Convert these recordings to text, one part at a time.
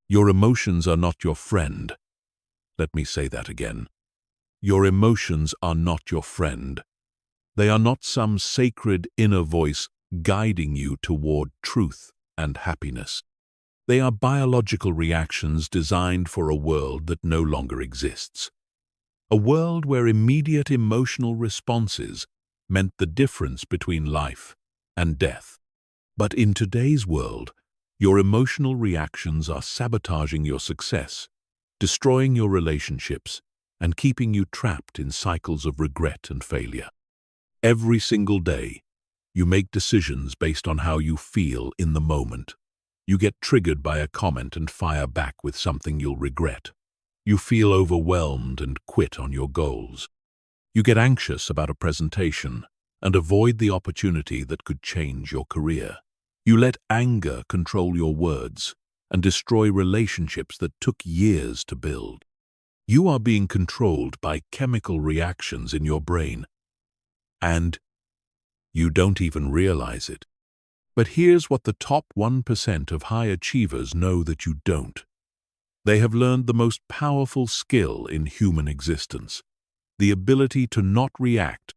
Your emotions are not your friend. Let me say that again. Your emotions are not your friend. They are not some sacred inner voice guiding you toward truth and happiness. They are biological reactions designed for a world that no longer exists. A world where immediate emotional responses meant the difference between life and death. But in today's world, your emotional reactions are sabotaging your success, destroying your relationships, and keeping you trapped in cycles of regret and failure. Every single day, you make decisions based on how you feel in the moment. You get triggered by a comment and fire back with something you'll regret. You feel overwhelmed and quit on your goals. You get anxious about a presentation and avoid the opportunity that could change your career. You let anger control your words and destroy relationships that took years to build. You are being controlled by chemical reactions in your brain, and you don't even realize it. But here's what the top 1% of high achievers know that you don't. They have learned the most powerful skill in human existence, the ability to not react,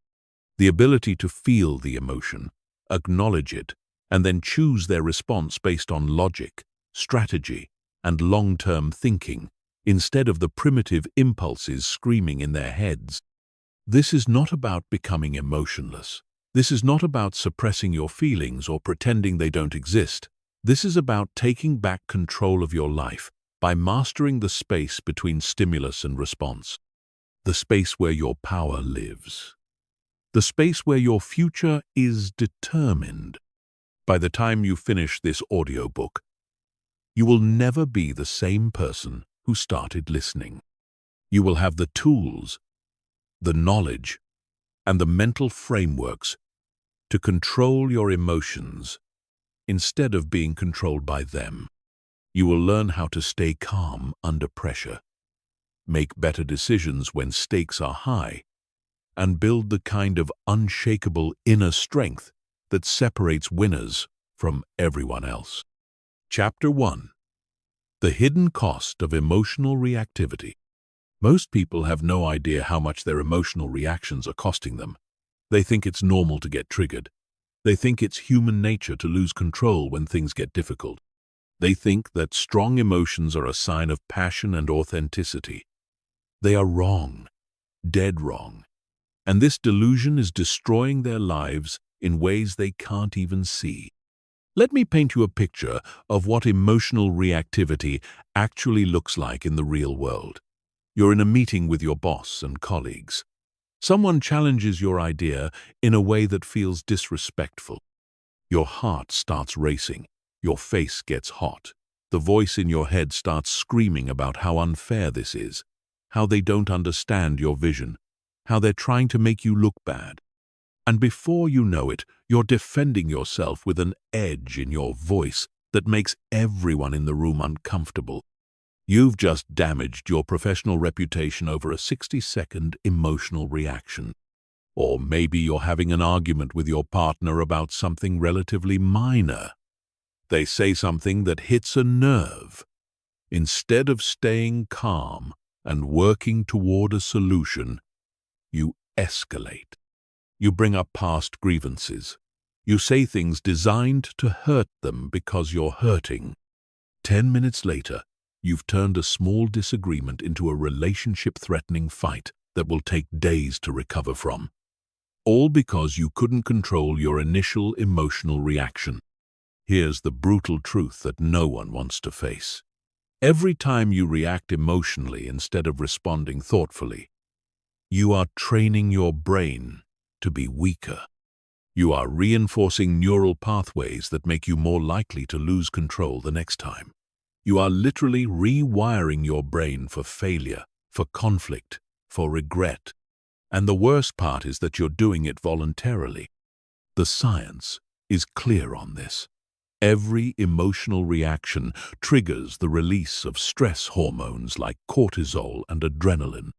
the ability to feel the emotion, acknowledge it, and then choose their response based on logic, strategy, and long-term thinking, instead of the primitive impulses screaming in their heads. This is not about becoming emotionless. This is not about suppressing your feelings or pretending they don't exist. This is about taking back control of your life by mastering the space between stimulus and response, the space where your power lives, the space where your future is determined. By the time you finish this audiobook, you will never be the same person who started listening. You will have the tools, the knowledge, and the mental frameworks to control your emotions instead of being controlled by them. You will learn how to stay calm under pressure, make better decisions when stakes are high, and build the kind of unshakable inner strength that separates winners from everyone else. Chapter 1. The Hidden Cost of Emotional Reactivity. Most people have no idea how much their emotional reactions are costing them. They think it's normal to get triggered. They think it's human nature to lose control when things get difficult. They think that strong emotions are a sign of passion and authenticity. They are wrong, dead wrong, and this delusion is destroying their lives in ways they can't even see. Let me paint you a picture of what emotional reactivity actually looks like in the real world. You're in a meeting with your boss and colleagues. Someone challenges your idea in a way that feels disrespectful. Your heart starts racing. Your face gets hot. The voice in your head starts screaming about how unfair this is, how they don't understand your vision, how they're trying to make you look bad. And before you know it, you're defending yourself with an edge in your voice that makes everyone in the room uncomfortable. You've just damaged your professional reputation over a 60-second emotional reaction. Or maybe you're having an argument with your partner about something relatively minor. They say something that hits a nerve. Instead of staying calm and working toward a solution, you escalate. You bring up past grievances. You say things designed to hurt them because you're hurting. 10 minutes later, you've turned a small disagreement into a relationship-threatening fight that will take days to recover from. All because you couldn't control your initial emotional reaction. Here's the brutal truth that no one wants to face. Every time you react emotionally instead of responding thoughtfully, you are training your brain to be weaker. You are reinforcing neural pathways that make you more likely to lose control the next time. You are literally rewiring your brain for failure, for conflict, for regret. And the worst part is that you're doing it voluntarily. The science is clear on this. Every emotional reaction triggers the release of stress hormones like cortisol and adrenaline.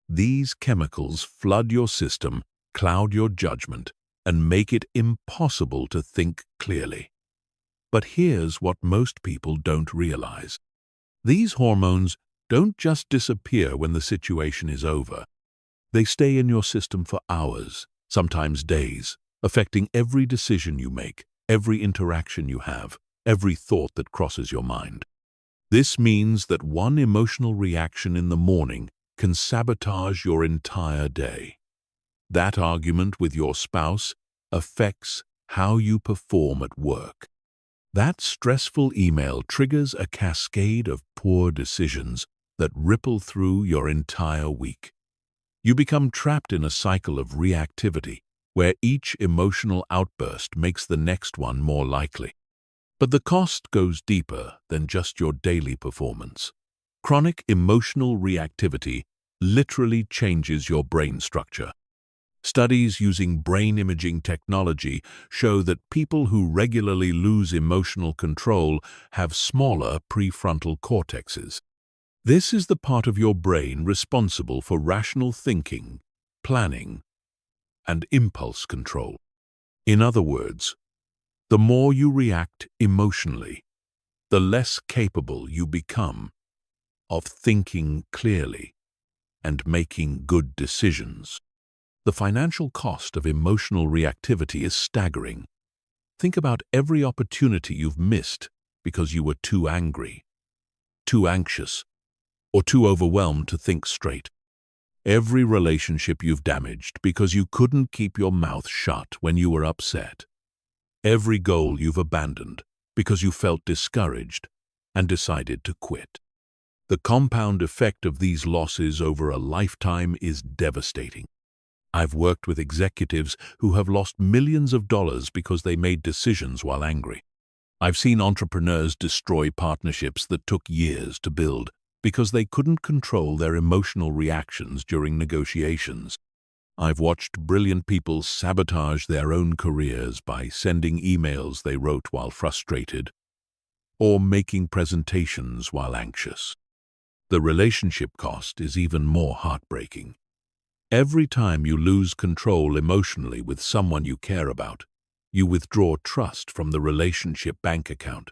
These chemicals flood your system, cloud your judgment, and make it impossible to think clearly. But here's what most people don't realize. These hormones don't just disappear when the situation is over. They stay in your system for hours, sometimes days, affecting every decision you make, every interaction you have, every thought that crosses your mind. This means that one emotional reaction in the morning can sabotage your entire day. That argument with your spouse affects how you perform at work. That stressful email triggers a cascade of poor decisions that ripple through your entire week. You become trapped in a cycle of reactivity, where each emotional outburst makes the next one more likely. But the cost goes deeper than just your daily performance. Chronic emotional reactivity literally changes your brain structure. Studies using brain imaging technology show that people who regularly lose emotional control have smaller prefrontal cortexes. This is the part of your brain responsible for rational thinking, planning, and impulse control. In other words, the more you react emotionally, the less capable you become of thinking clearly and making good decisions. The financial cost of emotional reactivity is staggering. Think about every opportunity you've missed because you were too angry, too anxious, or too overwhelmed to think straight. Every relationship you've damaged because you couldn't keep your mouth shut when you were upset. Every goal you've abandoned because you felt discouraged and decided to quit. The compound effect of these losses over a lifetime is devastating. I've worked with executives who have lost millions of dollars because they made decisions while angry. I've seen entrepreneurs destroy partnerships that took years to build because they couldn't control their emotional reactions during negotiations. I've watched brilliant people sabotage their own careers by sending emails they wrote while frustrated or making presentations while anxious. The relationship cost is even more heartbreaking. Every time you lose control emotionally with someone you care about, you withdraw trust from the relationship bank account.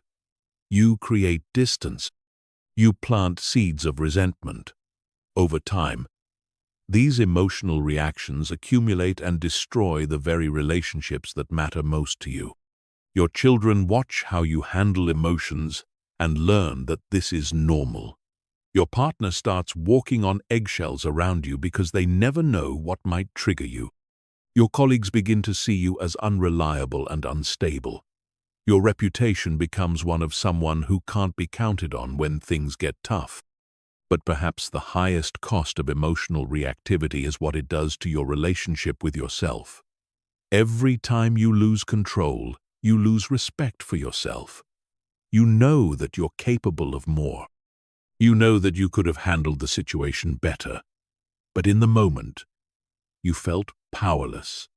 You create distance. You plant seeds of resentment. Over time, these emotional reactions accumulate and destroy the very relationships that matter most to you. Your children watch how you handle emotions and learn that this is normal. Your partner starts walking on eggshells around you because they never know what might trigger you. Your colleagues begin to see you as unreliable and unstable. Your reputation becomes one of someone who can't be counted on when things get tough. But perhaps the highest cost of emotional reactivity is what it does to your relationship with yourself. Every time you lose control, you lose respect for yourself. You know that you're capable of more. You know that you could have handled the situation better, but in the moment, you felt powerless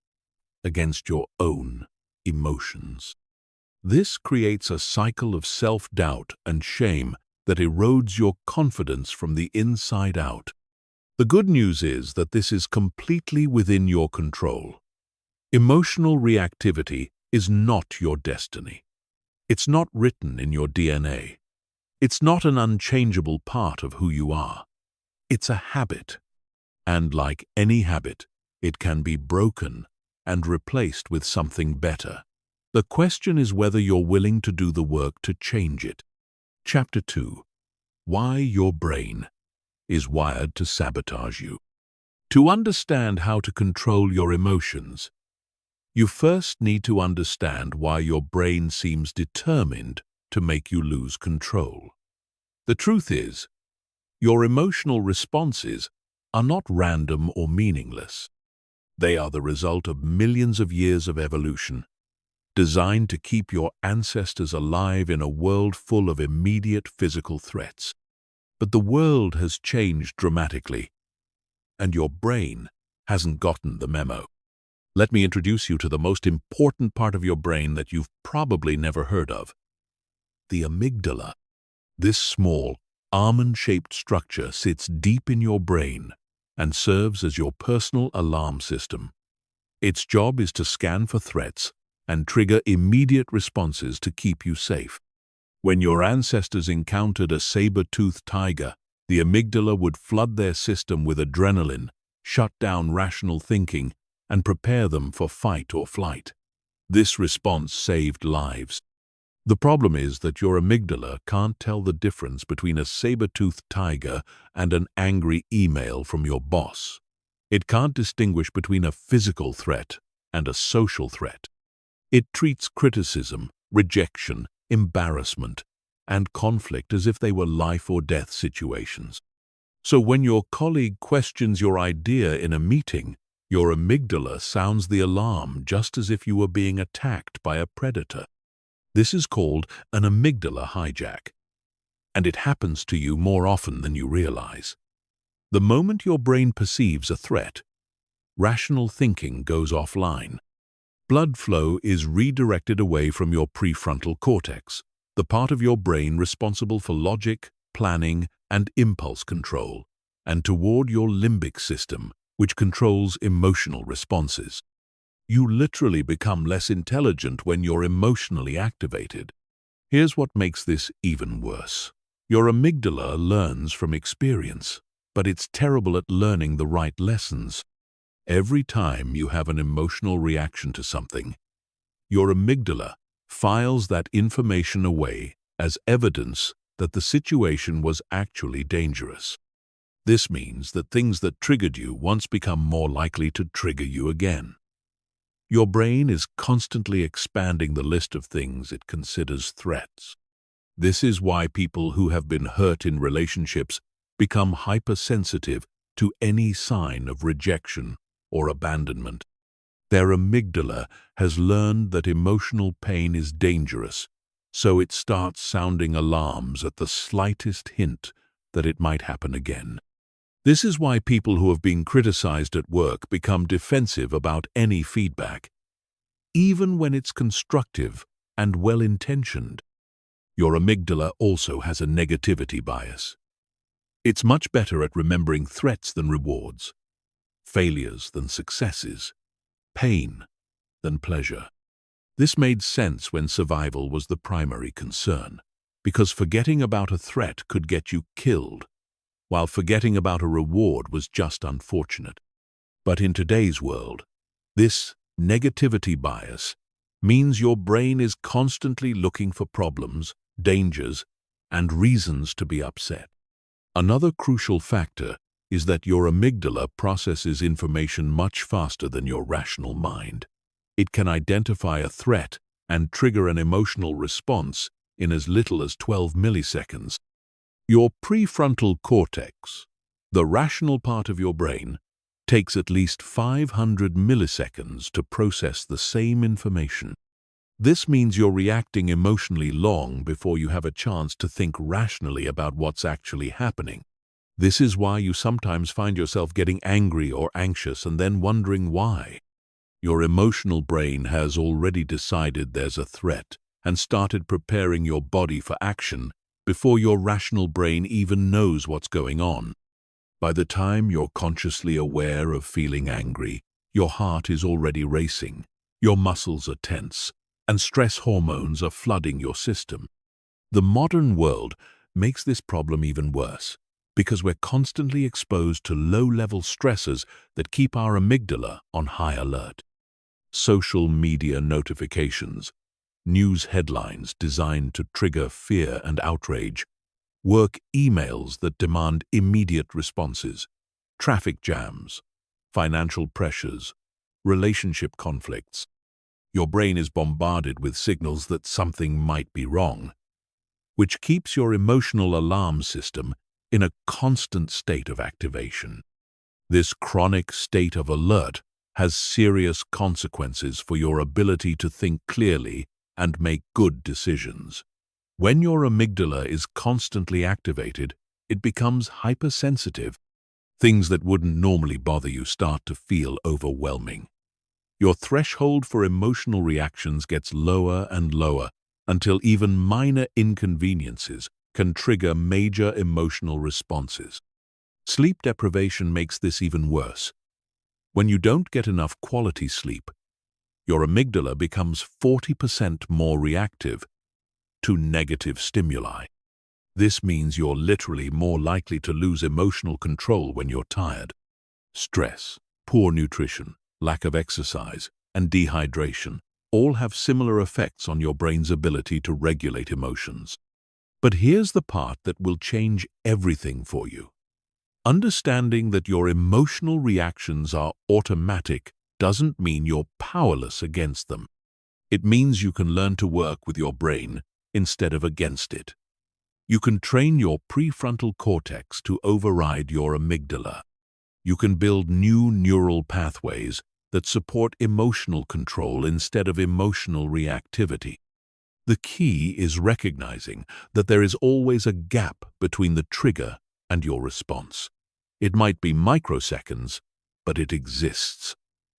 against your own emotions. This creates a cycle of self-doubt and shame that erodes your confidence from the inside out. The good news is that this is completely within your control. Emotional reactivity is not your destiny. It's not written in your DNA. It's not an unchangeable part of who you are. It's a habit. And like any habit, it can be broken and replaced with something better. The question is whether you're willing to do the work to change it. Chapter 2. Why your brain is wired to sabotage you. To understand how to control your emotions, you first need to understand why your brain seems determined to make you lose control. The truth is, your emotional responses are not random or meaningless. They are the result of millions of years of evolution, designed to keep your ancestors alive in a world full of immediate physical threats. But the world has changed dramatically, and your brain hasn't gotten the memo. Let me introduce you to the most important part of your brain that you've probably never heard of: the amygdala. This small, almond-shaped structure sits deep in your brain and serves as your personal alarm system. Its job is to scan for threats and trigger immediate responses to keep you safe. When your ancestors encountered a saber-toothed tiger, the amygdala would flood their system with adrenaline, shut down rational thinking, and prepare them for fight or flight. This response saved lives. The problem is that your amygdala can't tell the difference between a saber-toothed tiger and an angry email from your boss. It can't distinguish between a physical threat and a social threat. It treats criticism, rejection, embarrassment, and conflict as if they were life or death situations. So when your colleague questions your idea in a meeting, your amygdala sounds the alarm just as if you were being attacked by a predator. This is called an amygdala hijack, and it happens to you more often than you realize. The moment your brain perceives a threat, rational thinking goes offline. Blood flow is redirected away from your prefrontal cortex, the part of your brain responsible for logic, planning, and impulse control, and toward your limbic system, which controls emotional responses. You literally become less intelligent when you're emotionally activated. Here's what makes this even worse. Your amygdala learns from experience, but it's terrible at learning the right lessons. Every time you have an emotional reaction to something, your amygdala files that information away as evidence that the situation was actually dangerous. This means that things that triggered you once become more likely to trigger you again. Your brain is constantly expanding the list of things it considers threats. This is why people who have been hurt in relationships become hypersensitive to any sign of rejection or abandonment. Their amygdala has learned that emotional pain is dangerous, so it starts sounding alarms at the slightest hint that it might happen again. This is why people who have been criticized at work become defensive about any feedback, even when it's constructive and well-intentioned. Your amygdala also has a negativity bias. It's much better at remembering threats than rewards, failures than successes, pain than pleasure. This made sense when survival was the primary concern, because forgetting about a threat could get you killed, while forgetting about a reward was just unfortunate. But in today's world, this negativity bias means your brain is constantly looking for problems, dangers, and reasons to be upset. Another crucial factor is that your amygdala processes information much faster than your rational mind. It can identify a threat and trigger an emotional response in as little as 12 milliseconds. Your prefrontal cortex, the rational part of your brain, takes at least 500 milliseconds to process the same information. This means you're reacting emotionally long before you have a chance to think rationally about what's actually happening. This is why you sometimes find yourself getting angry or anxious and then wondering why. Your emotional brain has already decided there's a threat and started preparing your body for action before your rational brain even knows what's going on. By the time you're consciously aware of feeling angry, your heart is already racing, your muscles are tense, and stress hormones are flooding your system. The modern world makes this problem even worse because we're constantly exposed to low-level stressors that keep our amygdala on high alert. Social media notifications, news headlines designed to trigger fear and outrage, work emails that demand immediate responses, traffic jams, financial pressures, relationship conflicts. Your brain is bombarded with signals that something might be wrong, which keeps your emotional alarm system in a constant state of activation. This chronic state of alert has serious consequences for your ability to think clearly and make good decisions. When your amygdala is constantly activated, it becomes hypersensitive. Things that wouldn't normally bother you start to feel overwhelming. Your threshold for emotional reactions gets lower and lower until even minor inconveniences can trigger major emotional responses. Sleep deprivation makes this even worse. When you don't get enough quality sleep, your amygdala becomes 40% more reactive, to negative stimuli. This means you're literally more likely to lose emotional control when you're tired. Stress, poor nutrition, lack of exercise, and dehydration all have similar effects on your brain's ability to regulate emotions. But here's the part that will change everything for you. Understanding that your emotional reactions are automatic doesn't mean you're powerless against them. It means you can learn to work with your brain instead of against it. You can train your prefrontal cortex to override your amygdala. You can build new neural pathways that support emotional control instead of emotional reactivity. The key is recognizing that there is always a gap between the trigger and your response. It might be microseconds, but it exists.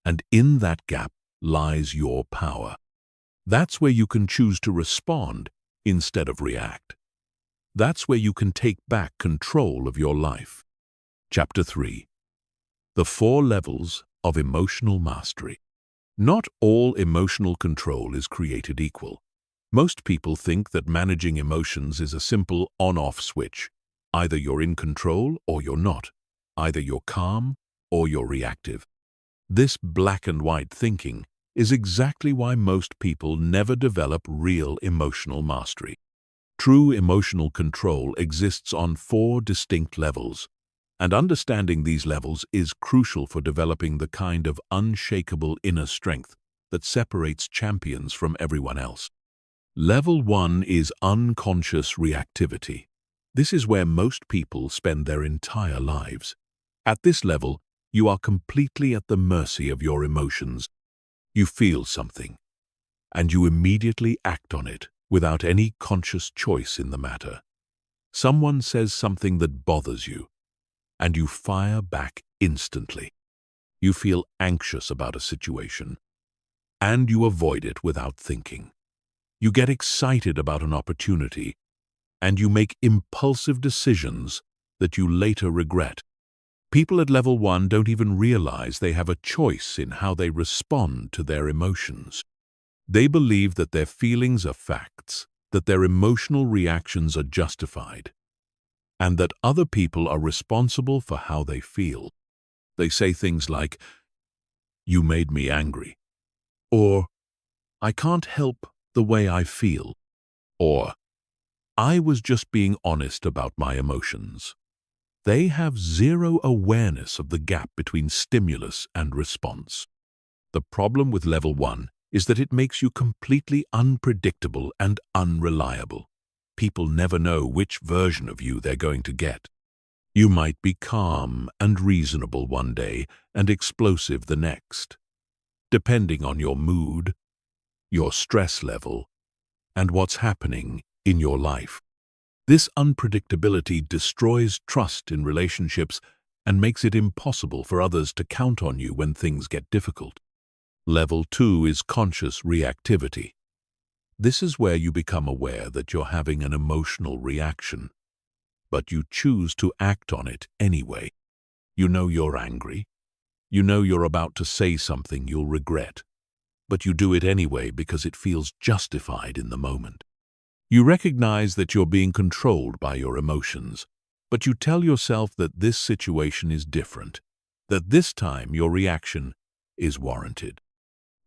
And in that gap lies your power. That's where you can choose to respond instead of react. That's where you can take back control of your life. Chapter 3. The 4 levels of emotional mastery. Not all emotional control is created equal. Most people think that managing emotions is a simple on-off switch. Either you're in control or you're not. Either you're calm or you're reactive. This black and white thinking is exactly why most people never develop real emotional mastery. True emotional control exists on 4 distinct levels, and understanding these levels is crucial for developing the kind of unshakable inner strength that separates champions from everyone else. Level 1 is unconscious reactivity. This is where most people spend their entire lives. At this level, you are completely at the mercy of your emotions. You feel something, and you immediately act on it without any conscious choice in the matter. Someone says something that bothers you, and you fire back instantly. You feel anxious about a situation, and you avoid it without thinking. You get excited about an opportunity, and you make impulsive decisions that you later regret. People at level 1 don't even realize they have a choice in how they respond to their emotions. They believe that their feelings are facts, that their emotional reactions are justified, and that other people are responsible for how they feel. They say things like, "You made me angry," or "I can't help the way I feel," or "I was just being honest about my emotions." They have zero awareness of the gap between stimulus and response. The problem with level 1 is that it makes you completely unpredictable and unreliable. People never know which version of you they're going to get. You might be calm and reasonable one day and explosive the next, depending on your mood, your stress level, and what's happening in your life. This unpredictability destroys trust in relationships and makes it impossible for others to count on you when things get difficult. Level 2 is conscious reactivity. This is where you become aware that you're having an emotional reaction, but you choose to act on it anyway. You know you're angry. You know you're about to say something you'll regret, but you do it anyway because it feels justified in the moment. You recognize that you're being controlled by your emotions, but you tell yourself that this situation is different, that this time your reaction is warranted.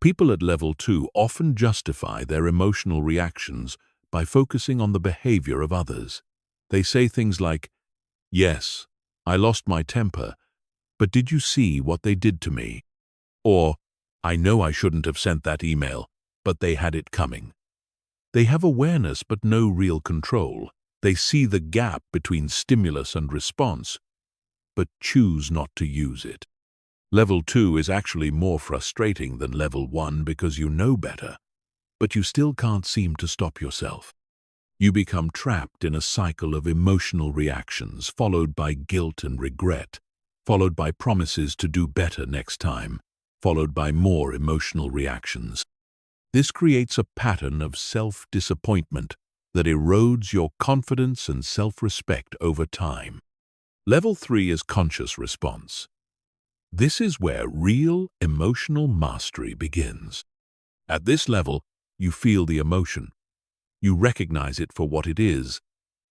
People at level 2 often justify their emotional reactions by focusing on the behavior of others. They say things like, "Yes, I lost my temper, but did you see what they did to me?" Or, "I know I shouldn't have sent that email, but they had it coming." They have awareness but no real control. They see the gap between stimulus and response, but choose not to use it. Level 2 is actually more frustrating than level 1 because you know better, but you still can't seem to stop yourself. You become trapped in a cycle of emotional reactions, followed by guilt and regret, followed by promises to do better next time, followed by more emotional reactions. This creates a pattern of self-disappointment that erodes your confidence and self-respect over time. Level 3 is conscious response. This is where real emotional mastery begins. At this level, you feel the emotion, You recognize it for what it is,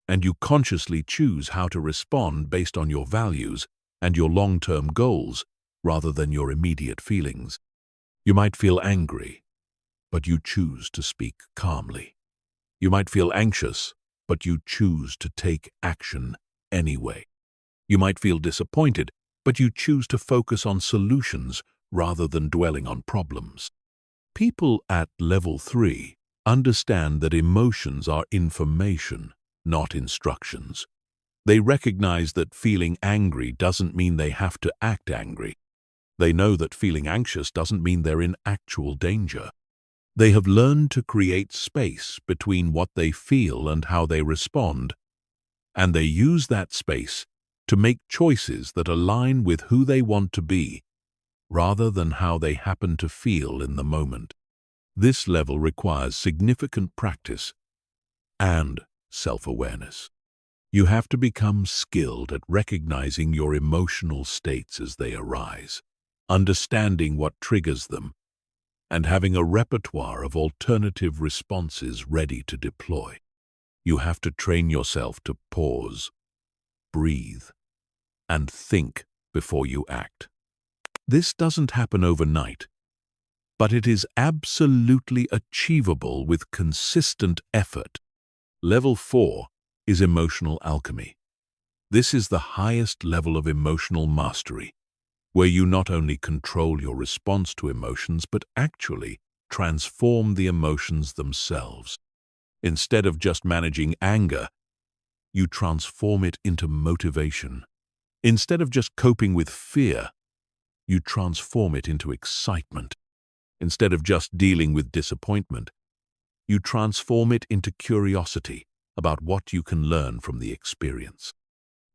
and you consciously choose how to respond based on your values and your long-term goals rather than your immediate feelings. You might feel angry, but you choose to speak calmly. You might feel anxious, but you choose to take action anyway. You might feel disappointed, but you choose to focus on solutions rather than dwelling on problems. People at level 3 understand that emotions are information, not instructions. They recognize that feeling angry doesn't mean they have to act angry. They know that feeling anxious doesn't mean they're in actual danger. They have learned to create space between what they feel and how they respond, and they use that space to make choices that align with who they want to be, rather than how they happen to feel in the moment. This level requires significant practice and self-awareness. You have to become skilled at recognizing your emotional states as they arise, understanding what triggers them, and having a repertoire of alternative responses ready to deploy. You have to train yourself to pause, breathe, and think before you act. This doesn't happen overnight, but it is absolutely achievable with consistent effort. Level 4 is emotional alchemy. This is the highest level of emotional mastery, where you not only control your response to emotions, but actually transform the emotions themselves. Instead of just managing anger, you transform it into motivation. Instead of just coping with fear, you transform it into excitement. Instead of just dealing with disappointment, you transform it into curiosity about what you can learn from the experience.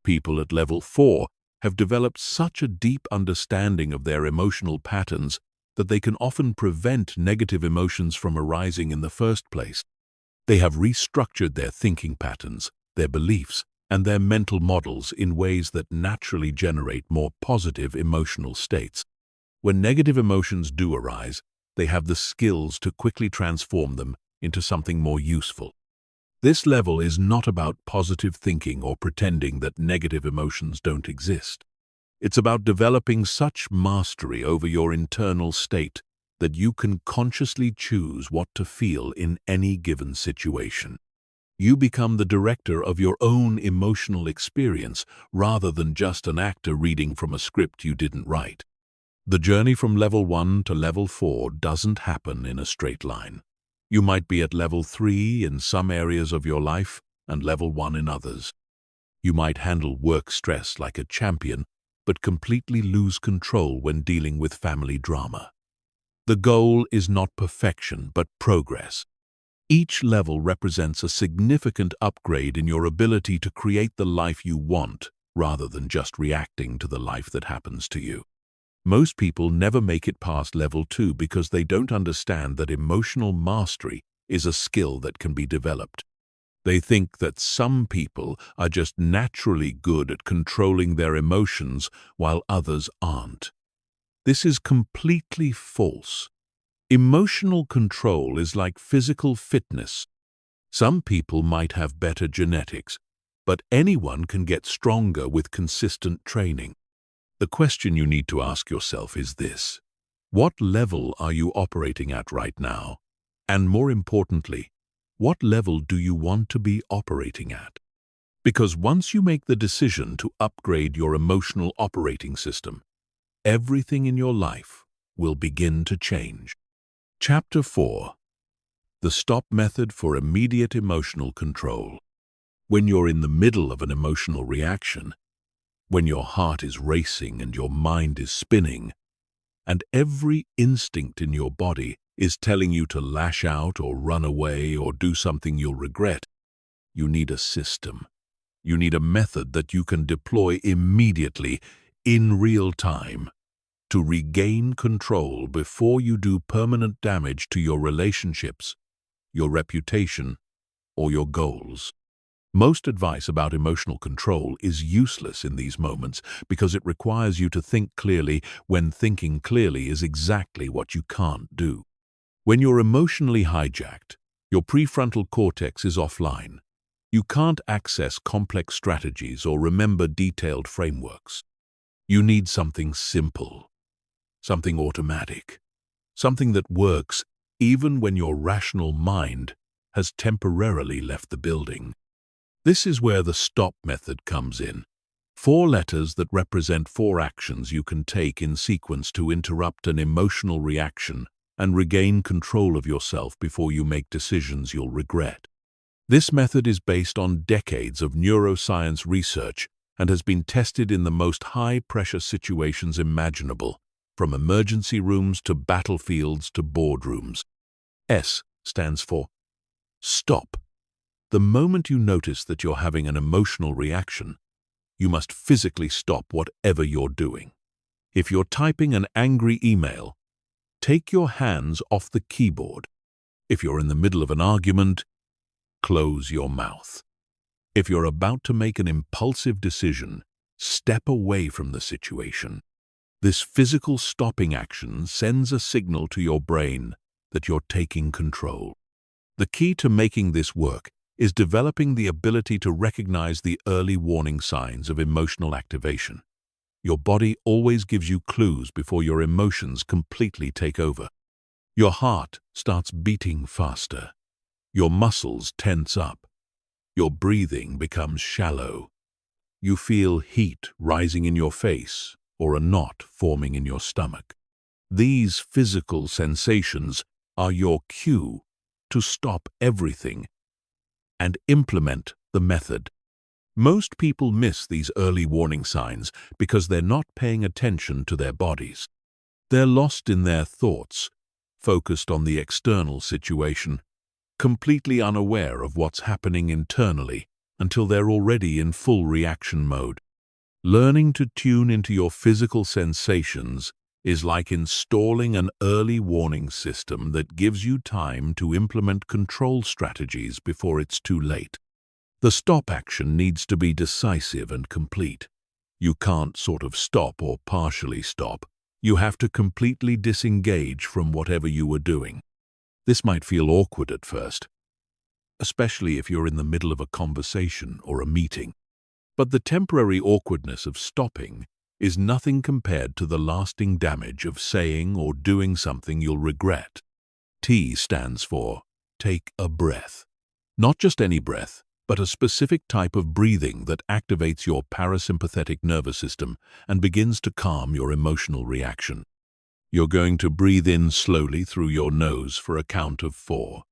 People at level 4 have developed such a deep understanding of their emotional patterns that they can often prevent negative emotions from arising in the first place. They have restructured their thinking patterns, their beliefs, and their mental models in ways that naturally generate more positive emotional states. When negative emotions do arise, they have the skills to quickly transform them into something more useful. This level is not about positive thinking or pretending that negative emotions don't exist. It's about developing such mastery over your internal state that you can consciously choose what to feel in any given situation. You become the director of your own emotional experience rather than just an actor reading from a script you didn't write. The journey from level 1 to level 4 doesn't happen in a straight line. You might be at level 3 in some areas of your life and level 1 in others. You might handle work stress like a champion, but completely lose control when dealing with family drama. The goal is not perfection, but progress. Each level represents a significant upgrade in your ability to create the life you want, rather than just reacting to the life that happens to you. Most people never make it past level 2 because they don't understand that emotional mastery is a skill that can be developed. They think that some people are just naturally good at controlling their emotions while others aren't. This is completely false. Emotional control is like physical fitness. Some people might have better genetics, but anyone can get stronger with consistent training. The question you need to ask yourself is this: what level are you operating at right now? And more importantly, what level do you want to be operating at? Because once you make the decision to upgrade your emotional operating system, everything in your life will begin to change. Chapter 4: The Stop Method for Immediate Emotional Control. When you're in the middle of an emotional reaction, when your heart is racing and your mind is spinning, and every instinct in your body is telling you to lash out or run away or do something you'll regret, you need a system. You need a method that you can deploy immediately, in real time, to regain control before you do permanent damage to your relationships, your reputation, or your goals. Most advice about emotional control is useless in these moments because it requires you to think clearly when thinking clearly is exactly what you can't do. When you're emotionally hijacked, Your prefrontal cortex is offline. You can't access complex strategies or remember detailed frameworks. You need something simple, something automatic, something that works even when your rational mind has temporarily left the building. This is where the STOP method comes in. 4 letters that represent 4 actions you can take in sequence to interrupt an emotional reaction and regain control of yourself before you make decisions you'll regret. This method is based on decades of neuroscience research and has been tested in the most high-pressure situations imaginable, from emergency rooms to battlefields to boardrooms. S stands for STOP. The moment you notice that you're having an emotional reaction, you must physically stop whatever you're doing. If you're typing an angry email, take your hands off the keyboard. If you're in the middle of an argument, close your mouth. If you're about to make an impulsive decision, step away from the situation. This physical stopping action sends a signal to your brain that you're taking control. The key to making this work is developing the ability to recognize the early warning signs of emotional activation. Your body always gives you clues before your emotions completely take over. Your heart starts beating faster. Your muscles tense up. Your breathing becomes shallow. You feel heat rising in your face or a knot forming in your stomach. These physical sensations are your cue to stop everything and implement the method. Most people miss these early warning signs because they're not paying attention to their bodies. They're lost in their thoughts, focused on the external situation, completely unaware of what's happening internally until they're already in full reaction mode. Learning to tune into your physical sensations is like installing an early warning system that gives you time to implement control strategies before it's too late. The stop action needs to be decisive and complete. You can't sort of stop or partially stop. You have to completely disengage from whatever you were doing. This might feel awkward at first, especially if you're in the middle of a conversation or a meeting. But the temporary awkwardness of stopping is nothing compared to the lasting damage of saying or doing something you'll regret. T stands for take a breath. Not just any breath, but a specific type of breathing that activates your parasympathetic nervous system and begins to calm your emotional reaction. You're going to breathe in slowly through your nose for a count of 4.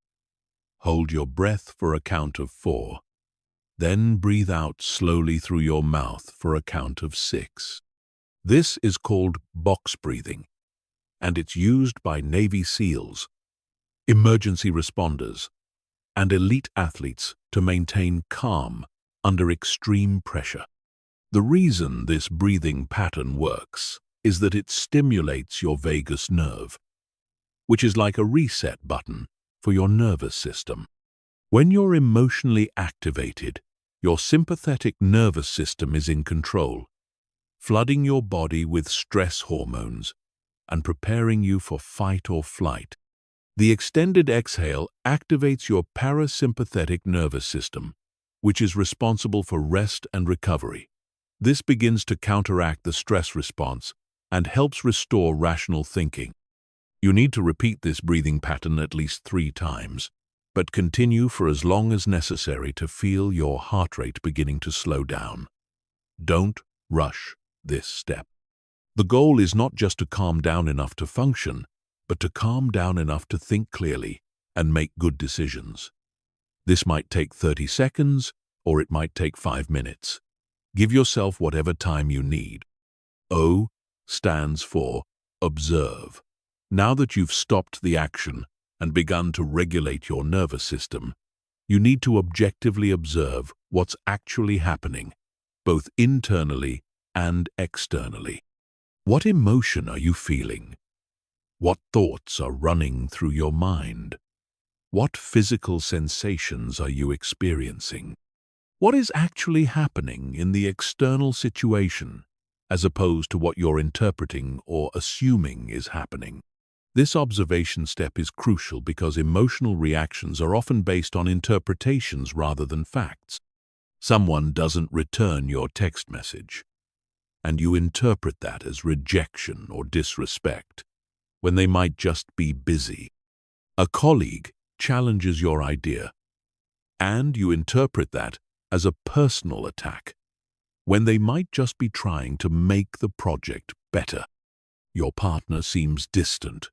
Hold your breath for a count of 4. Then breathe out slowly through your mouth for a count of 6. This is called box breathing, and it's used by Navy SEALs, emergency responders, and elite athletes to maintain calm under extreme pressure. The reason this breathing pattern works is that it stimulates your vagus nerve, which is like a reset button for your nervous system. When you're emotionally activated, your sympathetic nervous system is in control, flooding your body with stress hormones and preparing you for fight or flight. The extended exhale activates your parasympathetic nervous system, which is responsible for rest and recovery. This begins to counteract the stress response and helps restore rational thinking. You need to repeat this breathing pattern at least 3 times, but continue for as long as necessary to feel your heart rate beginning to slow down. Don't rush this step. The goal is not just to calm down enough to function, but to calm down enough to think clearly and make good decisions. This might take 30 seconds, or it might take 5 minutes. Give yourself whatever time you need. O stands for observe. Now that you've stopped the action and begun to regulate your nervous system, you need to objectively observe what's actually happening, both internally and externally. What emotion are you feeling? What thoughts are running through your mind? What physical sensations are you experiencing? What is actually happening in the external situation, as opposed to what you're interpreting or assuming is happening? This observation step is crucial because emotional reactions are often based on interpretations rather than facts. Someone doesn't return your text message, and you interpret that as rejection or disrespect, when they might just be busy. A colleague challenges your idea, and you interpret that as a personal attack, when they might just be trying to make the project better. Your partner seems distant,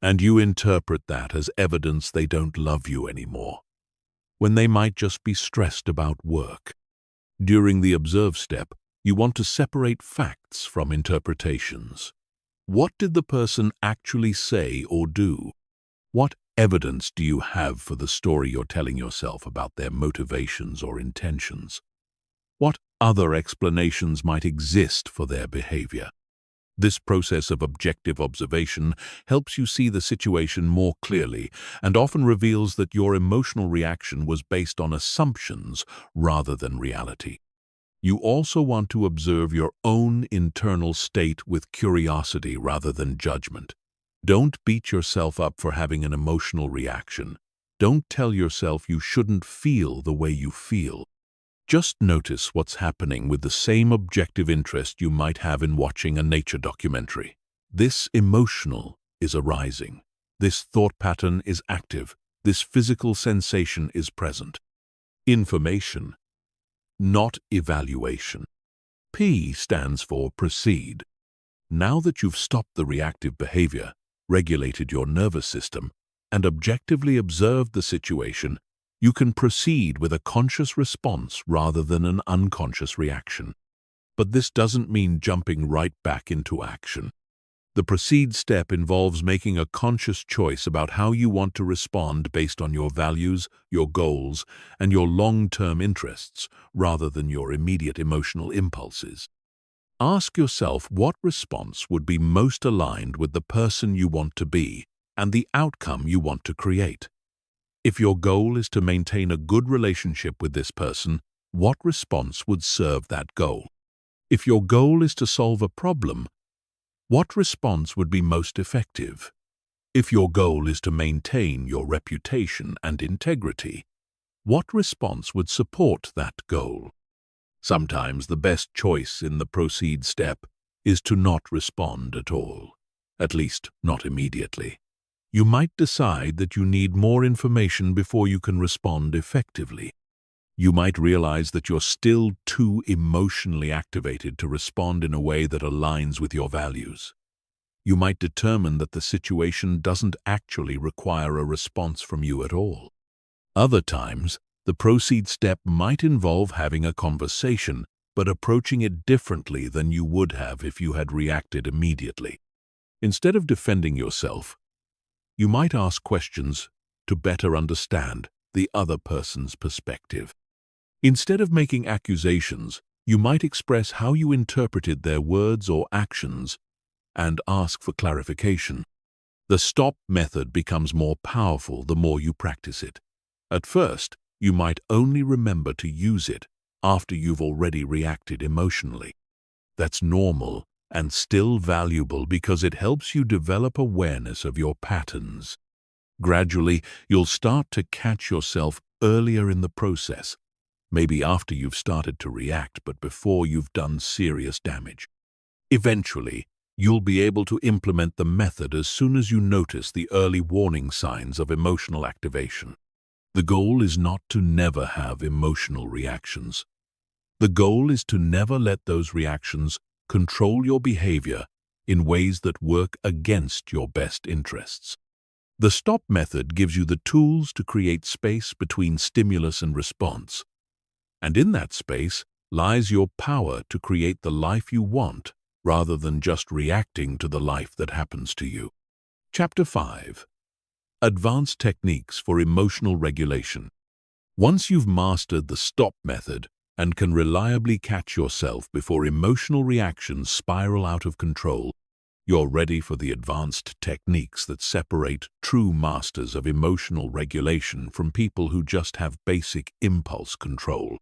and you interpret that as evidence they don't love you anymore, when they might just be stressed about work. During the observe step, you want to separate facts from interpretations. What did the person actually say or do? What evidence do you have for the story you're telling yourself about their motivations or intentions? What other explanations might exist for their behavior? This process of objective observation helps you see the situation more clearly and often reveals that your emotional reaction was based on assumptions rather than reality. You also want to observe your own internal state with curiosity rather than judgment. Don't beat yourself up for having an emotional reaction. Don't tell yourself you shouldn't feel the way you feel. Just notice what's happening with the same objective interest you might have in watching a nature documentary. This emotional is arising. This thought pattern is active. This physical sensation is present. Information, not evaluation. P stands for proceed. Now that you've stopped the reactive behavior, regulated your nervous system, and objectively observed the situation, you can proceed with a conscious response rather than an unconscious reaction. But this doesn't mean jumping right back into action. The proceed step involves making a conscious choice about how you want to respond based on your values, your goals, and your long-term interests, rather than your immediate emotional impulses. Ask yourself what response would be most aligned with the person you want to be and the outcome you want to create. If your goal is to maintain a good relationship with this person, what response would serve that goal? If your goal is to solve a problem, what response would be most effective? If your goal is to maintain your reputation and integrity, what response would support that goal? Sometimes the best choice in the proceed step is to not respond at all, at least not immediately. You might decide that you need more information before you can respond effectively. You might realize that you're still too emotionally activated to respond in a way that aligns with your values. You might determine that the situation doesn't actually require a response from you at all. Other times, the proceed step might involve having a conversation, but approaching it differently than you would have if you had reacted immediately. Instead of defending yourself, you might ask questions to better understand the other person's perspective. Instead of making accusations, you might express how you interpreted their words or actions and ask for clarification. The stop method becomes more powerful the more you practice it. At first, you might only remember to use it after you've already reacted emotionally. That's normal and still valuable because it helps you develop awareness of your patterns. Gradually, you'll start to catch yourself earlier in the process, maybe after you've started to react but before you've done serious damage. Eventually, you'll be able to implement the method as soon as you notice the early warning signs of emotional activation. The goal is not to never have emotional reactions. The goal is to never let those reactions control your behavior in ways that work against your best interests. The stop method gives you the tools to create space between stimulus and response. And in that space lies your power to create the life you want rather than just reacting to the life that happens to you. Chapter 5. Advanced Techniques for Emotional Regulation. Once you've mastered the stop method and can reliably catch yourself before emotional reactions spiral out of control, you're ready for the advanced techniques that separate true masters of emotional regulation from people who just have basic impulse control.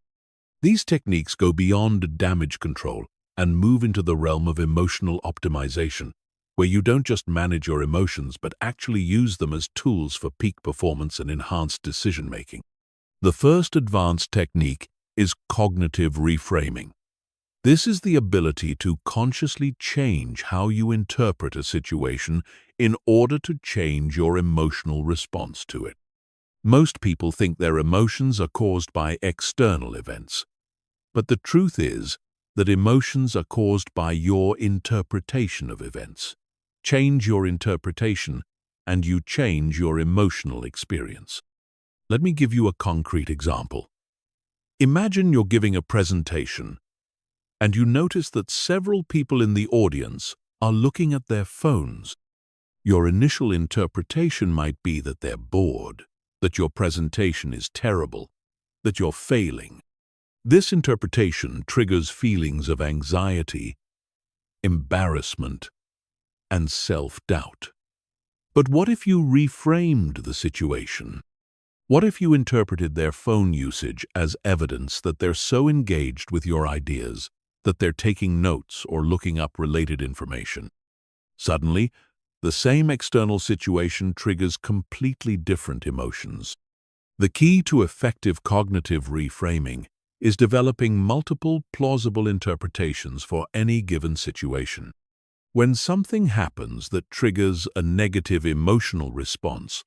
These techniques go beyond damage control and move into the realm of emotional optimization, where you don't just manage your emotions but actually use them as tools for peak performance and enhanced decision-making. The first advanced technique is cognitive reframing. This is the ability to consciously change how you interpret a situation in order to change your emotional response to it. Most people think their emotions are caused by external events, but the truth is that emotions are caused by your interpretation of events. Change your interpretation, and you change your emotional experience. Let me give you a concrete example. Imagine you're giving a presentation, and you notice that several people in the audience are looking at their phones. Your initial interpretation might be that they're bored, that your presentation is terrible, that you're failing. This interpretation triggers feelings of anxiety, embarrassment, and self-doubt. But what if you reframed the situation? What if you interpreted their phone usage as evidence that they're so engaged with your ideas that they're taking notes or looking up related information? Suddenly, the same external situation triggers completely different emotions. The key to effective cognitive reframing is developing multiple plausible interpretations for any given situation. When something happens that triggers a negative emotional response,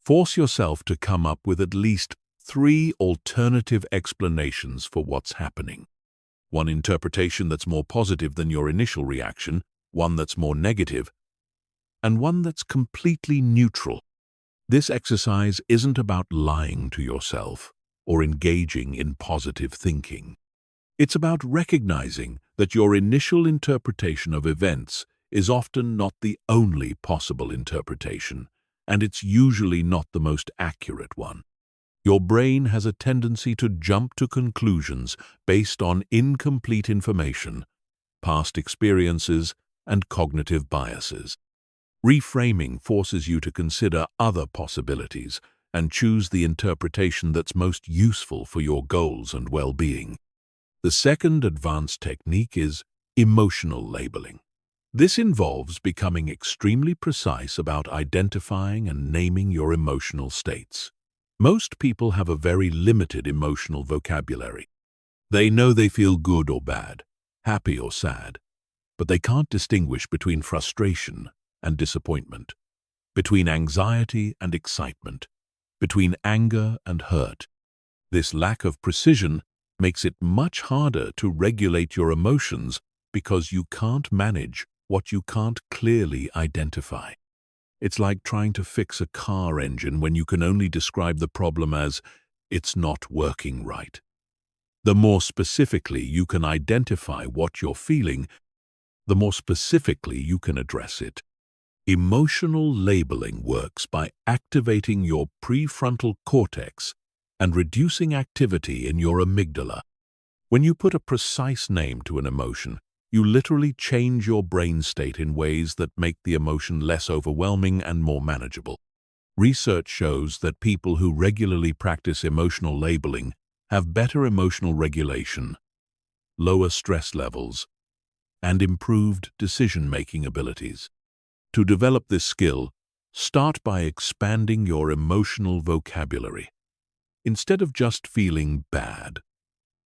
force yourself to come up with at least 3 alternative explanations for what's happening. One interpretation that's more positive than your initial reaction, one that's more negative, and one that's completely neutral. This exercise isn't about lying to yourself or engaging in positive thinking. It's about recognizing that your initial interpretation of events is often not the only possible interpretation, and it's usually not the most accurate one. Your brain has a tendency to jump to conclusions based on incomplete information, past experiences, and cognitive biases. Reframing forces you to consider other possibilities and choose the interpretation that's most useful for your goals and well-being. The second advanced technique is emotional labeling. This involves becoming extremely precise about identifying and naming your emotional states. Most people have a very limited emotional vocabulary. They know they feel good or bad, happy or sad, but they can't distinguish between frustration and disappointment, between anxiety and excitement, between anger and hurt. This lack of precision makes it much harder to regulate your emotions because you can't manage what you can't clearly identify. It's like trying to fix a car engine when you can only describe the problem as, "It's not working right." The more specifically you can identify what you're feeling, the more specifically you can address it. Emotional labeling works by activating your prefrontal cortex and reducing activity in your amygdala. When you put a precise name to an emotion, you literally change your brain state in ways that make the emotion less overwhelming and more manageable. Research shows that people who regularly practice emotional labeling have better emotional regulation, lower stress levels, and improved decision-making abilities. To develop this skill, start by expanding your emotional vocabulary. Instead of just feeling bad,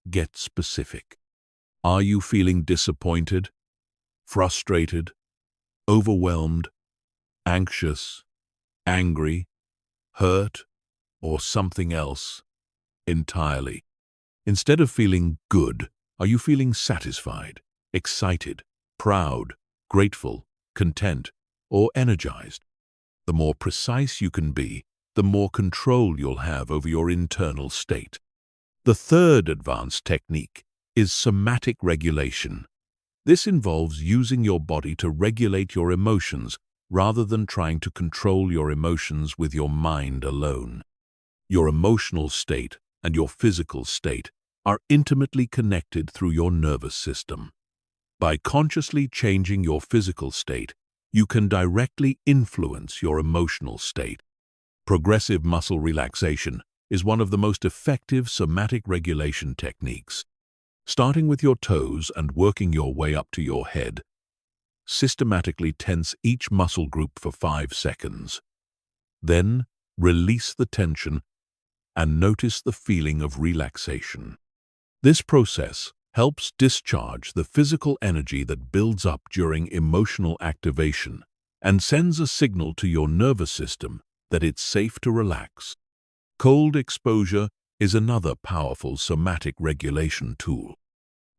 get specific. Are you feeling disappointed, frustrated, overwhelmed, anxious, angry, hurt, or something else entirely? Instead of feeling good, are you feeling satisfied, excited, proud, grateful, content, or energized? The more precise you can be, the more control you'll have over your internal state. The third advanced technique is somatic regulation. This involves using your body to regulate your emotions rather than trying to control your emotions with your mind alone. Your emotional state and your physical state are intimately connected through your nervous system. By consciously changing your physical state, you can directly influence your emotional state. Progressive muscle relaxation is one of the most effective somatic regulation techniques. Starting with your toes and working your way up to your head, Systematically tense each muscle group for 5 seconds. Then, release the tension and notice the feeling of relaxation. This process helps discharge the physical energy that builds up during emotional activation and sends a signal to your nervous system that it's safe to relax. Cold exposure is another powerful somatic regulation tool.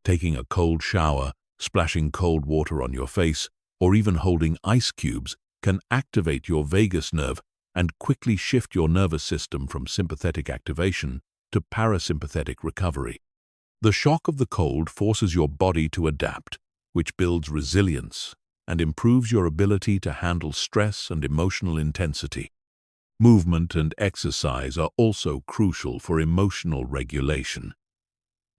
Taking a cold shower, splashing cold water on your face, or even holding ice cubes can activate your vagus nerve and quickly shift your nervous system from sympathetic activation to parasympathetic recovery. The shock of the cold forces your body to adapt, which builds resilience and improves your ability to handle stress and emotional intensity. Movement and exercise are also crucial for emotional regulation.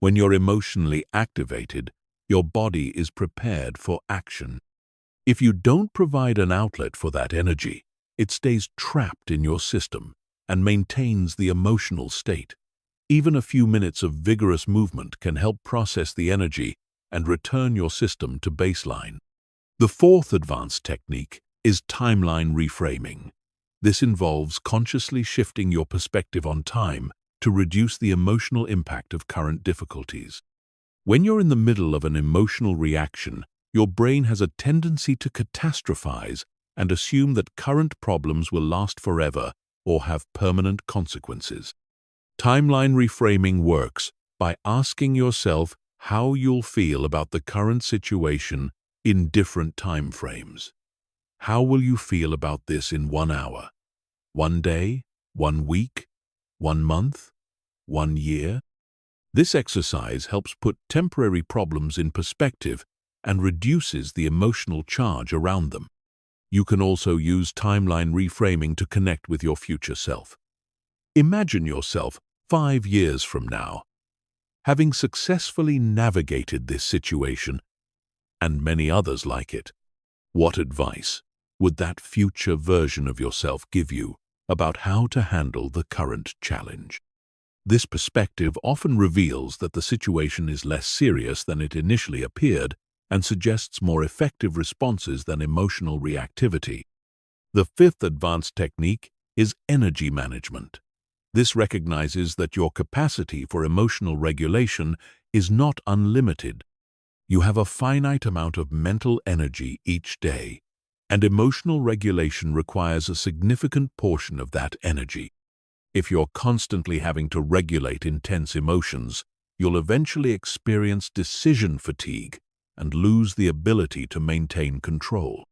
When you're emotionally activated, your body is prepared for action. If you don't provide an outlet for that energy, it stays trapped in your system and maintains the emotional state. Even a few minutes of vigorous movement can help process the energy and return your system to baseline. The fourth advanced technique is timeline reframing. This involves consciously shifting your perspective on time to reduce the emotional impact of current difficulties. When you're in the middle of an emotional reaction, your brain has a tendency to catastrophize and assume that current problems will last forever or have permanent consequences. Timeline reframing works by asking yourself how you'll feel about the current situation in different time frames. How will you feel about this in 1 hour, 1 day, 1 week, 1 month, 1 year? This exercise helps put temporary problems in perspective and reduces the emotional charge around them. You can also use timeline reframing to connect with your future self. Imagine yourself 5 years from now, having successfully navigated this situation and many others like it. What advice would that future version of yourself give you about how to handle the current challenge? This perspective often reveals that the situation is less serious than it initially appeared and suggests more effective responses than emotional reactivity. The fifth advanced technique is energy management. This recognizes that your capacity for emotional regulation is not unlimited. You have a finite amount of mental energy each day, and emotional regulation requires a significant portion of that energy. If you're constantly having to regulate intense emotions, you'll eventually experience decision fatigue and lose the ability to maintain control.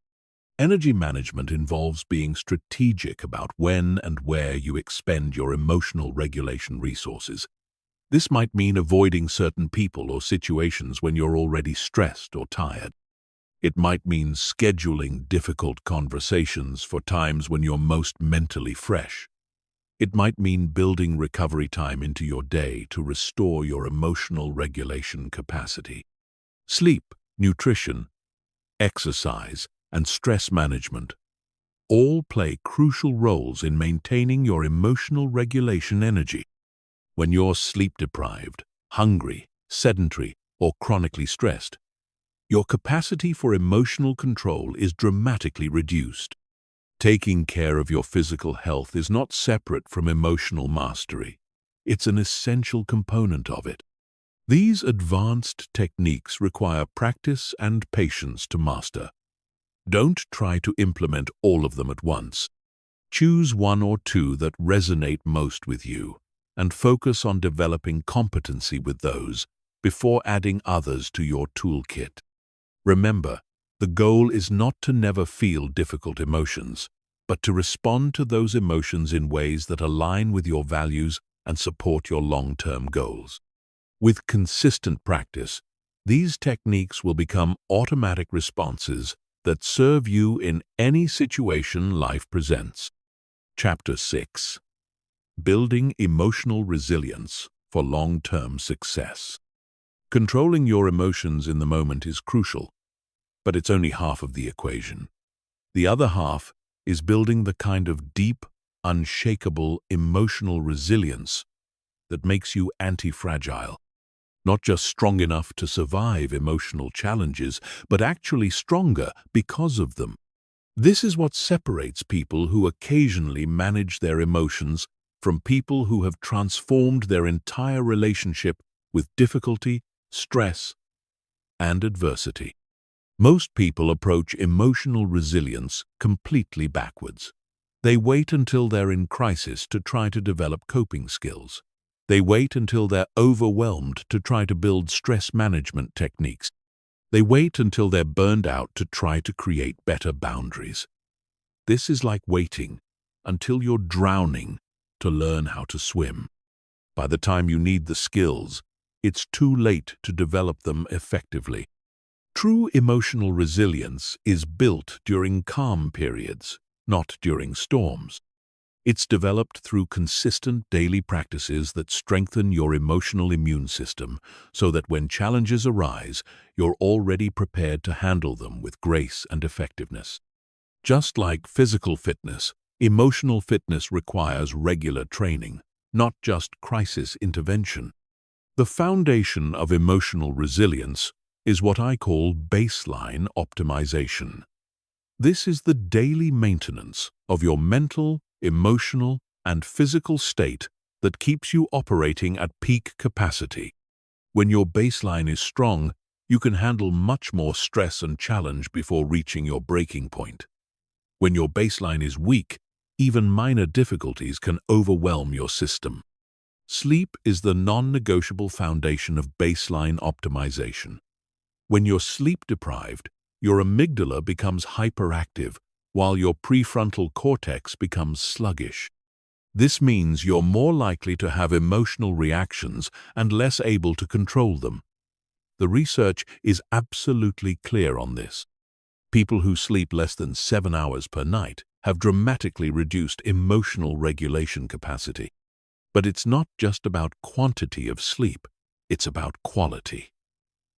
Energy management involves being strategic about when and where you expend your emotional regulation resources. This might mean avoiding certain people or situations when you're already stressed or tired. It might mean scheduling difficult conversations for times when you're most mentally fresh. It might mean building recovery time into your day to restore your emotional regulation capacity. Sleep, nutrition, exercise, and stress management all play crucial roles in maintaining your emotional regulation energy. When you're sleep-deprived, hungry, sedentary, or chronically stressed, your capacity for emotional control is dramatically reduced. Taking care of your physical health is not separate from emotional mastery. It's an essential component of it. These advanced techniques require practice and patience to master. Don't try to implement all of them at once. Choose one or two that resonate most with you, and focus on developing competency with those before adding others to your toolkit. Remember, the goal is not to never feel difficult emotions, but to respond to those emotions in ways that align with your values and support your long-term goals. With consistent practice, these techniques will become automatic responses that serve you in any situation life presents. Chapter 6. Building Emotional Resilience for Long-Term Success. Controlling your emotions in the moment is crucial, but it's only half of the equation. The other half is building the kind of deep, unshakable emotional resilience that makes you anti-fragile. Not just strong enough to survive emotional challenges, but actually stronger because of them. This is what separates people who occasionally manage their emotions from people who have transformed their entire relationship with difficulty, stress, and adversity. Most people approach emotional resilience completely backwards. They wait until they're in crisis to try to develop coping skills. They wait until they're overwhelmed to try to build stress management techniques. They wait until they're burned out to try to create better boundaries. This is like waiting until you're drowning to learn how to swim. By the time you need the skills, it's too late to develop them effectively. True emotional resilience is built during calm periods, not during storms. It's developed through consistent daily practices that strengthen your emotional immune system so that when challenges arise, you're already prepared to handle them with grace and effectiveness. Just like physical fitness, emotional fitness requires regular training, not just crisis intervention. The foundation of emotional resilience is what I call baseline optimization. This is the daily maintenance of your mental, emotional, and physical state that keeps you operating at peak capacity. When your baseline is strong, you can handle much more stress and challenge before reaching your breaking point. When your baseline is weak, even minor difficulties can overwhelm your system. Sleep is the non-negotiable foundation of baseline optimization. When you're sleep-deprived, your amygdala becomes hyperactive, while your prefrontal cortex becomes sluggish. This means you're more likely to have emotional reactions and less able to control them. The research is absolutely clear on this. People who sleep less than 7 hours per night have dramatically reduced emotional regulation capacity. But it's not just about quantity of sleep, it's about quality.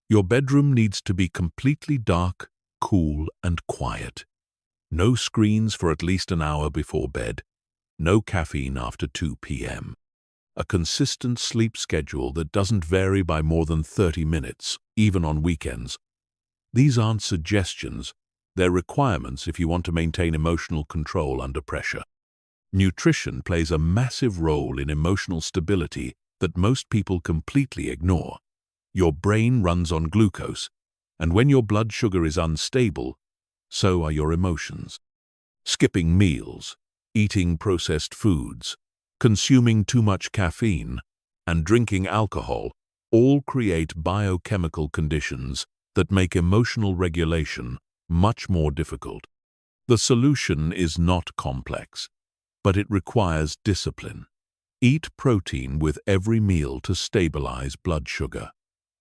Your bedroom needs to be completely dark, cool, and quiet. No screens for at least an hour before bed. No caffeine after 2 p.m. A consistent sleep schedule that doesn't vary by more than 30 minutes, even on weekends. These aren't suggestions, they're requirements if you want to maintain emotional control under pressure. Nutrition plays a massive role in emotional stability that most people completely ignore. Your brain runs on glucose, and when your blood sugar is unstable, so are your emotions. Skipping meals, eating processed foods, consuming too much caffeine, and drinking alcohol all create biochemical conditions that make emotional regulation much more difficult. The solution is not complex, but it requires discipline. Eat protein with every meal to stabilize blood sugar.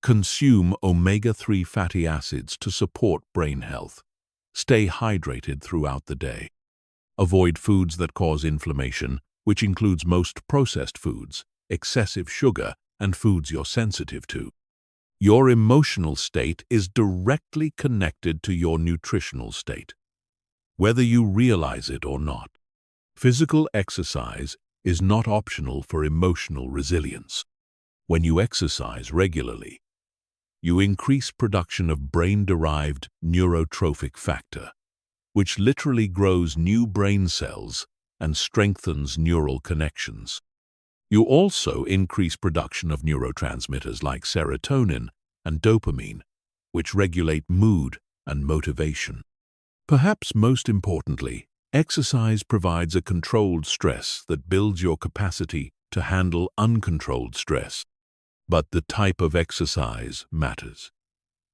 Consume omega-3 fatty acids to support brain health. Stay hydrated throughout the day. Avoid foods that cause inflammation, which includes most processed foods, excessive sugar, and foods you're sensitive to. Your emotional state is directly connected to your nutritional state, whether you realize it or not. Physical exercise is not optional for emotional resilience. When you exercise regularly, you increase production of brain-derived neurotrophic factor, which literally grows new brain cells and strengthens neural connections. You also increase production of neurotransmitters like serotonin and dopamine, which regulate mood and motivation. Perhaps most importantly, exercise provides a controlled stress that builds your capacity to handle uncontrolled stress. But the type of exercise matters.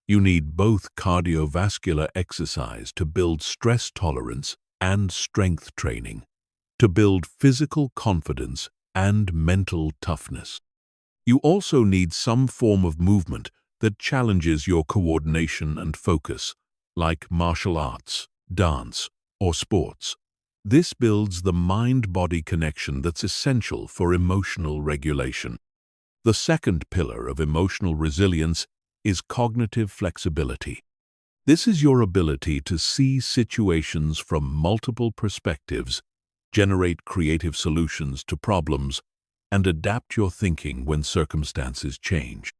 You need both cardiovascular exercise to build stress tolerance and strength training, to build physical confidence and mental toughness. You also need some form of movement that challenges your coordination and focus, like martial arts, dance, or sports. This builds the mind-body connection that's essential for emotional regulation. The second pillar of emotional resilience is cognitive flexibility. This is your ability to see situations from multiple perspectives, generate creative solutions to problems, and adapt your thinking when circumstances change.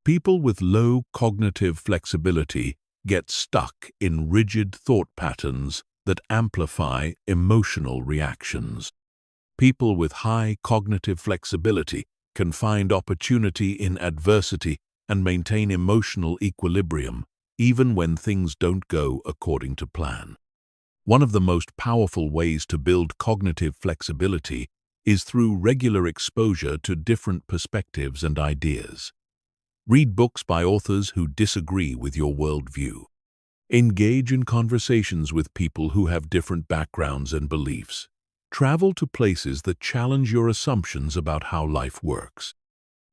People with low cognitive flexibility get stuck in rigid thought patterns that amplify emotional reactions. People with high cognitive flexibility can find opportunity in adversity and maintain emotional equilibrium, even when things don't go according to plan. One of the most powerful ways to build cognitive flexibility is through regular exposure to different perspectives and ideas. Read books by authors who disagree with your worldview. Engage in conversations with people who have different backgrounds and beliefs. Travel to places that challenge your assumptions about how life works.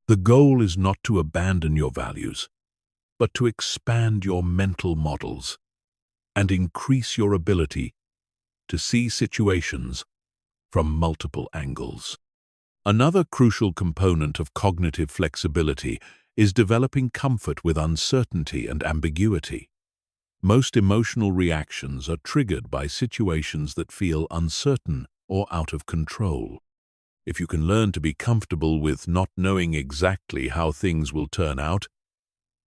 The goal is not to abandon your values, but to expand your mental models and increase your ability to see situations from multiple angles. Another crucial component of cognitive flexibility is developing comfort with uncertainty and ambiguity. Most emotional reactions are triggered by situations that feel uncertain or out of control. If you can learn to be comfortable with not knowing exactly how things will turn out,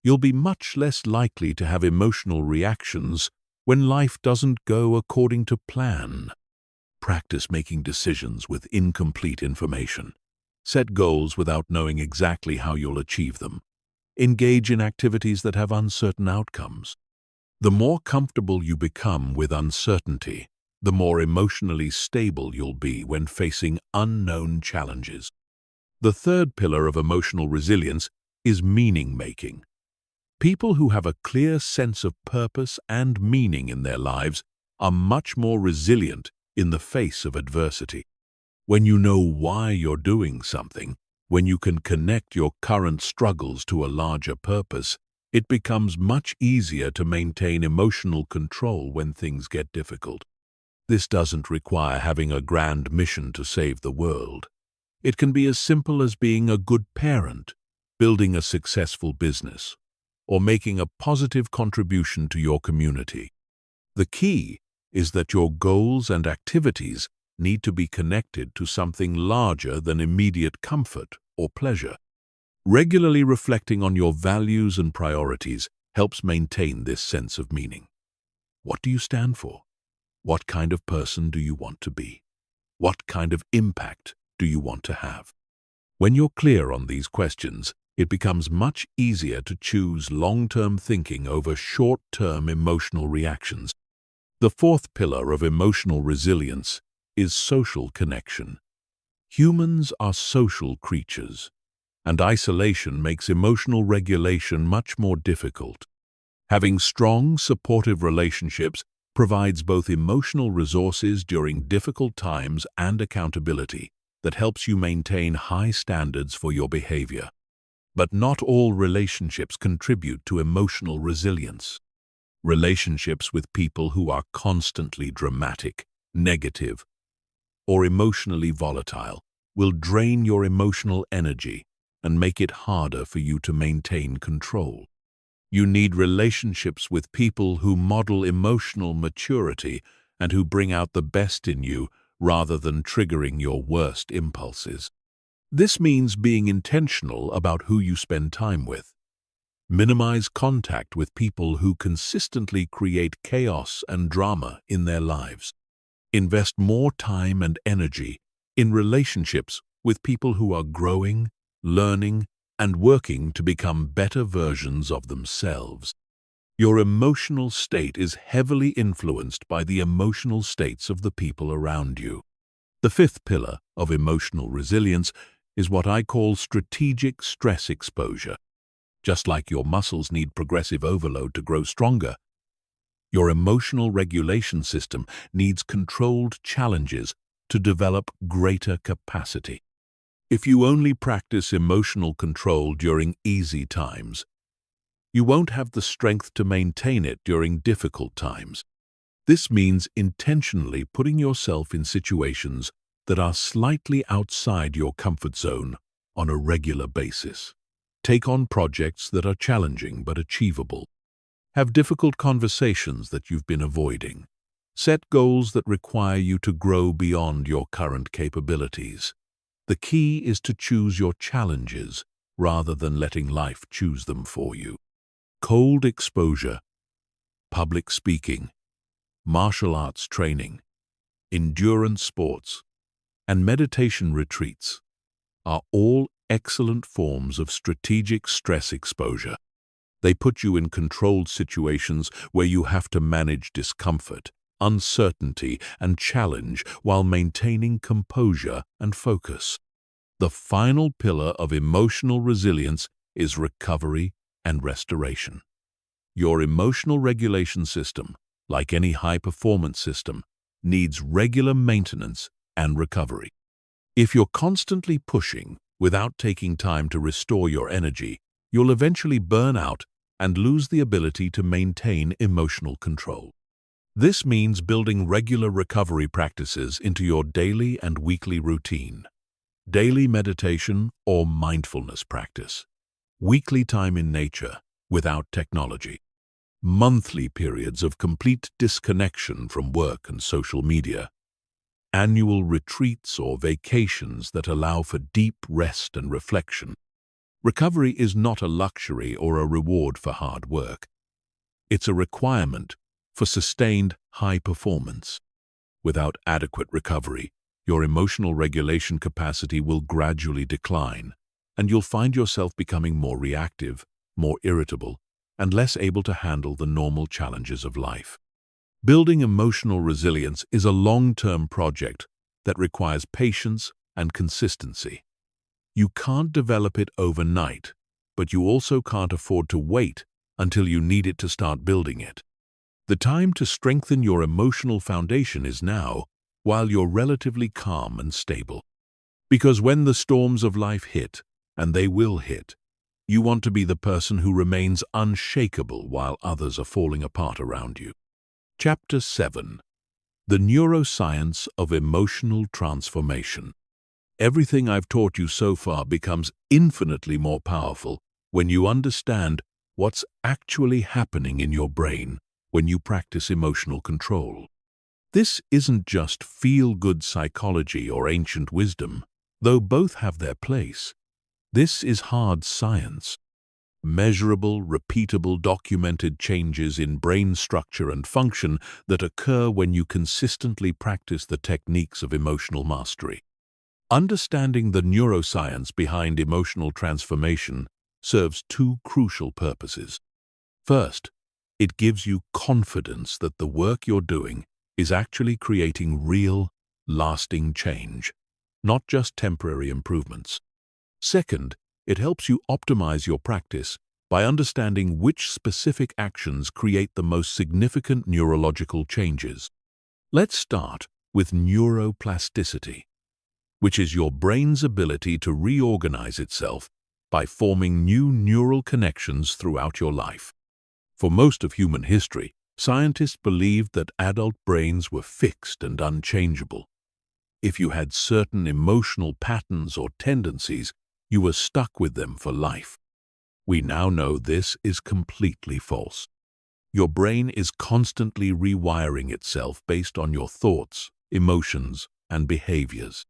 you'll be much less likely to have emotional reactions when life doesn't go according to plan. Practice making decisions with incomplete information. Set goals without knowing exactly how you'll achieve them. Engage in activities that have uncertain outcomes. The more comfortable you become with uncertainty, the more emotionally stable you'll be when facing unknown challenges. The third pillar of emotional resilience is meaning-making. People who have a clear sense of purpose and meaning in their lives are much more resilient in the face of adversity. When you know why you're doing something, when you can connect your current struggles to a larger purpose, it becomes much easier to maintain emotional control when things get difficult. This doesn't require having a grand mission to save the world. It can be as simple as being a good parent, building a successful business, or making a positive contribution to your community. The key is that your goals and activities need to be connected to something larger than immediate comfort or pleasure. Regularly reflecting on your values and priorities helps maintain this sense of meaning. What do you stand for? What kind of person do you want to be? What kind of impact do you want to have? When you're clear on these questions, it becomes much easier to choose long-term thinking over short-term emotional reactions. The fourth pillar of emotional resilience is social connection. Humans are social creatures, and isolation makes emotional regulation much more difficult. Having strong, supportive relationships provides both emotional resources during difficult times and accountability that helps you maintain high standards for your behavior. But not all relationships contribute to emotional resilience. Relationships with people who are constantly dramatic, negative, or emotionally volatile will drain your emotional energy and make it harder for you to maintain control. You need relationships with people who model emotional maturity and who bring out the best in you rather than triggering your worst impulses. This means being intentional about who you spend time with. Minimize contact with people who consistently create chaos and drama in their lives. Invest more time and energy in relationships with people who are growing, learning, and working to become better versions of themselves. Your emotional state is heavily influenced by the emotional states of the people around you. The fifth pillar of emotional resilience is what I call strategic stress exposure. Just like your muscles need progressive overload to grow stronger, your emotional regulation system needs controlled challenges to develop greater capacity. If you only practice emotional control during easy times, you won't have the strength to maintain it during difficult times. This means intentionally putting yourself in situations that are slightly outside your comfort zone on a regular basis. Take on projects that are challenging but achievable. Have difficult conversations that you've been avoiding. Set goals that require you to grow beyond your current capabilities. The key is to choose your challenges rather than letting life choose them for you. Cold exposure, public speaking, martial arts training, endurance sports, and meditation retreats are all excellent forms of strategic stress exposure. They put you in controlled situations where you have to manage discomfort, uncertainty, and challenge while maintaining composure and focus. The final pillar of emotional resilience is recovery and restoration. Your emotional regulation system, like any high-performance system, needs regular maintenance and recovery. If you're constantly pushing without taking time to restore your energy, you'll eventually burn out and lose the ability to maintain emotional control. This means building regular recovery practices into your daily and weekly routine. Daily meditation or mindfulness practice. Weekly time in nature without technology. Monthly periods of complete disconnection from work and social media. Annual retreats or vacations that allow for deep rest and reflection. Recovery is not a luxury or a reward for hard work. It's a requirement for sustained high performance. Without adequate recovery, your emotional regulation capacity will gradually decline, and you'll find yourself becoming more reactive, more irritable, and less able to handle the normal challenges of life. Building emotional resilience is a long-term project that requires patience and consistency. You can't develop it overnight, but you also can't afford to wait until you need it to start building it. The time to strengthen your emotional foundation is now, while you're relatively calm and stable. Because when the storms of life hit, and they will hit, you want to be the person who remains unshakable while others are falling apart around you. Chapter 7. The Neuroscience of Emotional Transformation. Everything I've taught you so far becomes infinitely more powerful when you understand what's actually happening in your brain when you practice emotional control. This isn't just feel-good psychology or ancient wisdom, though both have their place. This is hard science. Measurable, repeatable, documented changes in brain structure and function that occur when you consistently practice the techniques of emotional mastery. Understanding the neuroscience behind emotional transformation serves two crucial purposes. First, it gives you confidence that the work you're doing is actually creating real, lasting change, not just temporary improvements. Second, it helps you optimize your practice by understanding which specific actions create the most significant neurological changes. Let's start with neuroplasticity, which is your brain's ability to reorganize itself by forming new neural connections throughout your life. For most of human history, scientists believed that adult brains were fixed and unchangeable. If you had certain emotional patterns or tendencies, you were stuck with them for life. We now know this is completely false. Your brain is constantly rewiring itself based on your thoughts, emotions, and behaviors.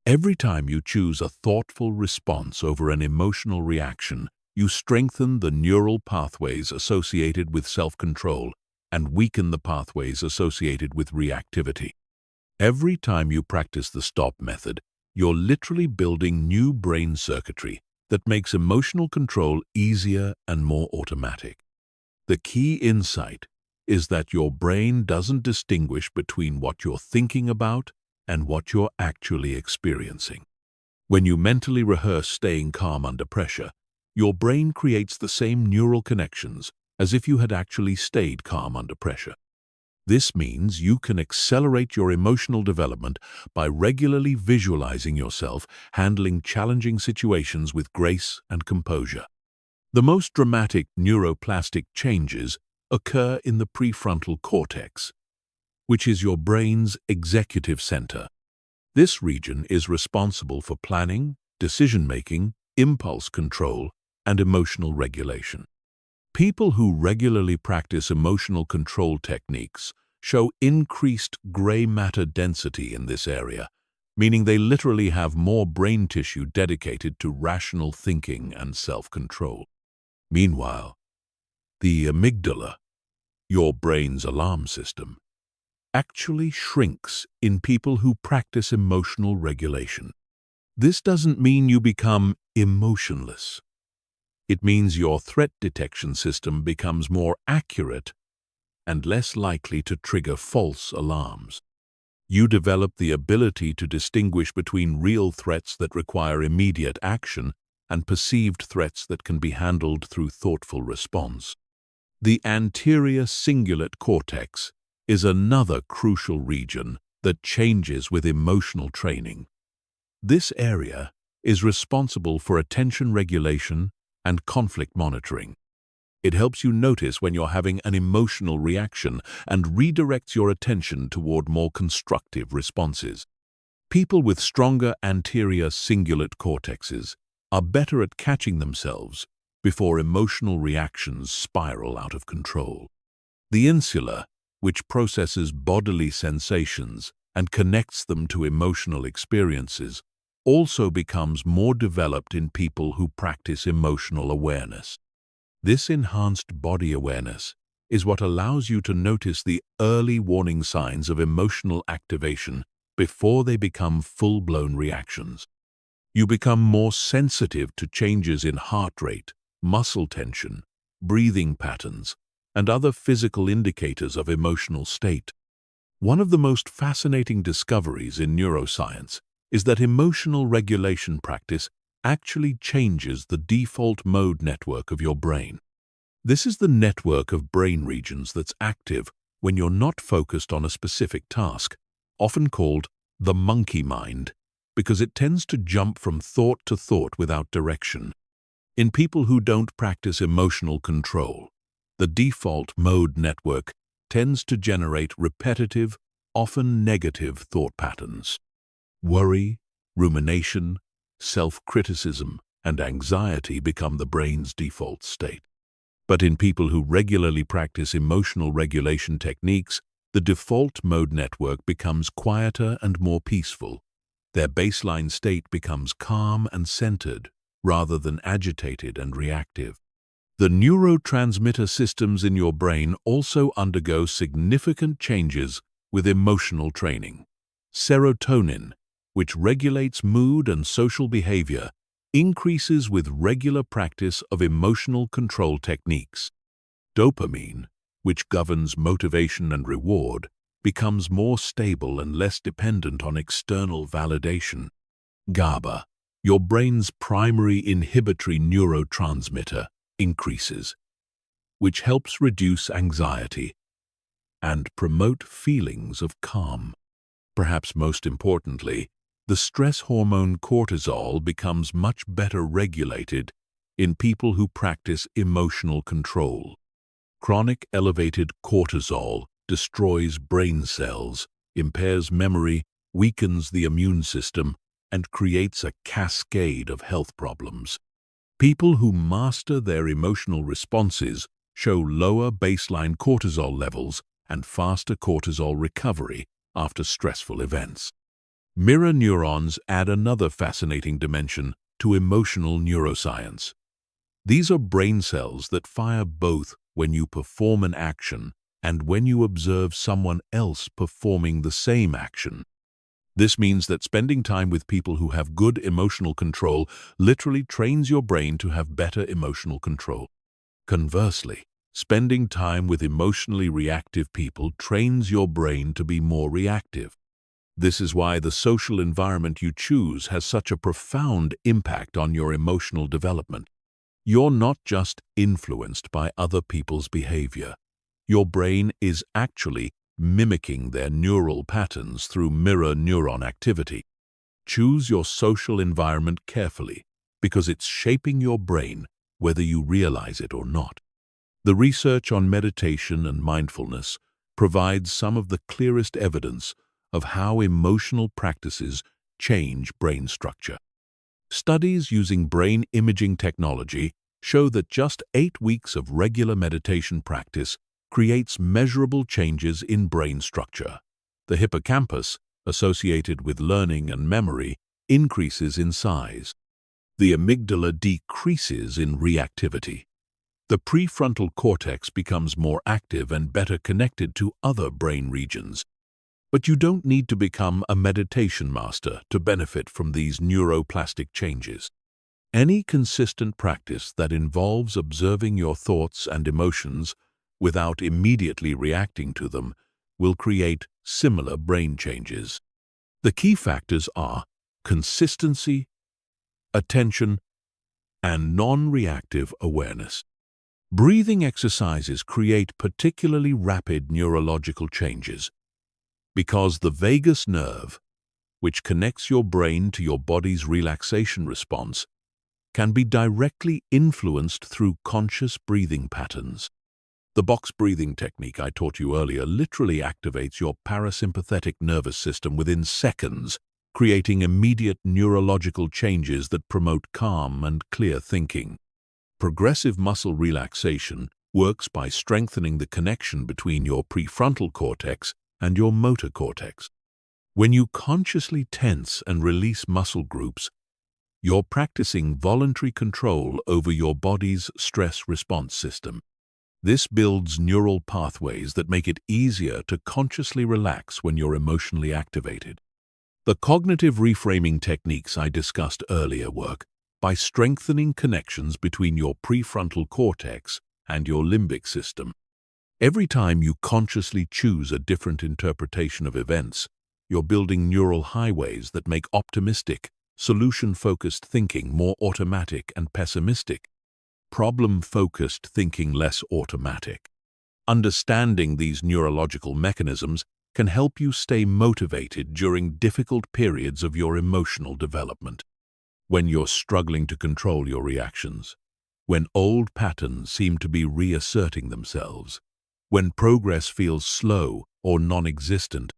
Every time you choose a thoughtful response over an emotional reaction, you strengthen the neural pathways associated with self-control and weaken the pathways associated with reactivity. Every time you practice the stop method, you're literally building new brain circuitry that makes emotional control easier and more automatic. The key insight is that your brain doesn't distinguish between what you're thinking about and what you're actually experiencing. When you mentally rehearse staying calm under pressure, your brain creates the same neural connections as if you had actually stayed calm under pressure. This means you can accelerate your emotional development by regularly visualizing yourself handling challenging situations with grace and composure. The most dramatic neuroplastic changes occur in the prefrontal cortex, which is your brain's executive center. This region is responsible for planning, decision-making, impulse control, and emotional regulation. People who regularly practice emotional control techniques show increased gray matter density in this area, meaning they literally have more brain tissue dedicated to rational thinking and self-control. Meanwhile, the amygdala, your brain's alarm system, actually shrinks in people who practice emotional regulation. This doesn't mean you become emotionless. It means your threat detection system becomes more accurate and less likely to trigger false alarms. You develop the ability to distinguish between real threats that require immediate action and perceived threats that can be handled through thoughtful response. The anterior cingulate cortex is another crucial region that changes with emotional training. This area is responsible for attention regulation and conflict monitoring. It helps you notice when you're having an emotional reaction and redirects your attention toward more constructive responses. People with stronger anterior cingulate cortexes are better at catching themselves before emotional reactions spiral out of control. The insula, which processes bodily sensations and connects them to emotional experiences, also becomes more developed in people who practice emotional awareness. This enhanced body awareness is what allows you to notice the early warning signs of emotional activation before they become full-blown reactions. You become more sensitive to changes in heart rate, muscle tension, breathing patterns, and other physical indicators of emotional state. One of the most fascinating discoveries in neuroscience is that emotional regulation practice actually changes the default mode network of your brain. This is the network of brain regions that's active when you're not focused on a specific task, often called the monkey mind, because it tends to jump from thought to thought without direction. In people who don't practice emotional control, the default mode network tends to generate repetitive, often negative thought patterns. Worry, rumination, self-criticism, and anxiety become the brain's default state. But in people who regularly practice emotional regulation techniques, the default mode network becomes quieter and more peaceful. Their baseline state becomes calm and centered, rather than agitated and reactive. The neurotransmitter systems in your brain also undergo significant changes with emotional training. Serotonin, which regulates mood and social behavior, increases with regular practice of emotional control techniques. Dopamine, which governs motivation and reward, becomes more stable and less dependent on external validation. GABA, your brain's primary inhibitory neurotransmitter, increases, which helps reduce anxiety and promote feelings of calm. Perhaps most importantly, the stress hormone cortisol becomes much better regulated in people who practice emotional control. Chronic elevated cortisol destroys brain cells, impairs memory, weakens the immune system, and creates a cascade of health problems. People who master their emotional responses show lower baseline cortisol levels and faster cortisol recovery after stressful events. Mirror neurons add another fascinating dimension to emotional neuroscience. These are brain cells that fire both when you perform an action and when you observe someone else performing the same action. This means that spending time with people who have good emotional control literally trains your brain to have better emotional control. Conversely, spending time with emotionally reactive people trains your brain to be more reactive. This is why the social environment you choose has such a profound impact on your emotional development. You're not just influenced by other people's behavior. Your brain is actually mimicking their neural patterns through mirror neuron activity. Choose your social environment carefully because it's shaping your brain whether you realize it or not. The research on meditation and mindfulness provides some of the clearest evidence of how emotional practices change brain structure. Studies using brain imaging technology show that just 8 weeks of regular meditation practice creates measurable changes in brain structure. The hippocampus, associated with learning and memory, increases in size. The amygdala decreases in reactivity. The prefrontal cortex becomes more active and better connected to other brain regions. But you don't need to become a meditation master to benefit from these neuroplastic changes. Any consistent practice that involves observing your thoughts and emotions without immediately reacting to them will create similar brain changes. The key factors are consistency, attention, and non-reactive awareness. Breathing exercises create particularly rapid neurological changes because the vagus nerve, which connects your brain to your body's relaxation response, can be directly influenced through conscious breathing patterns. The box breathing technique I taught you earlier literally activates your parasympathetic nervous system within seconds, creating immediate neurological changes that promote calm and clear thinking. Progressive muscle relaxation works by strengthening the connection between your prefrontal cortex and your motor cortex. When you consciously tense and release muscle groups, you're practicing voluntary control over your body's stress response system. This builds neural pathways that make it easier to consciously relax when you're emotionally activated. The cognitive reframing techniques I discussed earlier work by strengthening connections between your prefrontal cortex and your limbic system. Every time you consciously choose a different interpretation of events, you're building neural highways that make optimistic, solution-focused thinking more automatic and pessimistic, problem-focused thinking less automatic. Understanding these neurological mechanisms can help you stay motivated during difficult periods of your emotional development. When you're struggling to control your reactions, when old patterns seem to be reasserting themselves, when progress feels slow or non-existent,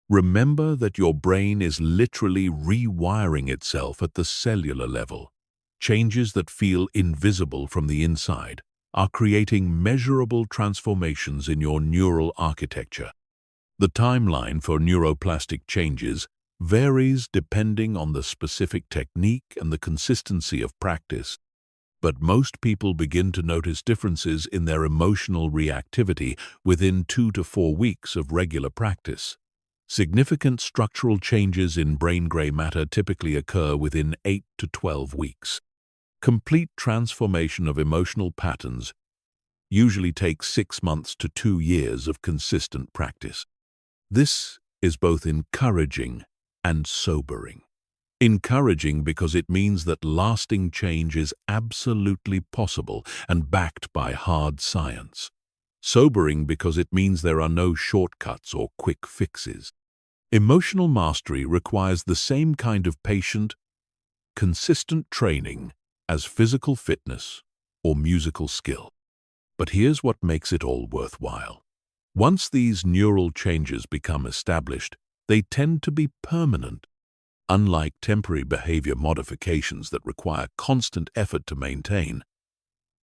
remember that your brain is literally rewiring itself at the cellular level. Changes that feel invisible from the inside are creating measurable transformations in your neural architecture. The timeline for neuroplastic changes varies depending on the specific technique and the consistency of practice, but most people begin to notice differences in their emotional reactivity within 2 to 4 weeks of regular practice. Significant structural changes in brain gray matter typically occur within 8 to 12 weeks. Complete transformation of emotional patterns usually takes 6 months to 2 years of consistent practice. This is both encouraging and sobering. Encouraging because it means that lasting change is absolutely possible and backed by hard science. Sobering because it means there are no shortcuts or quick fixes. Emotional mastery requires the same kind of patient, consistent training as physical fitness or musical skill. But here's what makes it all worthwhile. Once these neural changes become established, they tend to be permanent. Unlike temporary behavior modifications that require constant effort to maintain,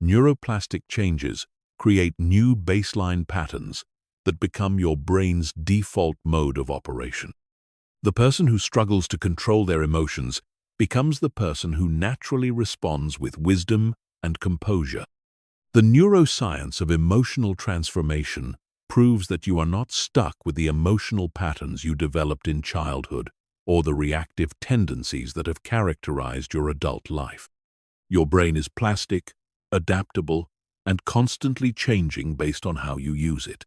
neuroplastic changes create new baseline patterns that become your brain's default mode of operation. The person who struggles to control their emotions becomes the person who naturally responds with wisdom and composure. The neuroscience of emotional transformation proves that you are not stuck with the emotional patterns you developed in childhood or the reactive tendencies that have characterized your adult life. Your brain is plastic, adaptable, and constantly changing based on how you use it.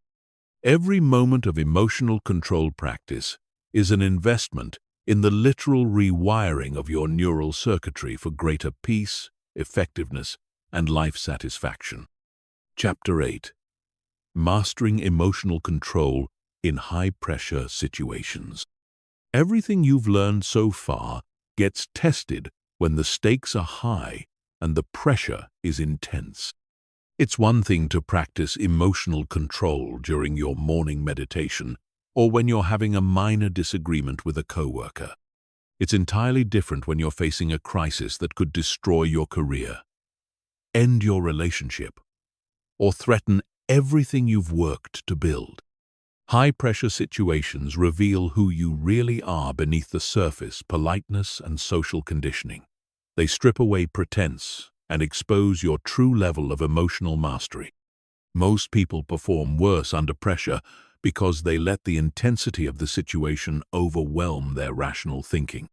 Every moment of emotional control practice is an investment in the literal rewiring of your neural circuitry for greater peace, effectiveness, and life satisfaction. Chapter 8. Mastering Emotional Control in High-Pressure Situations. Everything you've learned so far gets tested when the stakes are high and the pressure is intense. It's one thing to practice emotional control during your morning meditation or when you're having a minor disagreement with a coworker. It's entirely different when you're facing a crisis that could destroy your career, end your relationship, or threaten everything you've worked to build. High-pressure situations reveal who you really are beneath the surface, politeness and social conditioning. They strip away pretense and expose your true level of emotional mastery. Most people perform worse under pressure because they let the intensity of the situation overwhelm their rational thinking.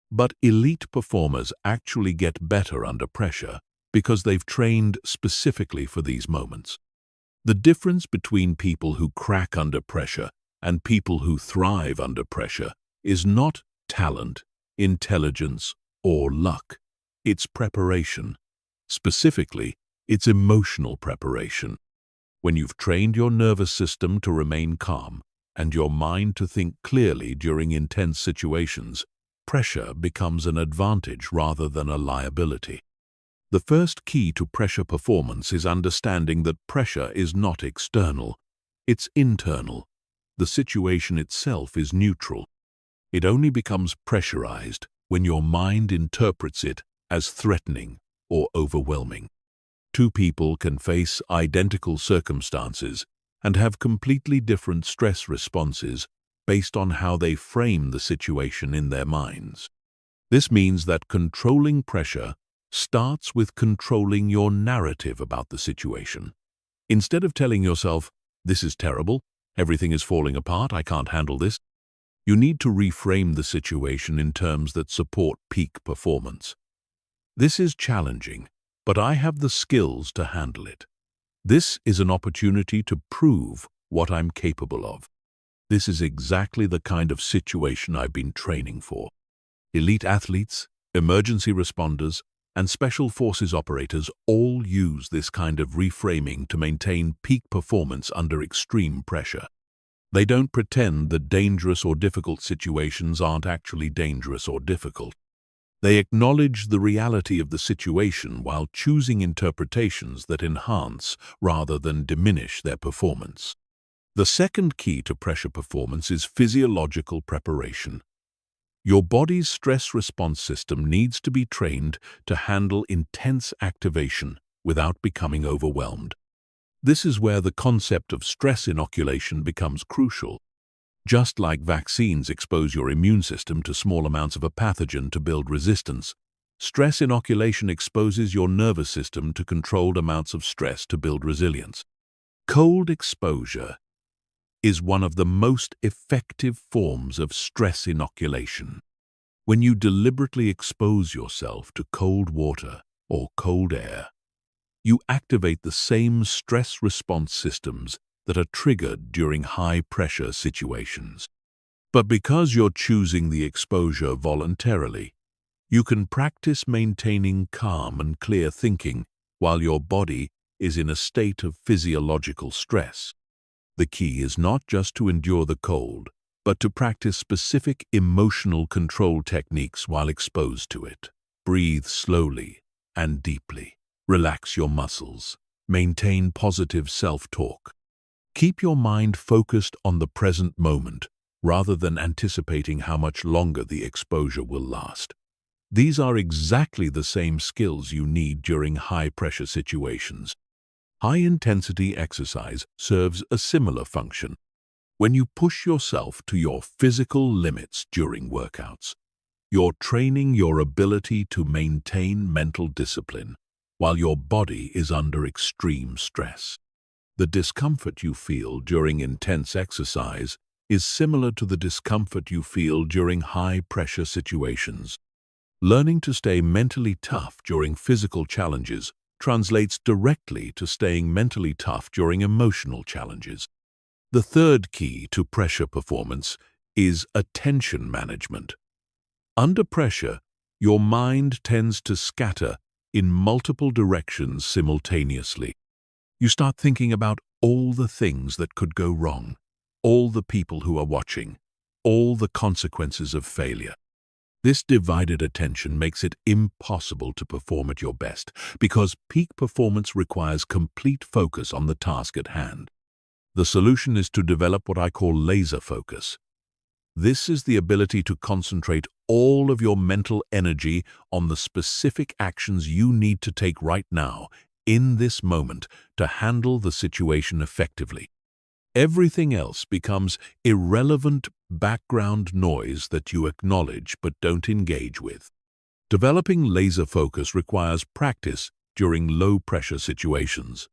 But elite performers actually get better under pressure because they've trained specifically for these moments. The difference between people who crack under pressure and people who thrive under pressure is not talent, intelligence, or luck. It's preparation. Specifically, it's emotional preparation. When you've trained your nervous system to remain calm and your mind to think clearly during intense situations, pressure becomes an advantage rather than a liability. The first key to pressure performance is understanding that pressure is not external, it's internal. The situation itself is neutral. It only becomes pressurized when your mind interprets it as threatening or overwhelming. Two people can face identical circumstances and have completely different stress responses based on how they frame the situation in their minds. This means that controlling pressure starts with controlling your narrative about the situation. Instead of telling yourself, "This is terrible, everything is falling apart, I can't handle this," you need to reframe the situation in terms that support peak performance. This is challenging, but I have the skills to handle it. This is an opportunity to prove what I'm capable of. This is exactly the kind of situation I've been training for. Elite athletes, emergency responders, and special forces operators all use this kind of reframing to maintain peak performance under extreme pressure. They don't pretend that dangerous or difficult situations aren't actually dangerous or difficult. They acknowledge the reality of the situation while choosing interpretations that enhance rather than diminish their performance. The second key to pressure performance is physiological preparation. Your body's stress response system needs to be trained to handle intense activation without becoming overwhelmed. This is where the concept of stress inoculation becomes crucial. Just like vaccines expose your immune system to small amounts of a pathogen to build resistance, stress inoculation exposes your nervous system to controlled amounts of stress to build resilience. Cold exposure is one of the most effective forms of stress inoculation. When you deliberately expose yourself to cold water or cold air, you activate the same stress response systems that are triggered during high-pressure situations. But because you're choosing the exposure voluntarily, you can practice maintaining calm and clear thinking while your body is in a state of physiological stress. The key is not just to endure the cold, but to practice specific emotional control techniques while exposed to it. Breathe slowly and deeply. Relax your muscles. Maintain positive self-talk. Keep your mind focused on the present moment rather than anticipating how much longer the exposure will last. These are exactly the same skills you need during high-pressure situations. High-intensity exercise serves a similar function. When you push yourself to your physical limits during workouts, you're training your ability to maintain mental discipline while your body is under extreme stress. The discomfort you feel during intense exercise is similar to the discomfort you feel during high-pressure situations. Learning to stay mentally tough during physical challenges translates directly to staying mentally tough during emotional challenges. The third key to pressure performance is attention management. Under pressure, your mind tends to scatter in multiple directions simultaneously. You start thinking about all the things that could go wrong, all the people who are watching, all the consequences of failure. This divided attention makes it impossible to perform at your best because peak performance requires complete focus on the task at hand. The solution is to develop what I call laser focus. This is the ability to concentrate all of your mental energy on the specific actions you need to take right now, in this moment, to handle the situation effectively. Everything else becomes irrelevant background noise that you acknowledge but don't engage with. Developing laser focus requires practice during low-pressure situations.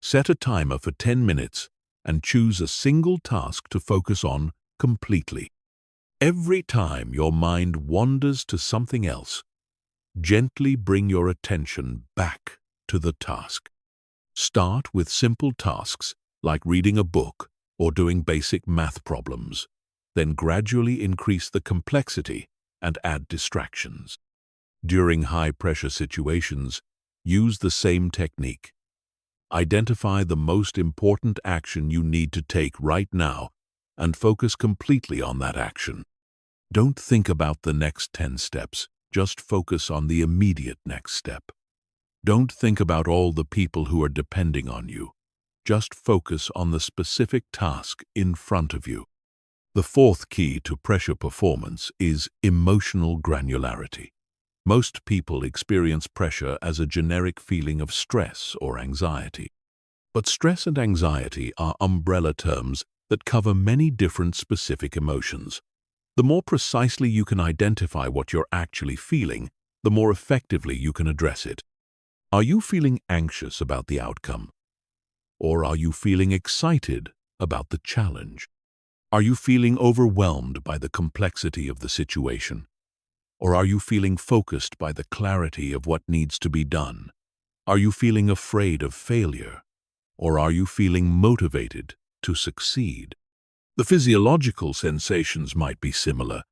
Set a timer for 10 minutes and choose a single task to focus on completely. Every time your mind wanders to something else, gently bring your attention back to the task. Start with simple tasks like reading a book or doing basic math problems, then gradually increase the complexity and add distractions. During high-pressure situations, use the same technique. Identify the most important action you need to take right now and focus completely on that action. Don't think about the next 10 steps, just focus on the immediate next step. Don't think about all the people who are depending on you. Just focus on the specific task in front of you. The fourth key to pressure performance is emotional granularity. Most people experience pressure as a generic feeling of stress or anxiety. But stress and anxiety are umbrella terms that cover many different specific emotions. The more precisely you can identify what you're actually feeling, the more effectively you can address it. Are you feeling anxious about the outcome? Or are you feeling excited about the challenge? Are you feeling overwhelmed by the complexity of the situation? Or are you feeling focused by the clarity of what needs to be done? Are you feeling afraid of failure? Or are you feeling motivated to succeed? The physiological sensations might be similar,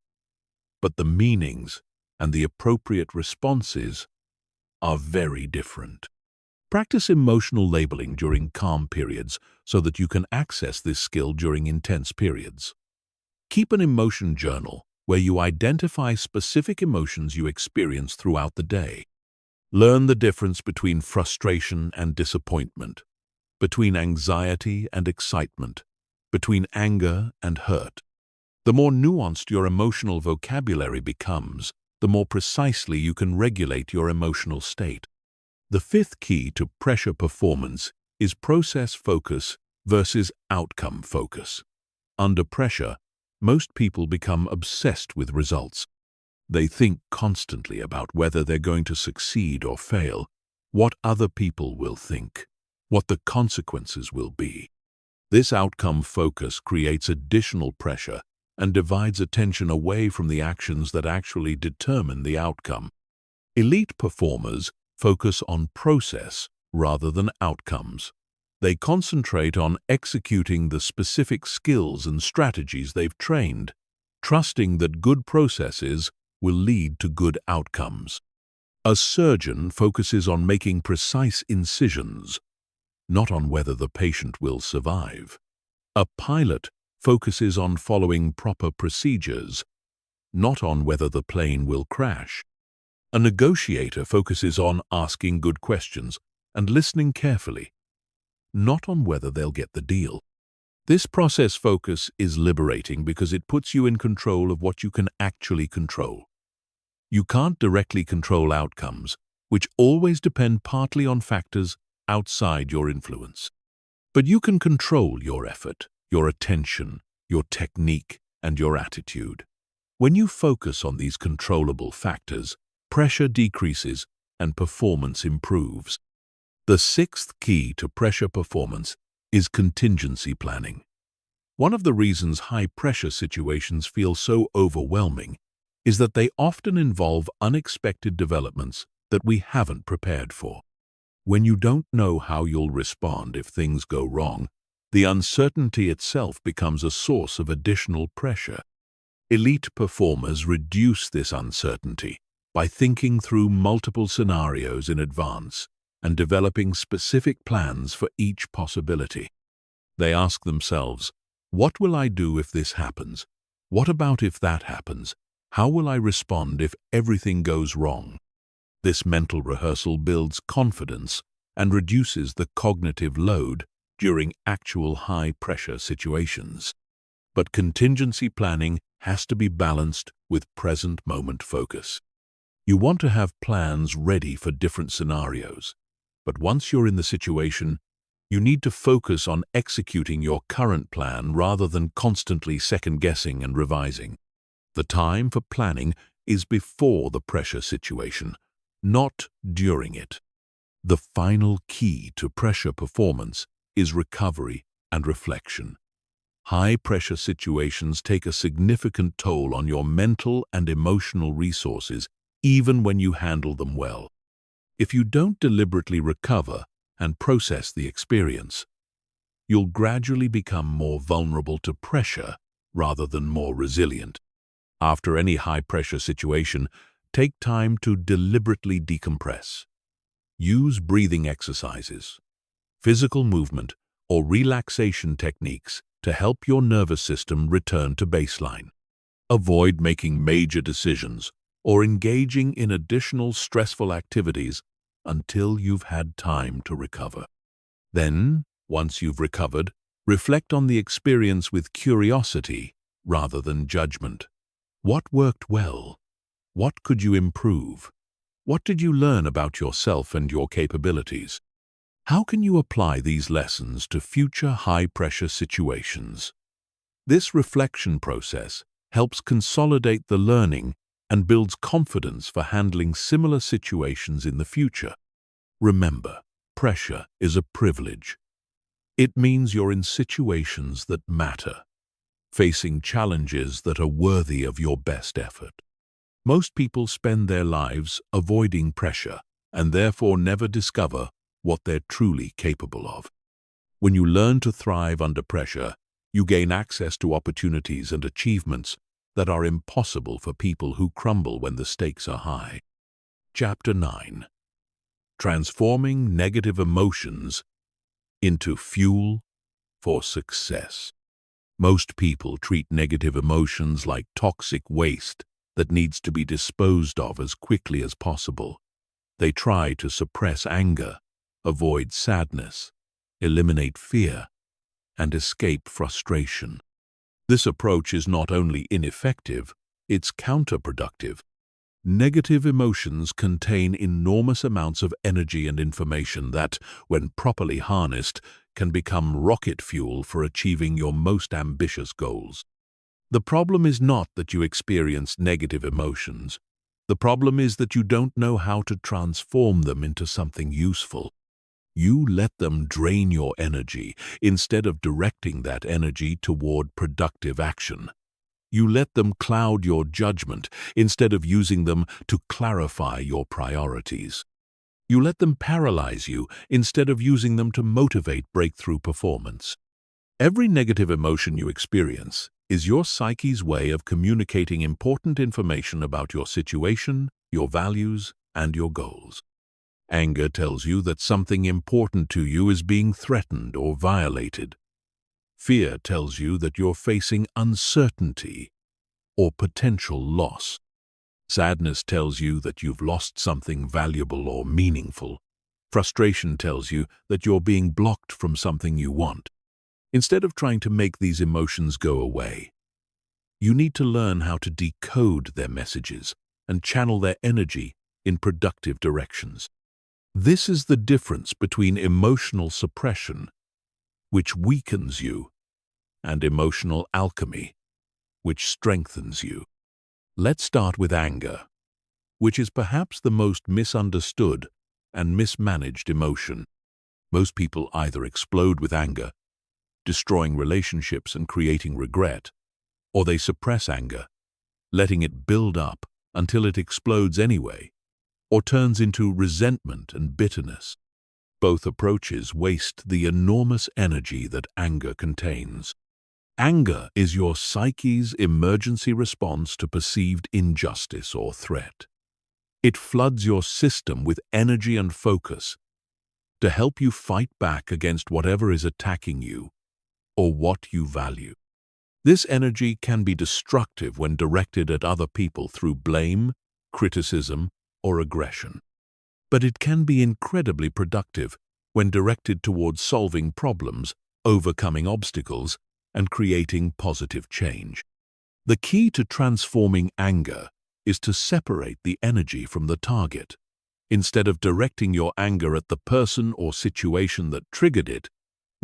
but the meanings and the appropriate responses are very different. Practice emotional labeling during calm periods so that you can access this skill during intense periods. Keep an emotion journal where you identify specific emotions you experience throughout the day. Learn the difference between frustration and disappointment, between anxiety and excitement, between anger and hurt. The more nuanced your emotional vocabulary becomes, the more precisely you can regulate your emotional state. The fifth key to pressure performance is process focus versus outcome focus. Under pressure, most people become obsessed with results. They think constantly about whether they're going to succeed or fail, what other people will think, what the consequences will be. This outcome focus creates additional pressure and divides attention away from the actions that actually determine the outcome. Elite performers focus on process rather than outcomes. They concentrate on executing the specific skills and strategies they've trained, trusting that good processes will lead to good outcomes. A surgeon focuses on making precise incisions, not on whether the patient will survive. A pilot focuses on following proper procedures, not on whether the plane will crash. A negotiator focuses on asking good questions and listening carefully, not on whether they'll get the deal. This process focus is liberating because it puts you in control of what you can actually control. You can't directly control outcomes, which always depend partly on factors outside your influence. But you can control your effort, your attention, your technique, and your attitude. When you focus on these controllable factors, pressure decreases and performance improves. The sixth key to pressure performance is contingency planning. One of the reasons high-pressure situations feel so overwhelming is that they often involve unexpected developments that we haven't prepared for. When you don't know how you'll respond if things go wrong, the uncertainty itself becomes a source of additional pressure. Elite performers reduce this uncertainty by thinking through multiple scenarios in advance and developing specific plans for each possibility. They ask themselves, what will I do if this happens? What about if that happens? How will I respond if everything goes wrong? This mental rehearsal builds confidence and reduces the cognitive load during actual high-pressure situations. But contingency planning has to be balanced with present-moment focus. You want to have plans ready for different scenarios, but once you're in the situation, You need to focus on executing your current plan rather than constantly second-guessing and revising. The time for planning is before the pressure situation, not during it. The final key to pressure performance is recovery and reflection. High-pressure situations take a significant toll on your mental and emotional resources, even when you handle them well. If you don't deliberately recover and process the experience, you'll gradually become more vulnerable to pressure rather than more resilient. After any high-pressure situation, take time to deliberately decompress. Use breathing exercises, physical movement, or relaxation techniques to help your nervous system return to baseline. Avoid making major decisions or engaging in additional stressful activities until you've had time to recover. Then, once you've recovered, reflect on the experience with curiosity rather than judgment. What worked well? What could you improve? What did you learn about yourself and your capabilities? How can you apply these lessons to future high-pressure situations? This reflection process helps consolidate the learning and builds confidence for handling similar situations in the future. Remember, pressure is a privilege. It means you're in situations that matter, facing challenges that are worthy of your best effort. Most people spend their lives avoiding pressure and therefore never discover what they're truly capable of. When you learn to thrive under pressure, you gain access to opportunities and achievements that are impossible for people who crumble when the stakes are high. Chapter 9. Transforming negative emotions into fuel for success. Most people treat negative emotions like toxic waste that needs to be disposed of as quickly as possible. They try to suppress anger, avoid sadness, eliminate fear, and escape frustration. This approach is not only ineffective, it's counterproductive. Negative emotions contain enormous amounts of energy and information that, when properly harnessed, can become rocket fuel for achieving your most ambitious goals. The problem is not that you experience negative emotions. The problem is that you don't know how to transform them into something useful. You let them drain your energy instead of directing that energy toward productive action. You let them cloud your judgment instead of using them to clarify your priorities. You let them paralyze you instead of using them to motivate breakthrough performance. Every negative emotion you experience is your psyche's way of communicating important information about your situation, your values, and your goals. Anger tells you that something important to you is being threatened or violated. Fear tells you that you're facing uncertainty or potential loss. Sadness tells you that you've lost something valuable or meaningful. Frustration tells you that you're being blocked from something you want. Instead of trying to make these emotions go away, you need to learn how to decode their messages and channel their energy in productive directions. This is the difference between emotional suppression, which weakens you, and emotional alchemy, which strengthens you. Let's start with anger, which is perhaps the most misunderstood and mismanaged emotion. Most people either explode with anger, destroying relationships and creating regret, or they suppress anger, letting it build up until it explodes anyway, or turns into resentment and bitterness. Both approaches waste the enormous energy that anger contains. Anger is your psyche's emergency response to perceived injustice or threat. It floods your system with energy and focus to help you fight back against whatever is attacking you or what you value. This energy can be destructive when directed at other people through blame, criticism, or aggression. But it can be incredibly productive when directed towards solving problems, overcoming obstacles, and creating positive change. The key to transforming anger is to separate the energy from the target. Instead of directing your anger at the person or situation that triggered it,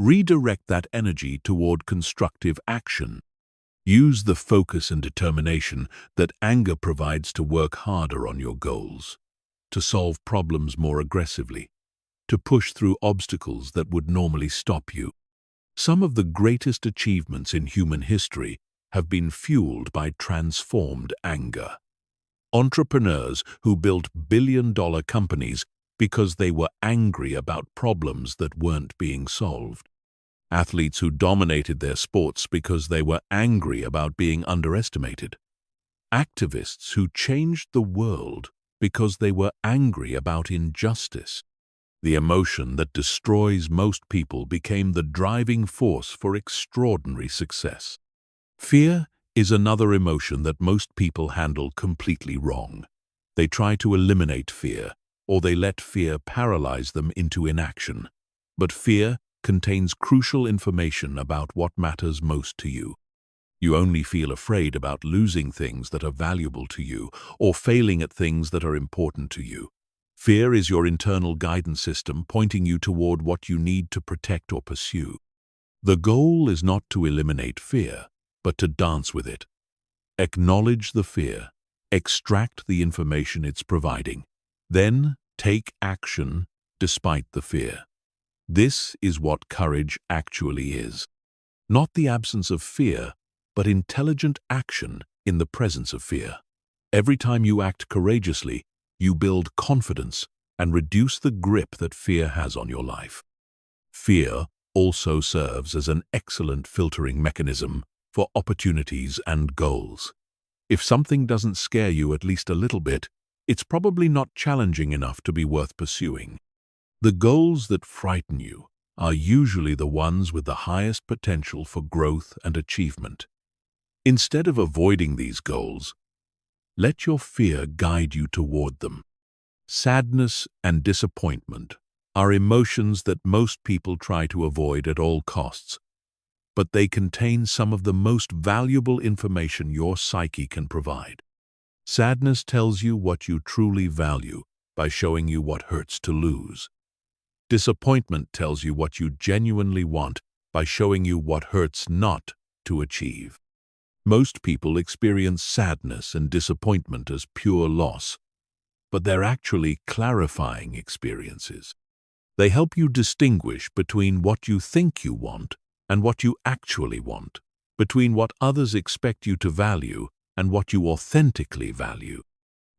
redirect that energy toward constructive action. Use the focus and determination that anger provides to work harder on your goals, to solve problems more aggressively, to push through obstacles that would normally stop you. Some of the greatest achievements in human history have been fueled by transformed anger. Entrepreneurs who built billion-dollar companies because they were angry about problems that weren't being solved. Athletes who dominated their sports because they were angry about being underestimated. Activists who changed the world because they were angry about injustice. The emotion that destroys most people became the driving force for extraordinary success. Fear is another emotion that most people handle completely wrong. They try to eliminate fear, or they let fear paralyze them into inaction. But fear contains crucial information about what matters most to you. You only feel afraid about losing things that are valuable to you, or failing at things that are important to you. Fear is your internal guidance system pointing you toward what you need to protect or pursue. The goal is not to eliminate fear, but to dance with it. Acknowledge the fear, extract the information it's providing, then take action despite the fear. This is what courage actually is. Not the absence of fear, but intelligent action in the presence of fear. Every time you act courageously, you build confidence and reduce the grip that fear has on your life. Fear also serves as an excellent filtering mechanism for opportunities and goals. If something doesn't scare you at least a little bit, it's probably not challenging enough to be worth pursuing. The goals that frighten you are usually the ones with the highest potential for growth and achievement. Instead of avoiding these goals, let your fear guide you toward them. Sadness and disappointment are emotions that most people try to avoid at all costs, but they contain some of the most valuable information your psyche can provide. Sadness tells you what you truly value by showing you what hurts to lose. Disappointment tells you what you genuinely want by showing you what hurts not to achieve. Most people experience sadness and disappointment as pure loss, but they're actually clarifying experiences. They help you distinguish between what you think you want and what you actually want, between what others expect you to value and what you authentically value.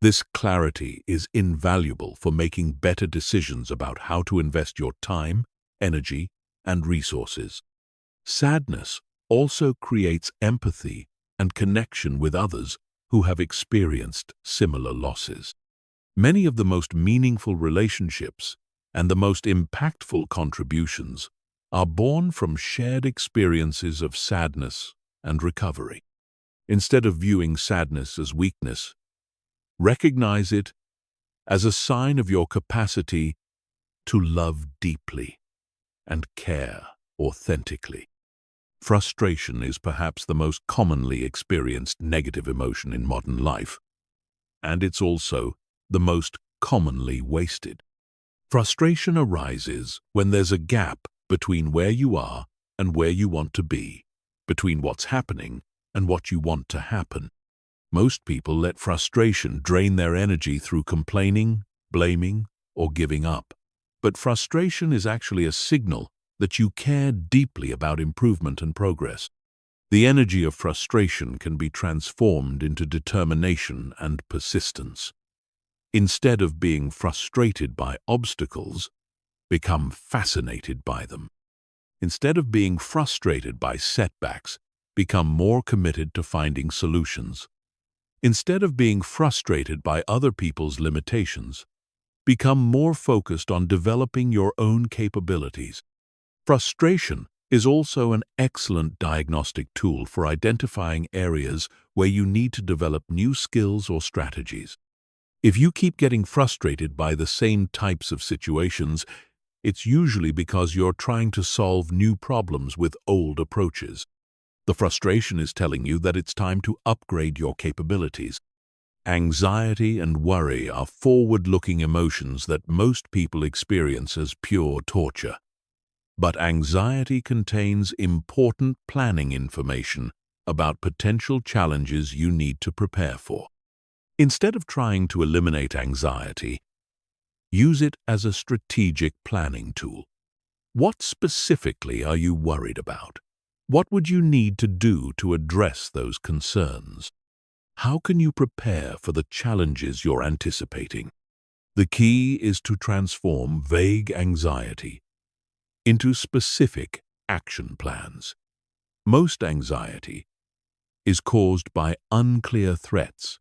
This clarity is invaluable for making better decisions about how to invest your time, energy, and resources. Sadness also creates empathy and connection with others who have experienced similar losses. Many of the most meaningful relationships and the most impactful contributions are born from shared experiences of sadness and recovery. Instead of viewing sadness as weakness, recognize it as a sign of your capacity to love deeply and care authentically. Frustration is perhaps the most commonly experienced negative emotion in modern life, and it's also the most commonly wasted. Frustration arises when there's a gap between where you are and where you want to be, between what's happening and what you want to happen. Most people let frustration drain their energy through complaining, blaming, or giving up. But frustration is actually a signal that you care deeply about improvement and progress. The energy of frustration can be transformed into determination and persistence. Instead of being frustrated by obstacles, become fascinated by them. Instead of being frustrated by setbacks, become more committed to finding solutions. Instead of being frustrated by other people's limitations, become more focused on developing your own capabilities. Frustration is also an excellent diagnostic tool for identifying areas where you need to develop new skills or strategies. If you keep getting frustrated by the same types of situations, it's usually because you're trying to solve new problems with old approaches. The frustration is telling you that it's time to upgrade your capabilities. Anxiety and worry are forward-looking emotions that most people experience as pure torture. But anxiety contains important planning information about potential challenges you need to prepare for. Instead of trying to eliminate anxiety, use it as a strategic planning tool. What specifically are you worried about? What would you need to do to address those concerns? How can you prepare for the challenges you're anticipating? The key is to transform vague anxiety into specific action plans. Most anxiety is caused by unclear threats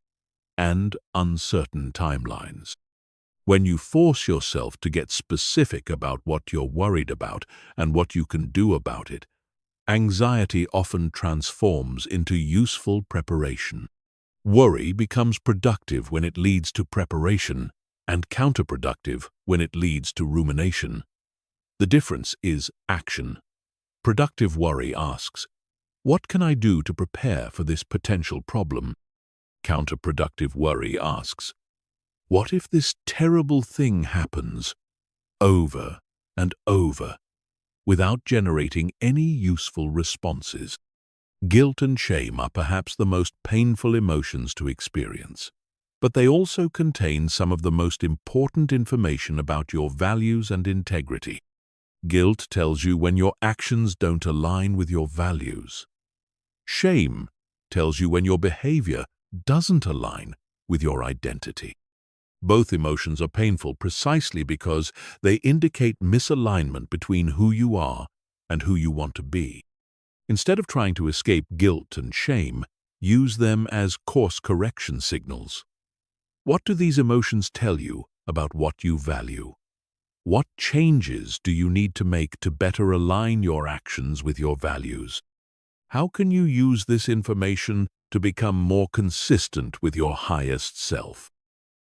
and uncertain timelines. When you force yourself to get specific about what you're worried about and what you can do about it, anxiety often transforms into useful preparation. Worry becomes productive when it leads to preparation and counterproductive when it leads to rumination. The difference is action. Productive worry asks, "What can I do to prepare for this potential problem?" Counterproductive worry asks, "What if this terrible thing happens?" Over and over, without generating any useful responses. Guilt and shame are perhaps the most painful emotions to experience, but they also contain some of the most important information about your values and integrity. Guilt tells you when your actions don't align with your values. Shame tells you when your behavior doesn't align with your identity. Both emotions are painful precisely because they indicate misalignment between who you are and who you want to be. Instead of trying to escape guilt and shame, use them as course correction signals. What do these emotions tell you about what you value? What changes do you need to make to better align your actions with your values? How can you use this information to become more consistent with your highest self?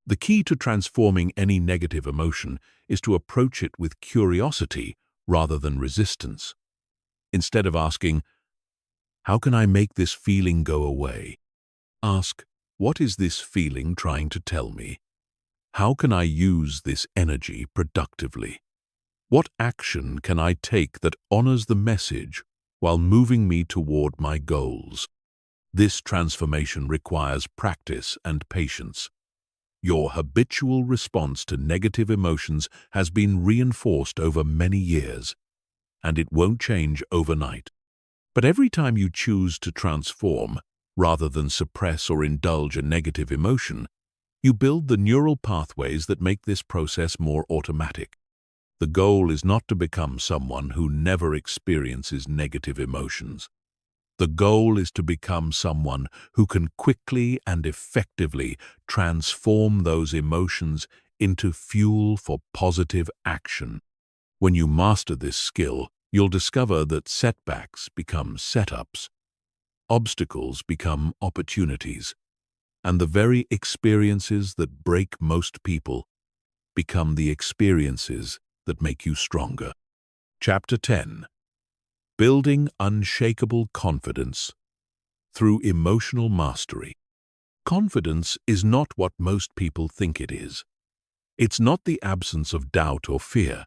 The key to transforming any negative emotion is to approach it with curiosity rather than resistance. Instead of asking, "How can I make this feeling go away?" ask, "What is this feeling trying to tell me? How can I use this energy productively? What action can I take that honors the message while moving me toward my goals?" This transformation requires practice and patience. Your habitual response to negative emotions has been reinforced over many years, and it won't change overnight. But every time you choose to transform, rather than suppress or indulge a negative emotion, you build the neural pathways that make this process more automatic. The goal is not to become someone who never experiences negative emotions. The goal is to become someone who can quickly and effectively transform those emotions into fuel for positive action. When you master this skill, you'll discover that setbacks become setups, obstacles become opportunities, and the very experiences that break most people become the experiences that make you stronger. Chapter 10. Building Unshakable Confidence Through Emotional Mastery. Confidence is not what most people think it is. It's not the absence of doubt or fear.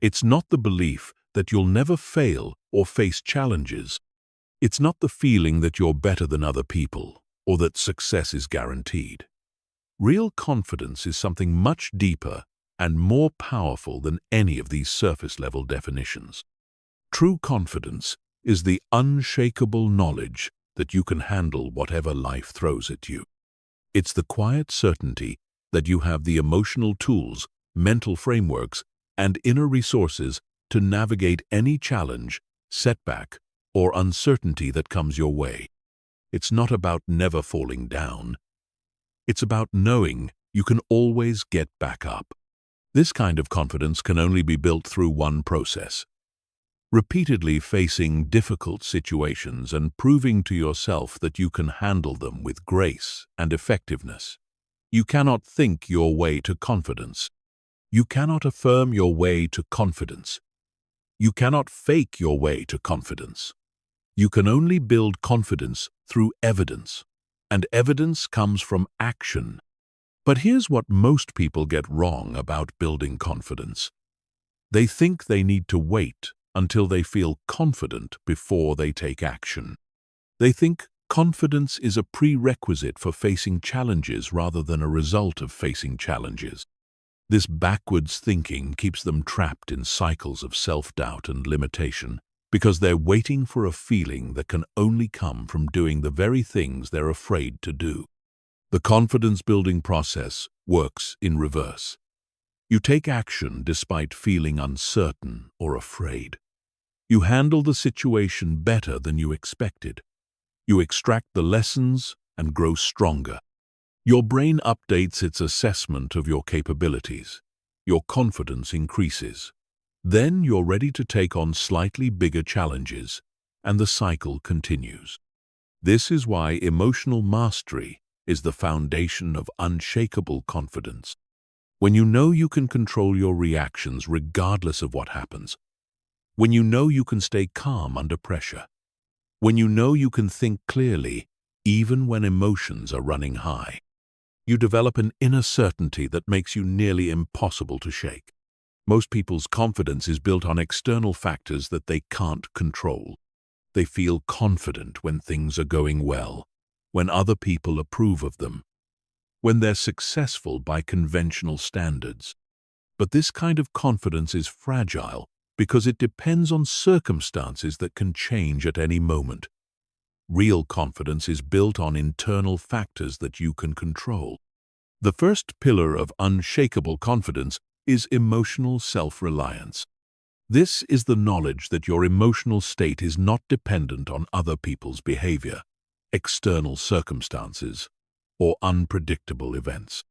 It's not the belief that you'll never fail or face challenges. It's not the feeling that you're better than other people or that success is guaranteed. Real confidence is something much deeper and more powerful than any of these surface-level definitions. True confidence is the unshakable knowledge that you can handle whatever life throws at you. It's the quiet certainty that you have the emotional tools, mental frameworks, and inner resources to navigate any challenge, setback, or uncertainty that comes your way. It's not about never falling down. It's about knowing you can always get back up. This kind of confidence can only be built through one process: repeatedly facing difficult situations and proving to yourself that you can handle them with grace and effectiveness. You cannot think your way to confidence. You cannot affirm your way to confidence. You cannot fake your way to confidence. You can only build confidence through evidence, and evidence comes from action. But here's what most people get wrong about building confidence. They think they need to wait until they feel confident before they take action. They think confidence is a prerequisite for facing challenges rather than a result of facing challenges. This backwards thinking keeps them trapped in cycles of self-doubt and limitation because they're waiting for a feeling that can only come from doing the very things they're afraid to do. The confidence-building process works in reverse. You take action despite feeling uncertain or afraid. You handle the situation better than you expected. You extract the lessons and grow stronger. Your brain updates its assessment of your capabilities. Your confidence increases. Then you're ready to take on slightly bigger challenges, and the cycle continues. This is why emotional mastery is the foundation of unshakable confidence. When you know you can control your reactions regardless of what happens, when you know you can stay calm under pressure, when you know you can think clearly even when emotions are running high, you develop an inner certainty that makes you nearly impossible to shake. Most people's confidence is built on external factors that they can't control. They feel confident when things are going well, when other people approve of them, when they're successful by conventional standards. But this kind of confidence is fragile because it depends on circumstances that can change at any moment. Real confidence is built on internal factors that you can control. The first pillar of unshakable confidence is emotional self-reliance. This is the knowledge that your emotional state is not dependent on other people's behavior, external circumstances, or unpredictable events.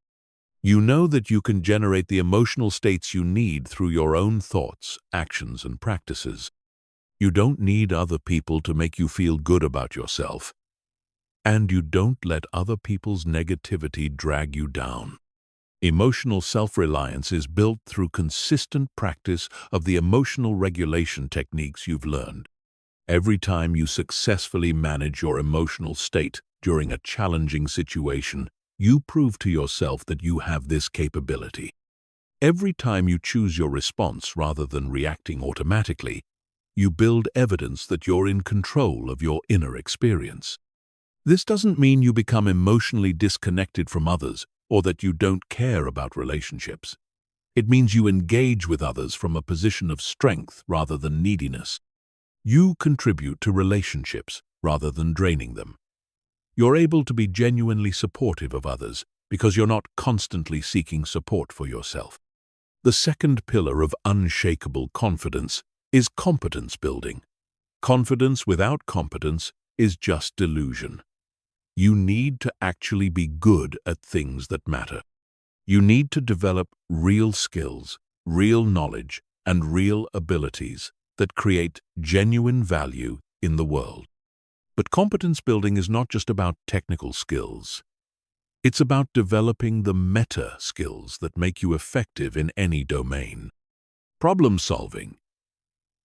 You know that you can generate the emotional states you need through your own thoughts, actions, and practices. You don't need other people to make you feel good about yourself, and you don't let other people's negativity drag you down. Emotional self-reliance is built through consistent practice of the emotional regulation techniques you've learned. Every time you successfully manage your emotional state during a challenging situation, you prove to yourself that you have this capability. Every time you choose your response rather than reacting automatically, you build evidence that you're in control of your inner experience. This doesn't mean you become emotionally disconnected from others or that you don't care about relationships. It means you engage with others from a position of strength rather than neediness. You contribute to relationships rather than draining them. You're able to be genuinely supportive of others because you're not constantly seeking support for yourself. The second pillar of unshakable confidence is competence building. Confidence without competence is just delusion. You need to actually be good at things that matter. You need to develop real skills, real knowledge, and real abilities that create genuine value in the world. But competence building is not just about technical skills. It's about developing the meta skills that make you effective in any domain. Problem solving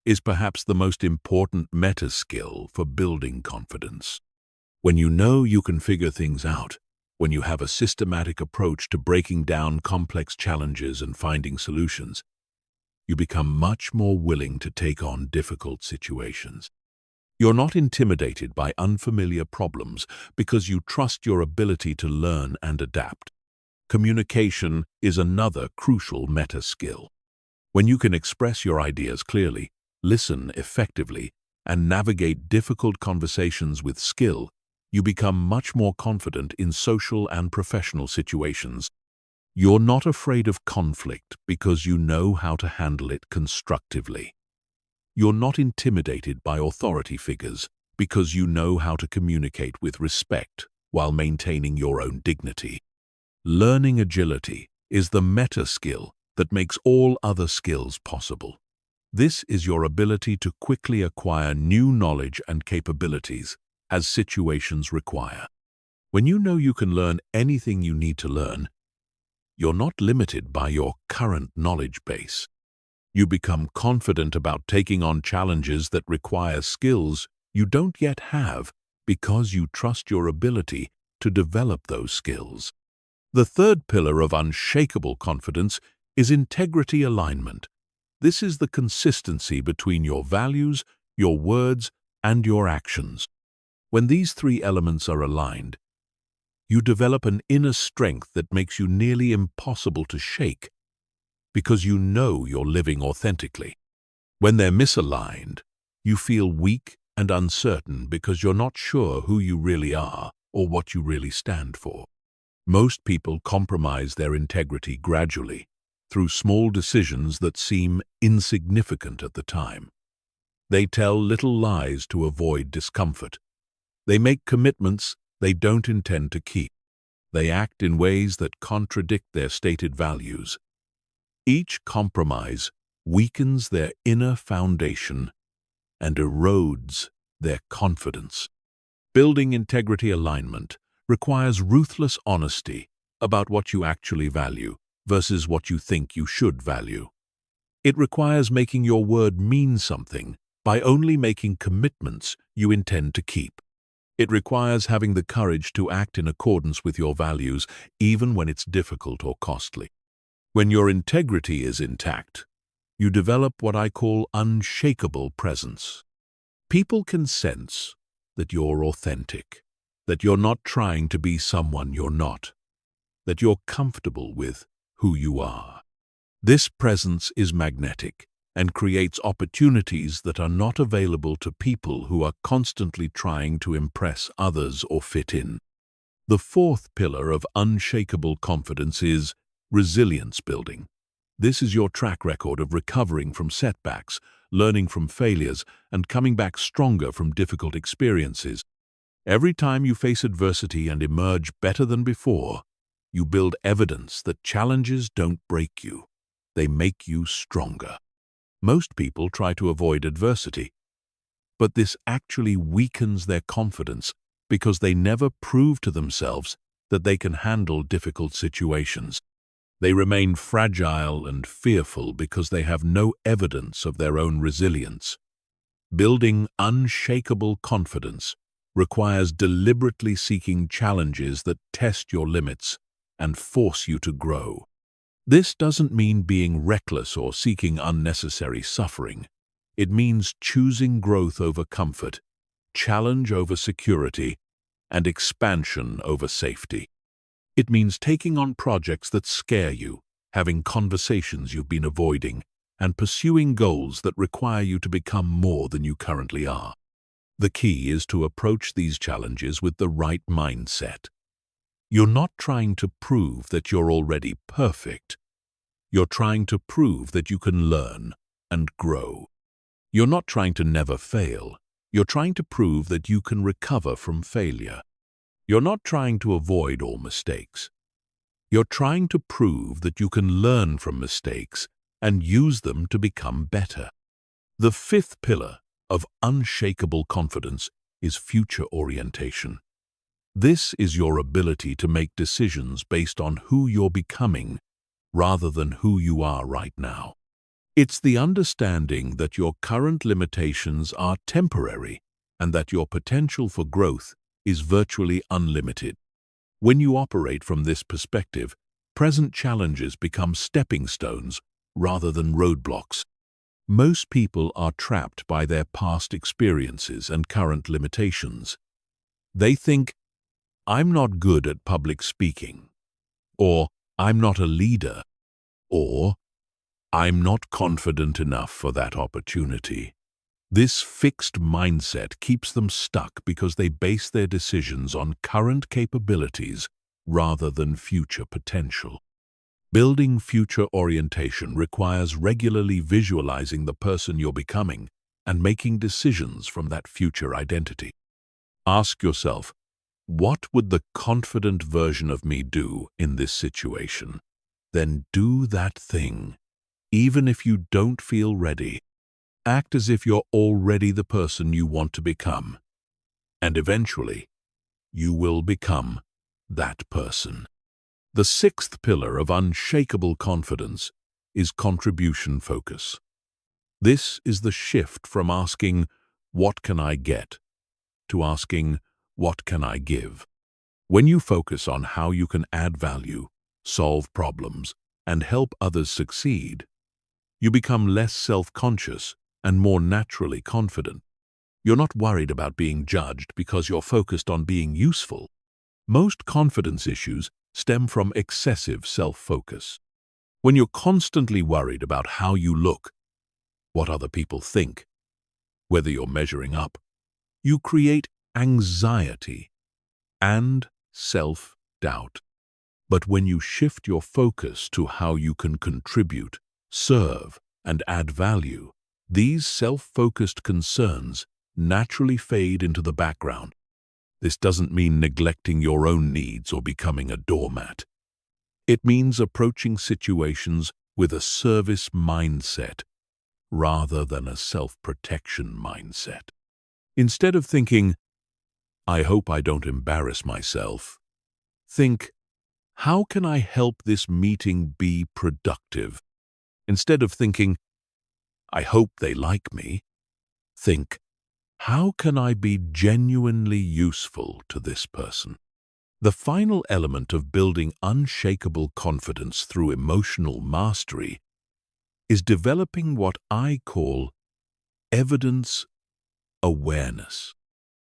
is perhaps the most important meta skill for building confidence. When you know you can figure things out, when you have a systematic approach to breaking down complex challenges and finding solutions, you become much more willing to take on difficult situations. You're not intimidated by unfamiliar problems because you trust your ability to learn and adapt. Communication is another crucial meta skill. When you can express your ideas clearly, listen effectively, and navigate difficult conversations with skill, you become much more confident in social and professional situations. You're not afraid of conflict because you know how to handle it constructively. You're not intimidated by authority figures because you know how to communicate with respect while maintaining your own dignity. Learning agility is the meta skill that makes all other skills possible. This is your ability to quickly acquire new knowledge and capabilities as situations require. When you know you can learn anything you need to learn, you're not limited by your current knowledge base. You become confident about taking on challenges that require skills you don't yet have because you trust your ability to develop those skills. The third pillar of unshakable confidence is integrity alignment. This is the consistency between your values, your words, and your actions. When these three elements are aligned, you develop an inner strength that makes you nearly impossible to shake, because you know you're living authentically. When they're misaligned, you feel weak and uncertain because you're not sure who you really are or what you really stand for. Most people compromise their integrity gradually, through small decisions that seem insignificant at the time. They tell little lies to avoid discomfort. They make commitments they don't intend to keep. They act in ways that contradict their stated values. Each compromise weakens their inner foundation and erodes their confidence. Building integrity alignment requires ruthless honesty about what you actually value versus what you think you should value. It requires making your word mean something by only making commitments you intend to keep. It requires having the courage to act in accordance with your values, even when it's difficult or costly. When your integrity is intact, you develop what I call unshakable presence. People can sense that you're authentic, that you're not trying to be someone you're not, that you're comfortable with who you are. This presence is magnetic and creates opportunities that are not available to people who are constantly trying to impress others or fit in. The fourth pillar of unshakable confidence is resilience building. This is your track record of recovering from setbacks, learning from failures, and coming back stronger from difficult experiences. Every time you face adversity and emerge better than before, you build evidence that challenges don't break you. They make you stronger. Most people try to avoid adversity, but this actually weakens their confidence because they never prove to themselves that they can handle difficult situations. They remain fragile and fearful because they have no evidence of their own resilience. Building unshakable confidence requires deliberately seeking challenges that test your limits and force you to grow. This doesn't mean being reckless or seeking unnecessary suffering. It means choosing growth over comfort, challenge over security, and expansion over safety. It means taking on projects that scare you, having conversations you've been avoiding, and pursuing goals that require you to become more than you currently are. The key is to approach these challenges with the right mindset. You're not trying to prove that you're already perfect. You're trying to prove that you can learn and grow. You're not trying to never fail. You're trying to prove that you can recover from failure. You're not trying to avoid all mistakes. You're trying to prove that you can learn from mistakes and use them to become better. The fifth pillar of unshakable confidence is future orientation. This is your ability to make decisions based on who you're becoming rather than who you are right now. It's the understanding that your current limitations are temporary and that your potential for growth is virtually unlimited. When you operate from this perspective, present challenges become stepping stones rather than roadblocks. Most people are trapped by their past experiences and current limitations. They think, "I'm not good at public speaking," or "I'm not a leader," or "I'm not confident enough for that opportunity." This fixed mindset keeps them stuck because they base their decisions on current capabilities rather than future potential. Building future orientation requires regularly visualizing the person you're becoming and making decisions from that future identity. Ask yourself, what would the confident version of me do in this situation? Then do that thing, even if you don't feel ready. Act as if you're already the person you want to become, and eventually, you will become that person. The sixth pillar of unshakable confidence is contribution focus. This is the shift from asking, "What can I get?" to asking, "What can I give?" When you focus on how you can add value, solve problems, and help others succeed, You become less self-conscious and more naturally confident. You're not worried about being judged because you're focused on being useful. Most confidence issues stem from excessive self-focus. When you're constantly worried about how you look, what other people think, whether you're measuring up, you create anxiety and self-doubt. But when you shift your focus to how you can contribute, serve, and add value, these self-focused concerns naturally fade into the background. This doesn't mean neglecting your own needs or becoming a doormat. It means approaching situations with a service mindset rather than a self-protection mindset. Instead of thinking, "I hope I don't embarrass myself," think, "How can I help this meeting be productive?" Instead of thinking, "I hope they like me," think, "How can I be genuinely useful to this person?" The final element of building unshakable confidence through emotional mastery is developing what I call evidence awareness.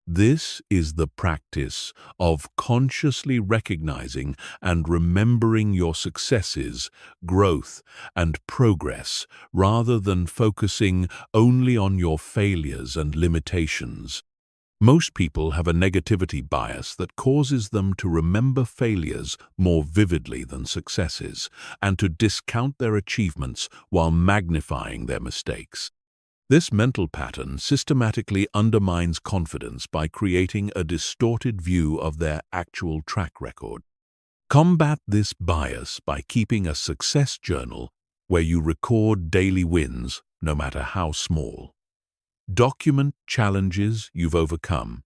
This is the practice of consciously recognizing and remembering your successes, growth, and progress, rather than focusing only on your failures and limitations. Most people have a negativity bias that causes them to remember failures more vividly than successes, and to discount their achievements while magnifying their mistakes. This mental pattern systematically undermines confidence by creating a distorted view of their actual track record. Combat this bias by keeping a success journal where you record daily wins, no matter how small. Document challenges you've overcome,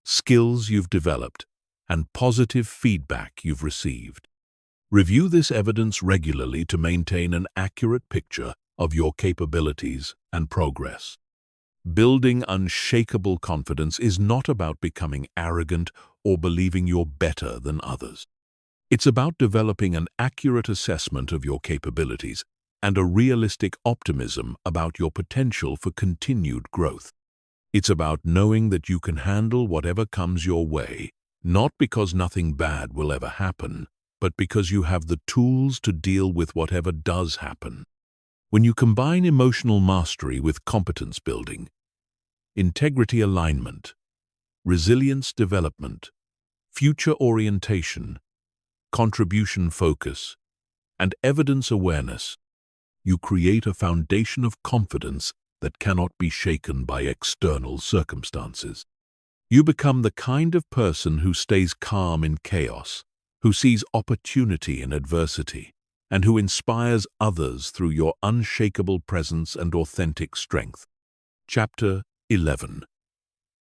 skills you've developed, and positive feedback you've received. Review this evidence regularly to maintain an accurate picture of your capabilities and progress. Building unshakable confidence is not about becoming arrogant or believing you're better than others. It's about developing an accurate assessment of your capabilities and a realistic optimism about your potential for continued growth. It's about knowing that you can handle whatever comes your way, not because nothing bad will ever happen, but because you have the tools to deal with whatever does happen. When you combine emotional mastery with competence building, integrity alignment, resilience development, future orientation, contribution focus, and evidence awareness, you create a foundation of confidence that cannot be shaken by external circumstances. You become the kind of person who stays calm in chaos, who sees opportunity in adversity, and who inspires others through your unshakable presence and authentic strength. Chapter 11.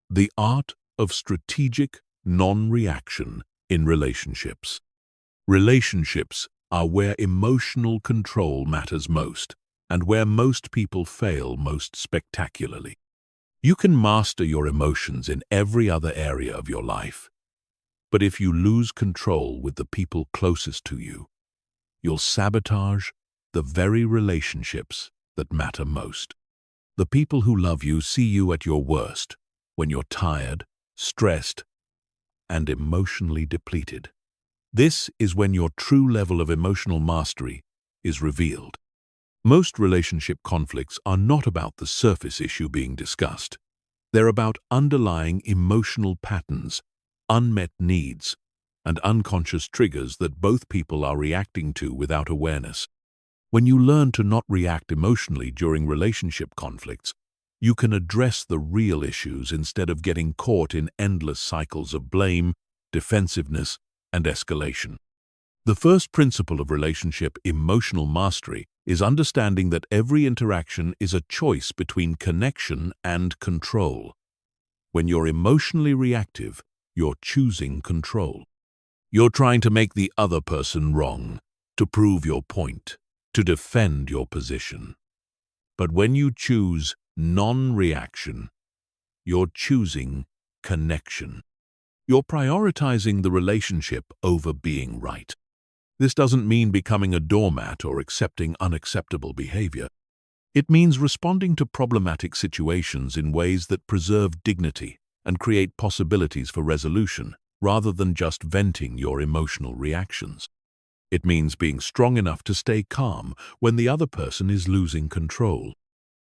The Art of Strategic Non-Reaction in Relationships. Relationships are where emotional control matters most, and where most people fail most spectacularly. You can master your emotions in every other area of your life, but if you lose control with the people closest to you, you'll sabotage the very relationships that matter most. The people who love you see you at your worst, when you're tired, stressed, and emotionally depleted. This is when your true level of emotional mastery is revealed. Most relationship conflicts are not about the surface issue being discussed. They're about underlying emotional patterns, unmet needs, and unconscious triggers that both people are reacting to without awareness. When you learn to not react emotionally during relationship conflicts, you can address the real issues instead of getting caught in endless cycles of blame, defensiveness, and escalation. The first principle of relationship emotional mastery is understanding that every interaction is a choice between connection and control. When you're emotionally reactive, you're choosing control. You're trying to make the other person wrong, to prove your point, to defend your position. But when you choose non-reaction, you're choosing connection. You're prioritizing the relationship over being right. This doesn't mean becoming a doormat or accepting unacceptable behavior. It means responding to problematic situations in ways that preserve dignity and create possibilities for resolution, rather than just venting your emotional reactions. It means being strong enough to stay calm when the other person is losing control.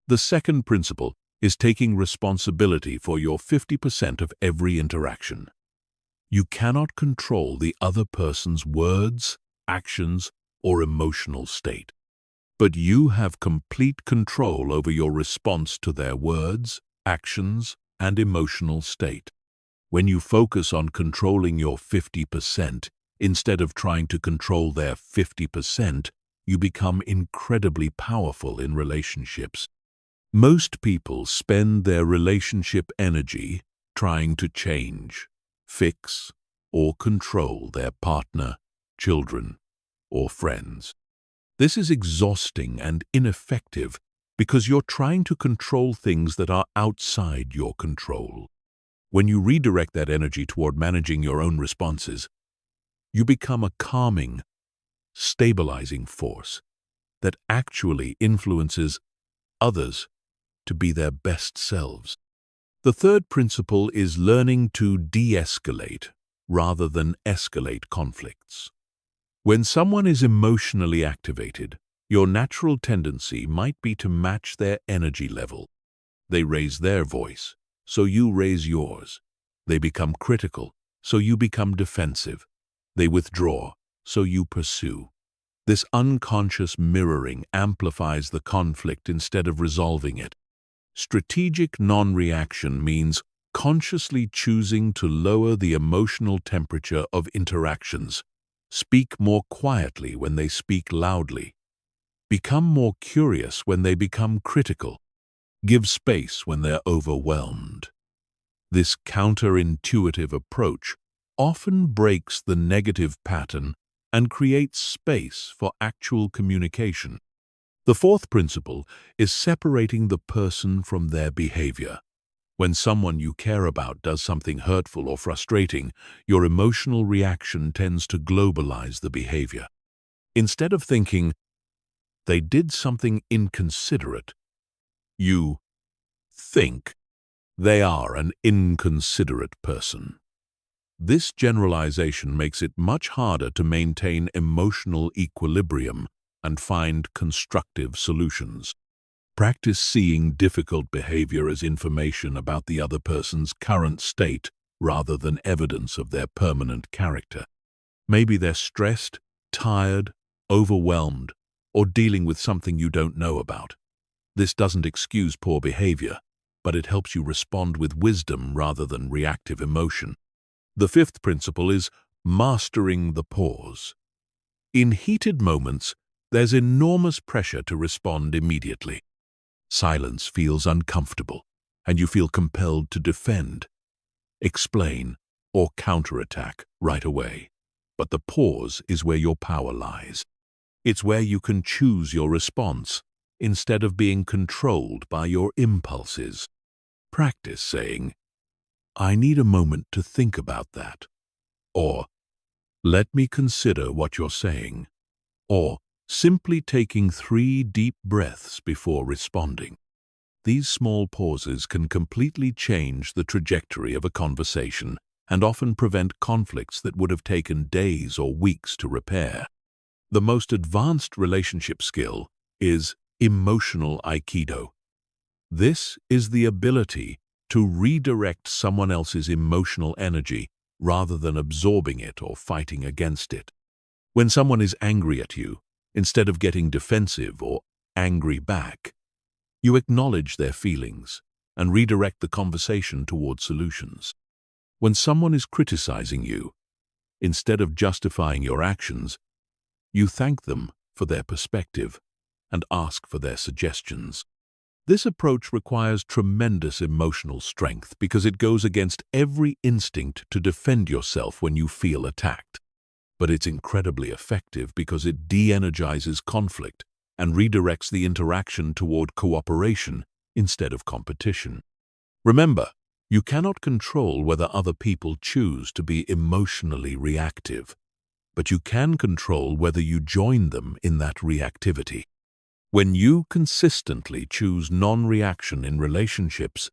The second principle is taking responsibility for your 50% of every interaction. You cannot control the other person's words, actions, or emotional state. But you have complete control over your response to their words, actions, and emotional state. When you focus on controlling your 50%, instead of trying to control their 50%, you become incredibly powerful in relationships. Most people spend their relationship energy trying to change, fix, or control their partner, children, or friends. This is exhausting and ineffective because you're trying to control things that are outside your control. When you redirect that energy toward managing your own responses, you become a calming, stabilizing force that actually influences others to be their best selves. The third principle is learning to de-escalate rather than escalate conflicts. When someone is emotionally activated, your natural tendency might be to match their energy level. They raise their voice, so you raise yours. They become critical, so you become defensive. They withdraw, so you pursue. This unconscious mirroring amplifies the conflict instead of resolving it. Strategic non-reaction means consciously choosing to lower the emotional temperature of interactions. Speak more quietly when they speak loudly. Become more curious when they become critical. Give space when they're overwhelmed. This counterintuitive approach often breaks the negative pattern and creates space for actual communication. The fourth principle is separating the person from their behavior. When someone you care about does something hurtful or frustrating, your emotional reaction tends to globalize the behavior. Instead of thinking, they did something inconsiderate, you think they are an inconsiderate person. This generalization makes it much harder to maintain emotional equilibrium and find constructive solutions. Practice seeing difficult behavior as information about the other person's current state rather than evidence of their permanent character. Maybe they're stressed, tired, overwhelmed, or dealing with something you don't know about. This doesn't excuse poor behavior, but it helps you respond with wisdom rather than reactive emotion. The fifth principle is mastering the pause. In heated moments, there's enormous pressure to respond immediately. Silence feels uncomfortable, and you feel compelled to defend, explain, or counterattack right away. But the pause is where your power lies. It's where you can choose your response instead of being controlled by your impulses. Practice saying, "I need a moment to think about that," or "Let me consider what you're saying," or simply taking 3 deep breaths before responding. These small pauses can completely change the trajectory of a conversation and often prevent conflicts that would have taken days or weeks to repair. The most advanced relationship skill is emotional Aikido. This is the ability to redirect someone else's emotional energy rather than absorbing it or fighting against it. When someone is angry at you, instead of getting defensive or angry back, you acknowledge their feelings and redirect the conversation toward solutions. When someone is criticizing you, instead of justifying your actions, you thank them for their perspective and ask for their suggestions. This approach requires tremendous emotional strength because it goes against every instinct to defend yourself when you feel attacked. But it's incredibly effective because it de-energizes conflict and redirects the interaction toward cooperation instead of competition. Remember, you cannot control whether other people choose to be emotionally reactive, but you can control whether you join them in that reactivity. When you consistently choose non-reaction in relationships,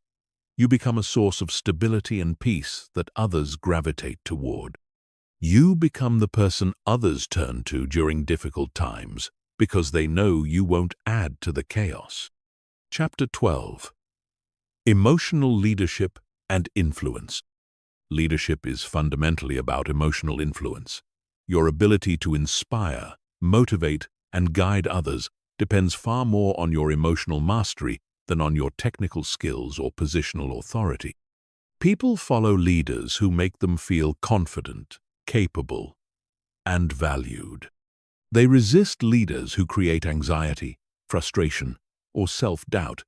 you become a source of stability and peace that others gravitate toward. You become the person others turn to during difficult times because they know you won't add to the chaos. Chapter 12. Emotional Leadership and Influence. Leadership is fundamentally about emotional influence. Your ability to inspire, motivate, and guide others depends far more on your emotional mastery than on your technical skills or positional authority. People follow leaders who make them feel confident, capable, and valued. They resist leaders who create anxiety, frustration, or self-doubt,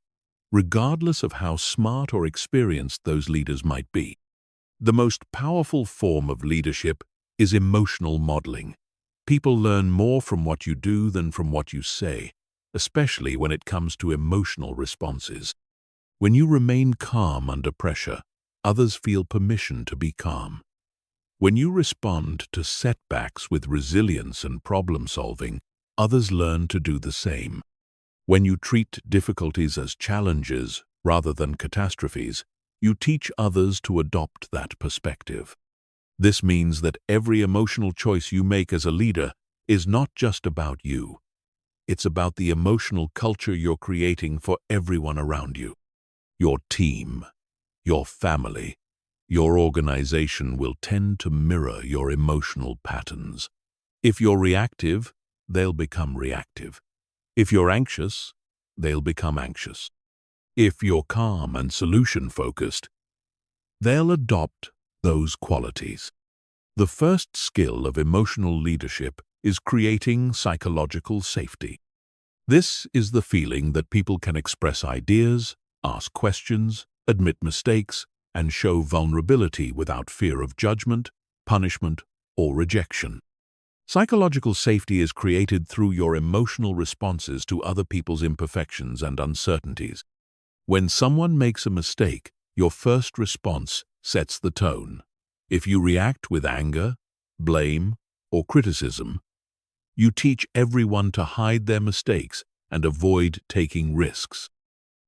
regardless of how smart or experienced those leaders might be. The most powerful form of leadership is emotional modeling. People learn more from what you do than from what you say, especially when it comes to emotional responses. When you remain calm under pressure, others feel permission to be calm. When you respond to setbacks with resilience and problem-solving, others learn to do the same. When you treat difficulties as challenges rather than catastrophes, you teach others to adopt that perspective. This means that every emotional choice you make as a leader is not just about you. It's about the emotional culture you're creating for everyone around you. Your team, your family, your organization will tend to mirror your emotional patterns. If you're reactive, they'll become reactive. If you're anxious, they'll become anxious. If you're calm and solution-focused, they'll adopt those qualities. The first skill of emotional leadership is creating psychological safety. This is the feeling that people can express ideas, ask questions, admit mistakes, and show vulnerability without fear of judgment, punishment, or rejection. Psychological safety is created through your emotional responses to other people's imperfections and uncertainties. When someone makes a mistake, your first response sets the tone. If you react with anger, blame, or criticism, you teach everyone to hide their mistakes and avoid taking risks.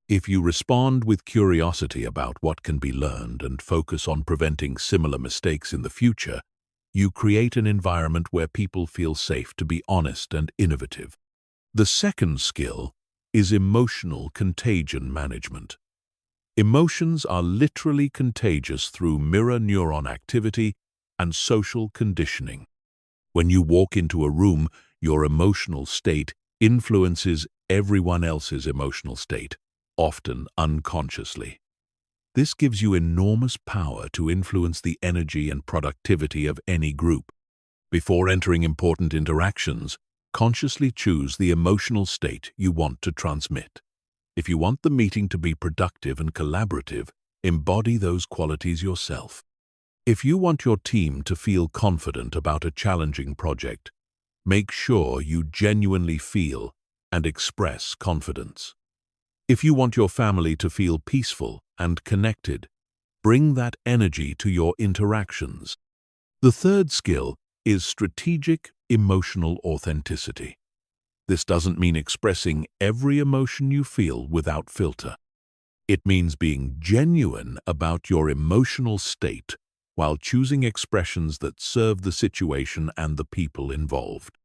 If you respond with curiosity about what can be learned and focus on preventing similar mistakes in the future, you create an environment where people feel safe to be honest and innovative. The second skill is emotional contagion management. Emotions are literally contagious through mirror neuron activity and social conditioning. When you walk into a room, your emotional state influences everyone else's emotional state, often unconsciously. This gives you enormous power to influence the energy and productivity of any group. Before entering important interactions, consciously choose the emotional state you want to transmit. If you want the meeting to be productive and collaborative, embody those qualities yourself. If you want your team to feel confident about a challenging project, make sure you genuinely feel and express confidence. If you want your family to feel peaceful and connected, bring that energy to your interactions. The third skill is strategic emotional authenticity. This doesn't mean expressing every emotion you feel without filter. It means being genuine about your emotional state while choosing expressions that serve the situation and the people involved.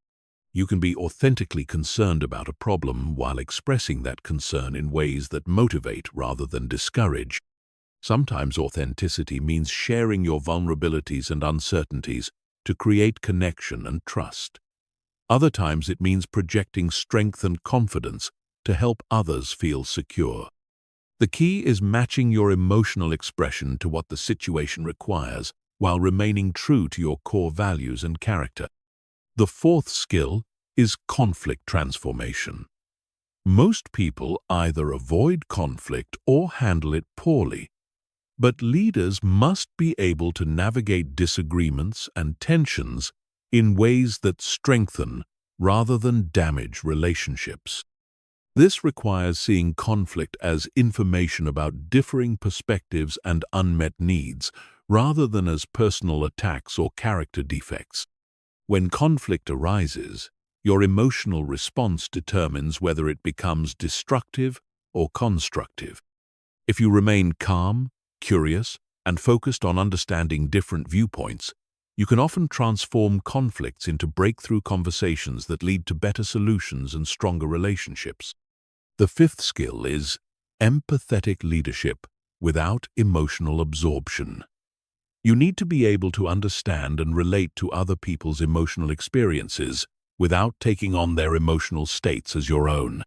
You can be authentically concerned about a problem while expressing that concern in ways that motivate rather than discourage. Sometimes authenticity means sharing your vulnerabilities and uncertainties to create connection and trust. Other times it means projecting strength and confidence to help others feel secure. The key is matching your emotional expression to what the situation requires while remaining true to your core values and character. The fourth skill is conflict transformation. Most people either avoid conflict or handle it poorly, but leaders must be able to navigate disagreements and tensions in ways that strengthen rather than damage relationships. This requires seeing conflict as information about differing perspectives and unmet needs, rather than as personal attacks or character defects. When conflict arises, Your emotional response determines whether it becomes destructive or constructive. If you remain calm, curious, and focused on understanding different viewpoints, you can often transform conflicts into breakthrough conversations that lead to better solutions and stronger relationships. The fifth skill is empathetic leadership without emotional absorption. You need to be able to understand and relate to other people's emotional experiences without taking on their emotional states as your own.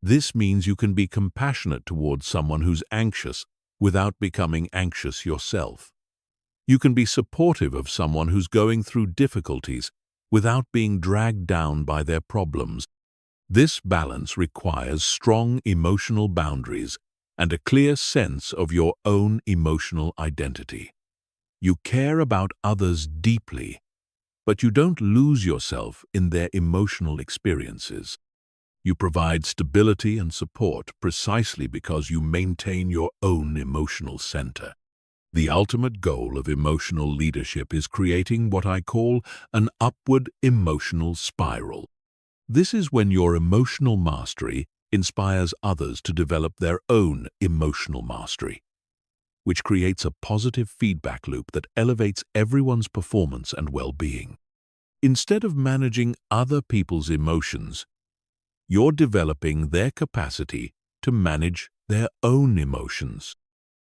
This means you can be compassionate towards someone who's anxious without becoming anxious yourself. You can be supportive of someone who's going through difficulties without being dragged down by their problems. This balance requires strong emotional boundaries and a clear sense of your own emotional identity. You care about others deeply, but you don't lose yourself in their emotional experiences. You provide stability and support precisely because you maintain your own emotional center. The ultimate goal of emotional leadership is creating what I call an upward emotional spiral. This is when your emotional mastery inspires others to develop their own emotional mastery, which creates a positive feedback loop that elevates everyone's performance and well-being. Instead of managing other people's emotions, you're developing their capacity to manage their own emotions.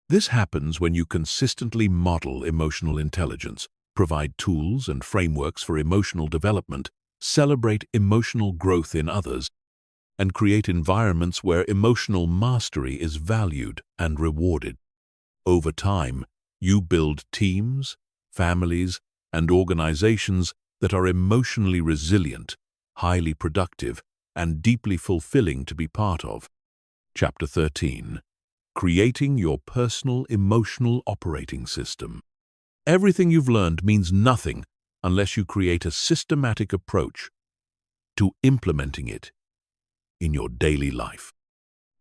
This happens when you consistently model emotional intelligence, provide tools and frameworks for emotional development, celebrate emotional growth in others, and create environments where emotional mastery is valued and rewarded. Over time, you build teams, families, and organizations that are emotionally resilient, highly productive, and deeply fulfilling to be part of. Chapter 13. Creating your personal emotional operating system. Everything you've learned means nothing unless you create a systematic approach to implementing it in your daily life.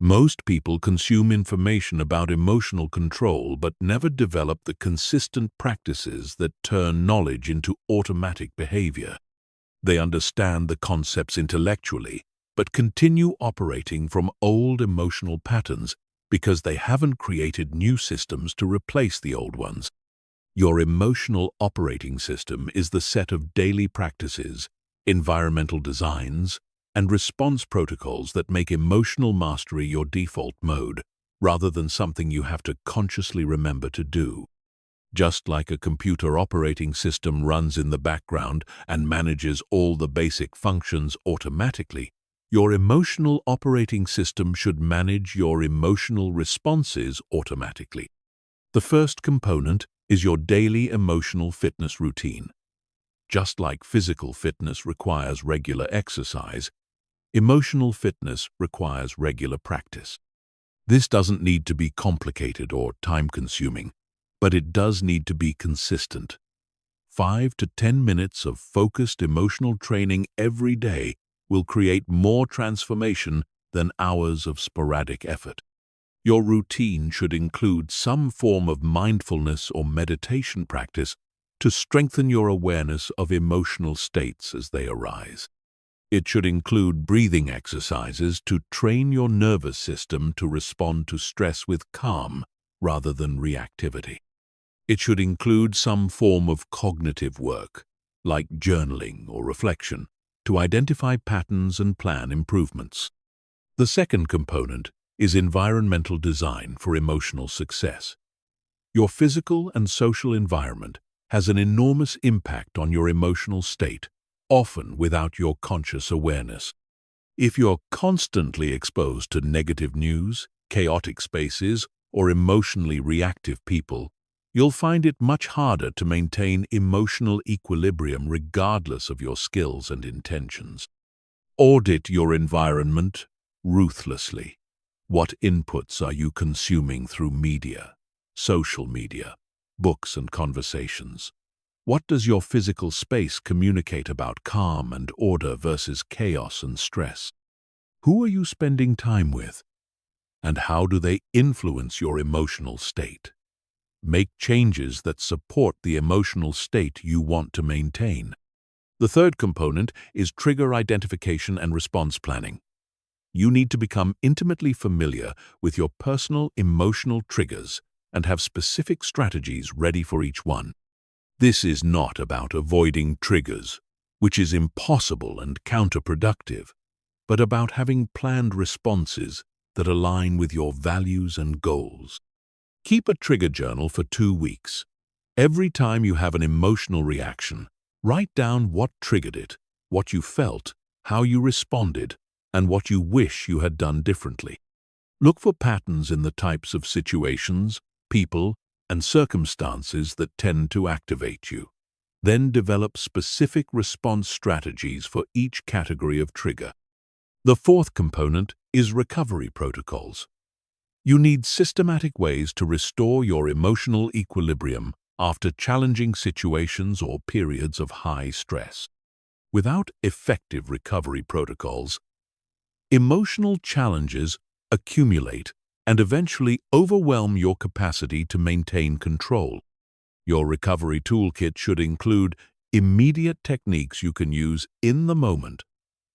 Most people consume information about emotional control but never develop the consistent practices that turn knowledge into automatic behavior. They understand the concepts intellectually, but continue operating from old emotional patterns because they haven't created new systems to replace the old ones. Your emotional operating system is the set of daily practices, environmental designs, and response protocols that make emotional mastery your default mode, rather than something you have to consciously remember to do. Just like a computer operating system runs in the background and manages all the basic functions automatically, your emotional operating system should manage your emotional responses automatically. The first component is your daily emotional fitness routine. Just like physical fitness requires regular exercise, emotional fitness requires regular practice. This doesn't need to be complicated or time-consuming, but it does need to be consistent. 5 to 10 minutes of focused emotional training every day will create more transformation than hours of sporadic effort. Your routine should include some form of mindfulness or meditation practice to strengthen your awareness of emotional states as they arise. It should include breathing exercises to train your nervous system to respond to stress with calm rather than reactivity. It should include some form of cognitive work, like journaling or reflection, to identify patterns and plan improvements. The second component is environmental design for emotional success. Your physical and social environment has an enormous impact on your emotional state, often without your conscious awareness. If you're constantly exposed to negative news, chaotic spaces, or emotionally reactive people, you'll find it much harder to maintain emotional equilibrium regardless of your skills and intentions. Audit your environment ruthlessly. What inputs are you consuming through media, social media, books and conversations? What does your physical space communicate about calm and order versus chaos and stress? Who are you spending time with? And how do they influence your emotional state? Make changes that support the emotional state you want to maintain. The third component is trigger identification and response planning. You need to become intimately familiar with your personal emotional triggers and have specific strategies ready for each one. This is not about avoiding triggers, which is impossible and counterproductive, but about having planned responses that align with your values and goals. Keep a trigger journal for 2 weeks. Every time you have an emotional reaction, write down what triggered it, what you felt, how you responded, and what you wish you had done differently. Look for patterns in the types of situations, people, and circumstances that tend to activate you. Then develop specific response strategies for each category of trigger. The fourth component is recovery protocols. You need systematic ways to restore your emotional equilibrium after challenging situations or periods of high stress. Without effective recovery protocols, emotional challenges accumulate and eventually overwhelm your capacity to maintain control. Your recovery toolkit should include immediate techniques you can use in the moment,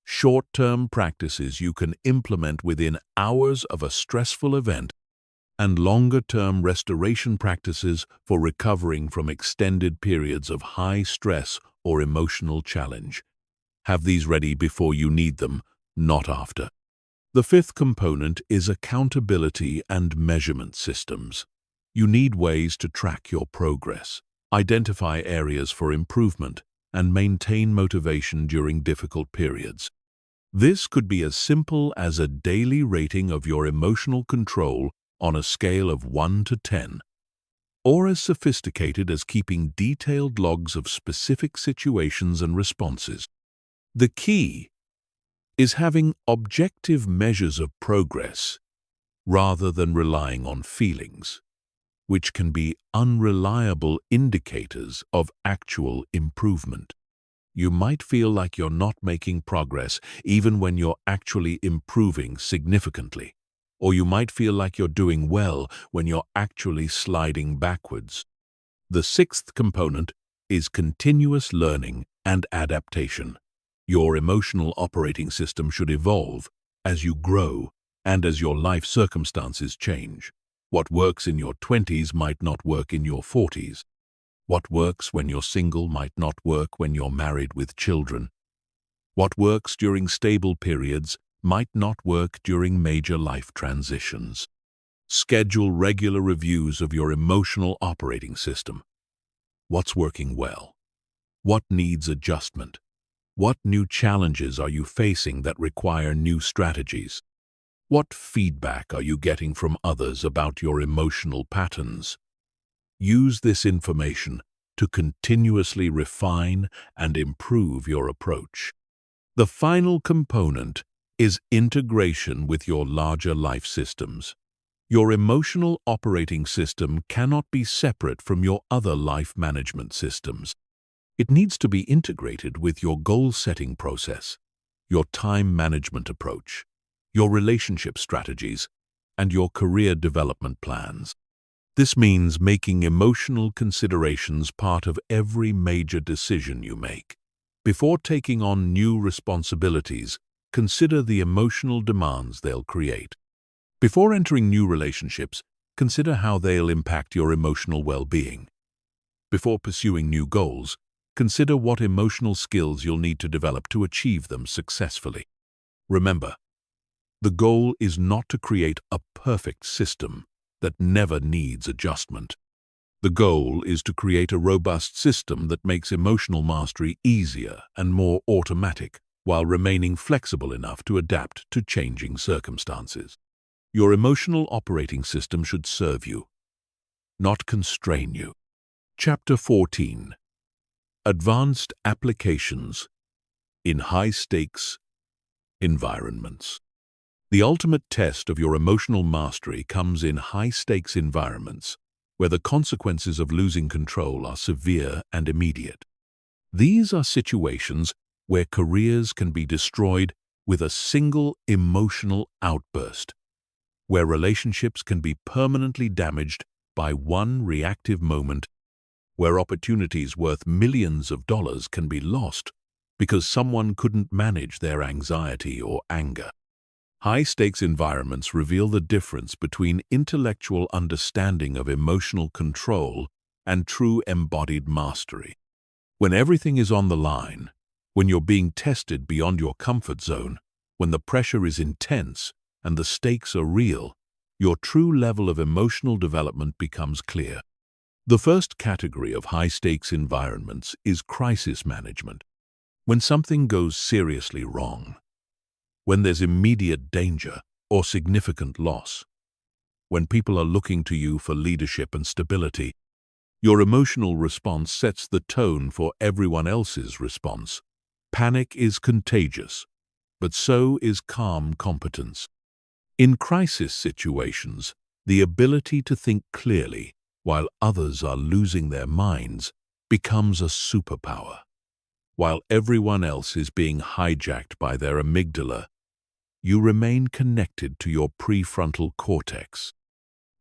short-term practices you can implement within hours of a stressful event, and longer-term restoration practices for recovering from extended periods of high stress or emotional challenge. Have these ready before you need them, not after. The fifth component is accountability and measurement systems. You need ways to track your progress, identify areas for improvement, and maintain motivation during difficult periods. This could be as simple as a daily rating of your emotional control on a scale of 1 to 10, or as sophisticated as keeping detailed logs of specific situations and responses. The key is having objective measures of progress rather than relying on feelings, which can be unreliable indicators of actual improvement. You might feel like you're not making progress even when you're actually improving significantly, or you might feel like you're doing well when you're actually sliding backwards. The sixth component is continuous learning and adaptation. Your emotional operating system should evolve as you grow and as your life circumstances change. What works in your 20s might not work in your 40s. What works when you're single might not work when you're married with children. What works during stable periods might not work during major life transitions. Schedule regular reviews of your emotional operating system. What's working well? What needs adjustment? What new challenges are you facing that require new strategies? What feedback are you getting from others about your emotional patterns? Use this information to continuously refine and improve your approach. The final component is integration with your larger life systems. Your emotional operating system cannot be separate from your other life management systems. It needs to be integrated with your goal-setting process, your time management approach, your relationship strategies, and your career development plans. This means making emotional considerations part of every major decision you make. Before taking on new responsibilities, consider the emotional demands they'll create. Before entering new relationships, consider how they'll impact your emotional well-being. Before pursuing new goals, consider what emotional skills you'll need to develop to achieve them successfully. Remember, the goal is not to create a perfect system that never needs adjustment. The goal is to create a robust system that makes emotional mastery easier and more automatic, while remaining flexible enough to adapt to changing circumstances. Your emotional operating system should serve you, not constrain you. Chapter 14. Advanced Applications in High-Stakes Environments. The ultimate test of your emotional mastery comes in high-stakes environments, where the consequences of losing control are severe and immediate. These are situations where careers can be destroyed with a single emotional outburst, where relationships can be permanently damaged by one reactive moment, where opportunities worth millions of dollars can be lost because someone couldn't manage their anxiety or anger. High-stakes environments reveal the difference between intellectual understanding of emotional control and true embodied mastery. When everything is on the line, when you're being tested beyond your comfort zone, when the pressure is intense and the stakes are real, your true level of emotional development becomes clear. The first category of high-stakes environments is crisis management. When something goes seriously wrong, when there's immediate danger or significant loss, when people are looking to you for leadership and stability, your emotional response sets the tone for everyone else's response. Panic is contagious, but so is calm competence. In crisis situations, the ability to think clearly while others are losing their minds becomes a superpower. While everyone else is being hijacked by their amygdala, you remain connected to your prefrontal cortex.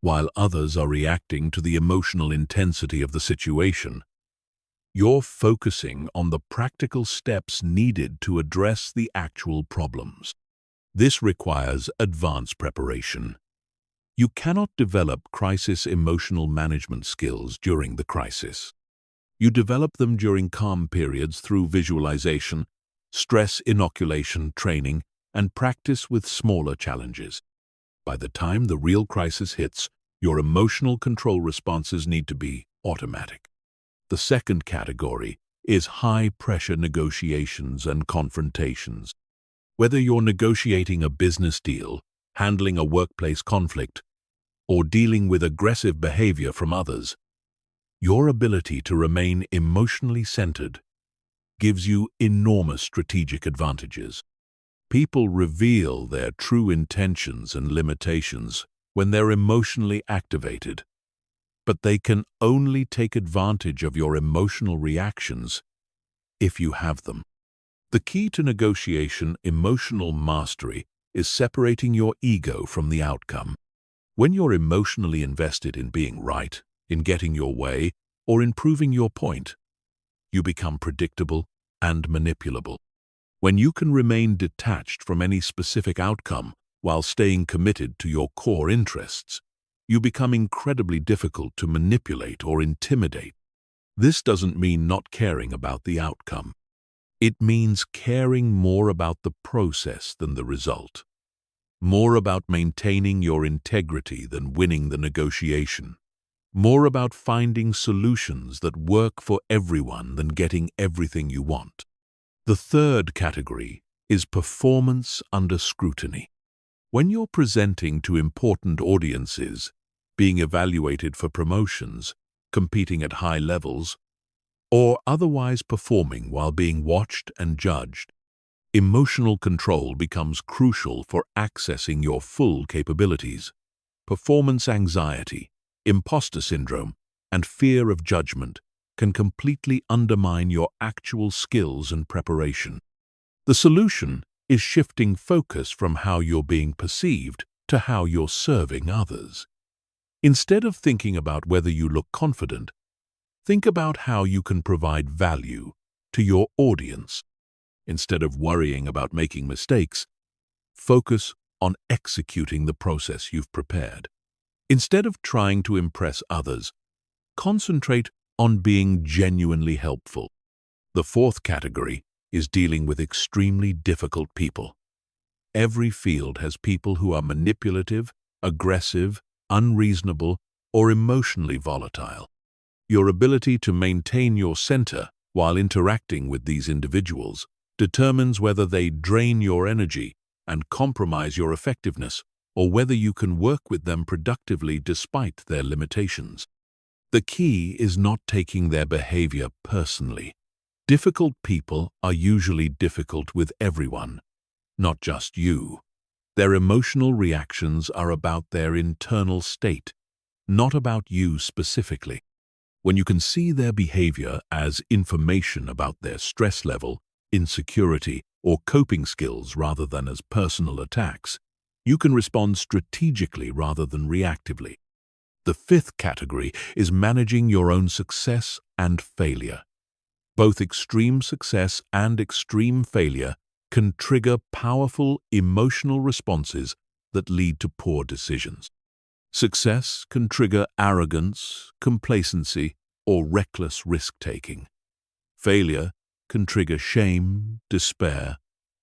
While others are reacting to the emotional intensity of the situation, you're focusing on the practical steps needed to address the actual problems. This requires advanced preparation. You cannot develop crisis emotional management skills during the crisis. You develop them during calm periods through visualization, stress inoculation training, and practice with smaller challenges. By the time the real crisis hits, your emotional control responses need to be automatic. The second category is high-pressure negotiations and confrontations. Whether you're negotiating a business deal, handling a workplace conflict, or dealing with aggressive behavior from others, your ability to remain emotionally centered gives you enormous strategic advantages. People reveal their true intentions and limitations when they're emotionally activated, but they can only take advantage of your emotional reactions if you have them. The key to negotiation emotional mastery is separating your ego from the outcome. When you're emotionally invested in being right, in getting your way, or in proving your point, you become predictable and manipulable. When you can remain detached from any specific outcome while staying committed to your core interests, you become incredibly difficult to manipulate or intimidate. This doesn't mean not caring about the outcome. It means caring more about the process than the result. More about maintaining your integrity than winning the negotiation. More about finding solutions that work for everyone than getting everything you want. The third category is performance under scrutiny. When you're presenting to important audiences, being evaluated for promotions, competing at high levels, or otherwise performing while being watched and judged, emotional control becomes crucial for accessing your full capabilities. Performance anxiety, imposter syndrome, and fear of judgment can completely undermine your actual skills and preparation. The solution is shifting focus from how you're being perceived to how you're serving others. Instead of thinking about whether you look confident, think about how you can provide value to your audience. Instead of worrying about making mistakes, focus on executing the process you've prepared. Instead of trying to impress others, concentrate on being genuinely helpful. The fourth category is dealing with extremely difficult people. Every field has people who are manipulative, aggressive, unreasonable, or emotionally volatile. Your ability to maintain your center while interacting with these individuals determines whether they drain your energy and compromise your effectiveness, or whether you can work with them productively despite their limitations. The key is not taking their behavior personally. Difficult people are usually difficult with everyone, not just you. Their emotional reactions are about their internal state, not about you specifically. When you can see their behavior as information about their stress level, insecurity, or coping skills rather than as personal attacks, you can respond strategically rather than reactively. The fifth category is managing your own success and failure. Both extreme success and extreme failure can trigger powerful emotional responses that lead to poor decisions. Success can trigger arrogance, complacency, or reckless risk-taking. Failure can trigger shame, despair,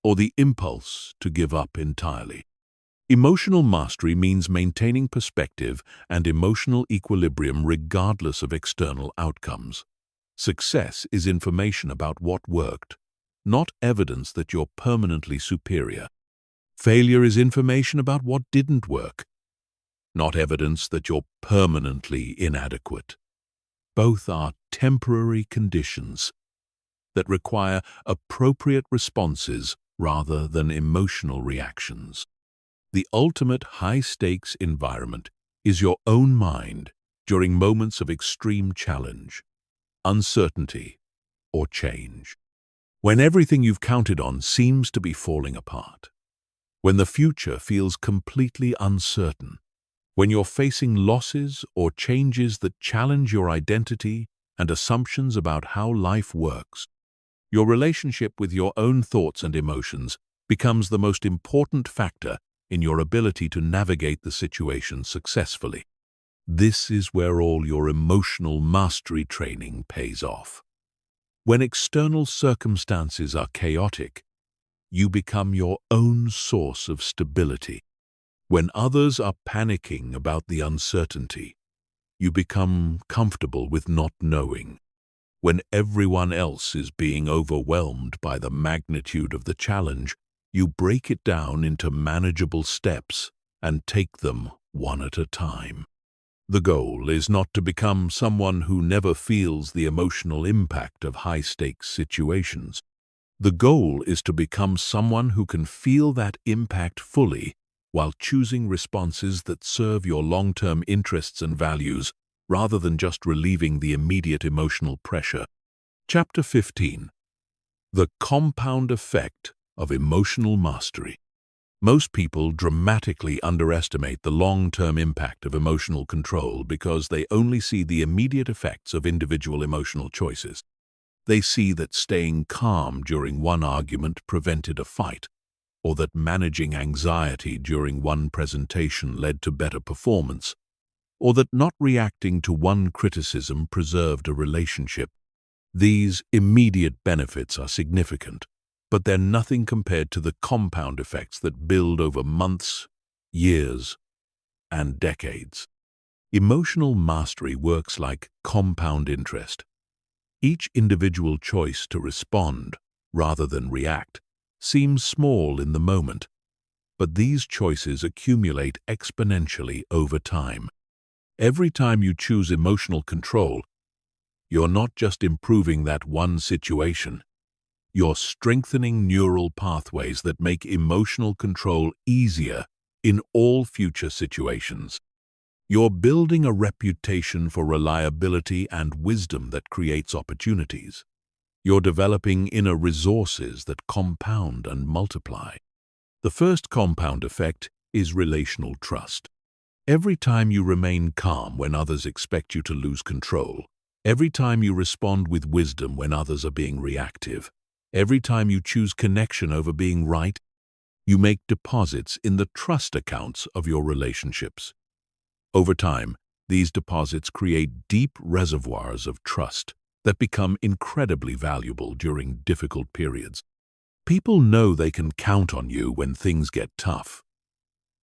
or the impulse to give up entirely. Emotional mastery means maintaining perspective and emotional equilibrium regardless of external outcomes. Success is information about what worked, not evidence that you're permanently superior. Failure is information about what didn't work, not evidence that you're permanently inadequate. Both are temporary conditions that require appropriate responses rather than emotional reactions. The ultimate high-stakes environment is your own mind during moments of extreme challenge, uncertainty, or change. When everything you've counted on seems to be falling apart. When the future feels completely uncertain. When you're facing losses or changes that challenge your identity and assumptions about how life works. Your relationship with your own thoughts and emotions becomes the most important factor in your ability to navigate the situation successfully. This is where all your emotional mastery training pays off. When external circumstances are chaotic, you become your own source of stability. When others are panicking about the uncertainty, you become comfortable with not knowing. When everyone else is being overwhelmed by the magnitude of the challenge, you break it down into manageable steps and take them one at a time. The goal is not to become someone who never feels the emotional impact of high-stakes situations. The goal is to become someone who can feel that impact fully while choosing responses that serve your long-term interests and values rather than just relieving the immediate emotional pressure. Chapter 15. The compound effect of emotional mastery. Most people dramatically underestimate the long-term impact of emotional control because they only see the immediate effects of individual emotional choices. They see that staying calm during one argument prevented a fight, or that managing anxiety during one presentation led to better performance, or that not reacting to one criticism preserved a relationship. These immediate benefits are significant, but they're nothing compared to the compound effects that build over months, years, and decades. Emotional mastery works like compound interest. Each individual choice to respond, rather than react, seems small in the moment, but these choices accumulate exponentially over time. Every time you choose emotional control, you're not just improving that one situation. You're strengthening neural pathways that make emotional control easier in all future situations. You're building a reputation for reliability and wisdom that creates opportunities. You're developing inner resources that compound and multiply. The first compound effect is relational trust. Every time you remain calm when others expect you to lose control, every time you respond with wisdom when others are being reactive, every time you choose connection over being right, you make deposits in the trust accounts of your relationships. Over time, these deposits create deep reservoirs of trust that become incredibly valuable during difficult periods. People know they can count on you when things get tough.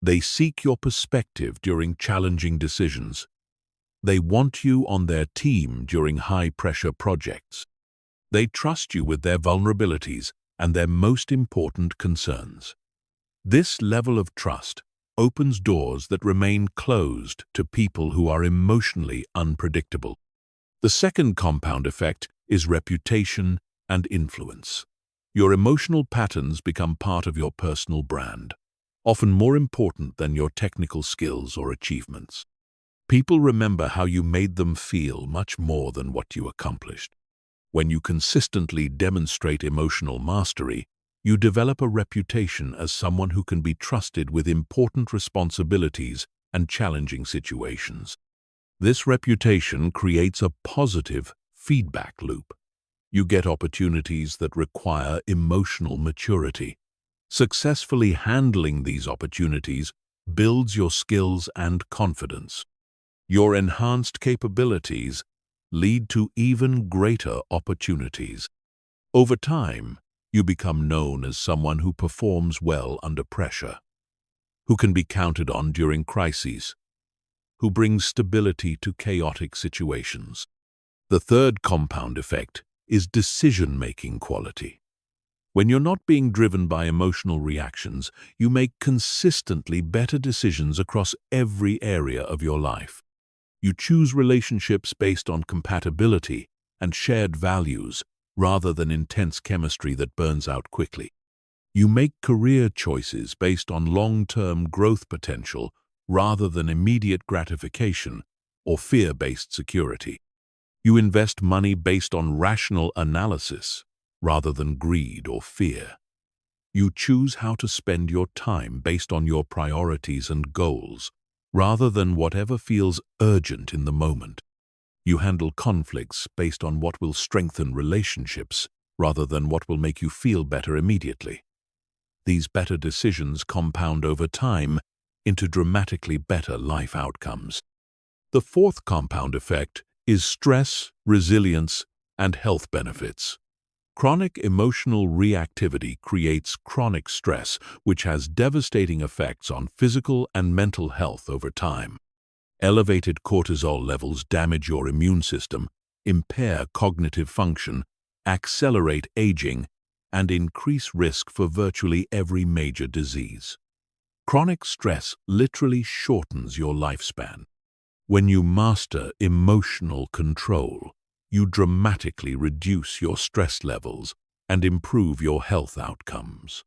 They seek your perspective during challenging decisions. They want you on their team during high-pressure projects. They trust you with their vulnerabilities and their most important concerns. This level of trust opens doors that remain closed to people who are emotionally unpredictable. The second compound effect is reputation and influence. Your emotional patterns become part of your personal brand, often more important than your technical skills or achievements. People remember how you made them feel much more than what you accomplished. When you consistently demonstrate emotional mastery, you develop a reputation as someone who can be trusted with important responsibilities and challenging situations. This reputation creates a positive feedback loop. You get opportunities that require emotional maturity. Successfully handling these opportunities builds your skills and confidence. Your enhanced capabilities lead to even greater opportunities. Over time, you become known as someone who performs well under pressure, who can be counted on during crises, who brings stability to chaotic situations. The third compound effect is decision-making quality. When you're not being driven by emotional reactions, you make consistently better decisions across every area of your life. You choose relationships based on compatibility and shared values rather than intense chemistry that burns out quickly. You make career choices based on long-term growth potential rather than immediate gratification or fear-based security. You invest money based on rational analysis rather than greed or fear. You choose how to spend your time based on your priorities and goals, rather than whatever feels urgent in the moment. You handle conflicts based on what will strengthen relationships, rather than what will make you feel better immediately. These better decisions compound over time into dramatically better life outcomes. The fourth compound effect is stress, resilience, and health benefits. Chronic emotional reactivity creates chronic stress, which has devastating effects on physical and mental health over time. Elevated cortisol levels damage your immune system, impair cognitive function, accelerate aging, and increase risk for virtually every major disease. Chronic stress literally shortens your lifespan. When you master emotional control, you dramatically reduce your stress levels and improve your health outcomes.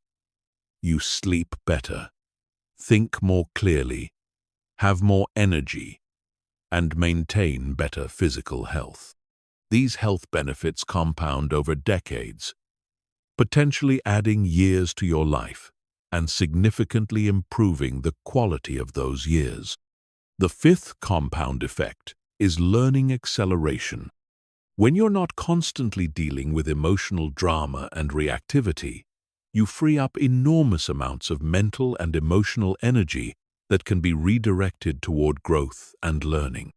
You sleep better, think more clearly, have more energy, and maintain better physical health. These health benefits compound over decades, potentially adding years to your life and significantly improving the quality of those years. The fifth compound effect is learning acceleration. When you're not constantly dealing with emotional drama and reactivity, you free up enormous amounts of mental and emotional energy that can be redirected toward growth and learning.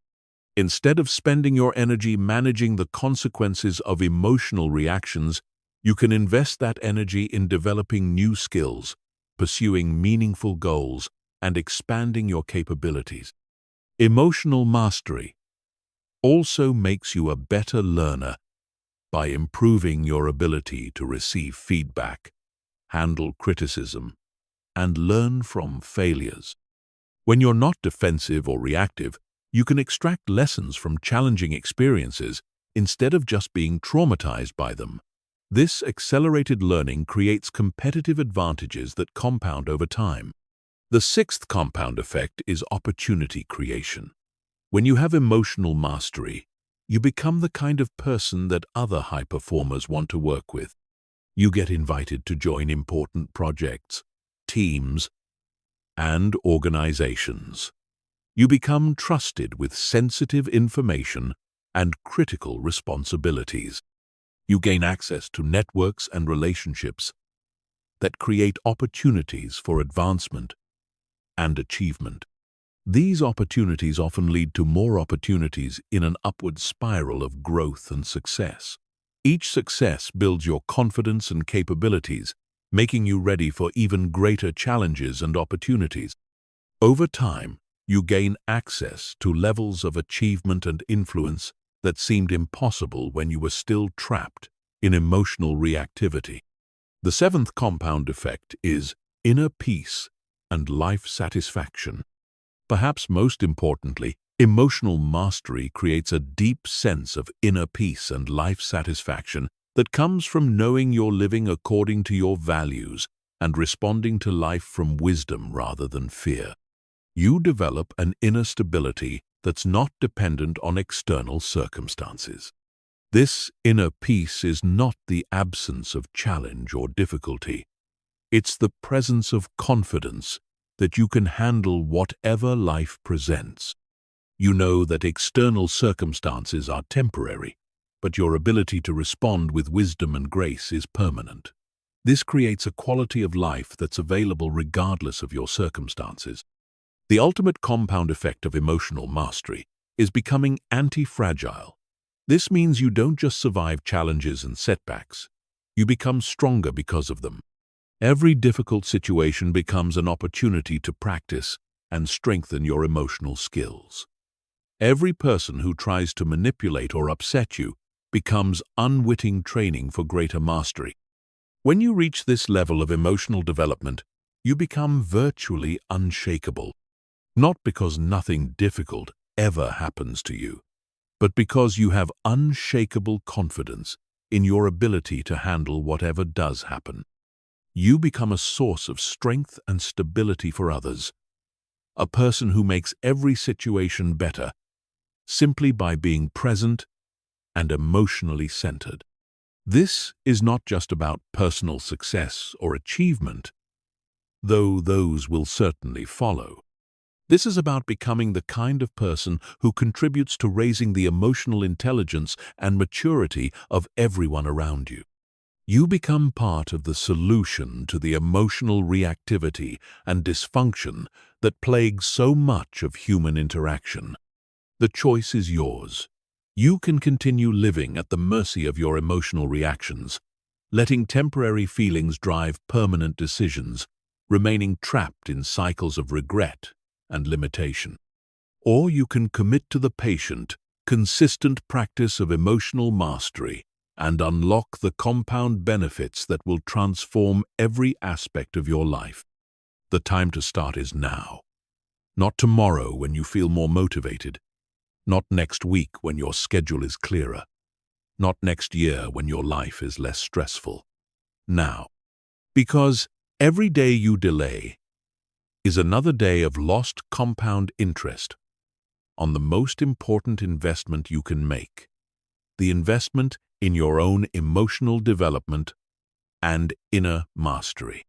Instead of spending your energy managing the consequences of emotional reactions, you can invest that energy in developing new skills, pursuing meaningful goals, and expanding your capabilities. Emotional mastery also makes you a better learner by improving your ability to receive feedback, handle criticism, and learn from failures. When you're not defensive or reactive, you can extract lessons from challenging experiences instead of just being traumatized by them. This accelerated learning creates competitive advantages that compound over time. The sixth compound effect is opportunity creation. When you have emotional mastery, you become the kind of person that other high performers want to work with. You get invited to join important projects, teams, and organizations. You become trusted with sensitive information and critical responsibilities. You gain access to networks and relationships that create opportunities for advancement and achievement. These opportunities often lead to more opportunities in an upward spiral of growth and success. Each success builds your confidence and capabilities, making you ready for even greater challenges and opportunities. Over time, you gain access to levels of achievement and influence that seemed impossible when you were still trapped in emotional reactivity. The seventh compound effect is inner peace and life satisfaction. Perhaps most importantly, emotional mastery creates a deep sense of inner peace and life satisfaction that comes from knowing you're living according to your values and responding to life from wisdom rather than fear. You develop an inner stability that's not dependent on external circumstances. This inner peace is not the absence of challenge or difficulty. It's the presence of confidence that you can handle whatever life presents. You know that external circumstances are temporary, but your ability to respond with wisdom and grace is permanent. This creates a quality of life that's available regardless of your circumstances. The ultimate compound effect of emotional mastery is becoming anti-fragile. This means you don't just survive challenges and setbacks. You become stronger because of them. Every difficult situation becomes an opportunity to practice and strengthen your emotional skills. Every person who tries to manipulate or upset you becomes unwitting training for greater mastery. When you reach this level of emotional development, you become virtually unshakable. Not because nothing difficult ever happens to you, but because you have unshakable confidence in your ability to handle whatever does happen. You become a source of strength and stability for others, a person who makes every situation better simply by being present and emotionally centered. This is not just about personal success or achievement, though those will certainly follow. This is about becoming the kind of person who contributes to raising the emotional intelligence and maturity of everyone around you. You become part of the solution to the emotional reactivity and dysfunction that plagues so much of human interaction. The choice is yours. You can continue living at the mercy of your emotional reactions, letting temporary feelings drive permanent decisions, remaining trapped in cycles of regret and limitation. Or you can commit to the patient, consistent practice of emotional mastery and unlock the compound benefits that will transform every aspect of your life. The time to start is now. Not tomorrow when you feel more motivated. Not next week when your schedule is clearer. Not next year when your life is less stressful. Now. Because every day you delay is another day of lost compound interest on the most important investment you can make, the investment in your own emotional development and inner mastery.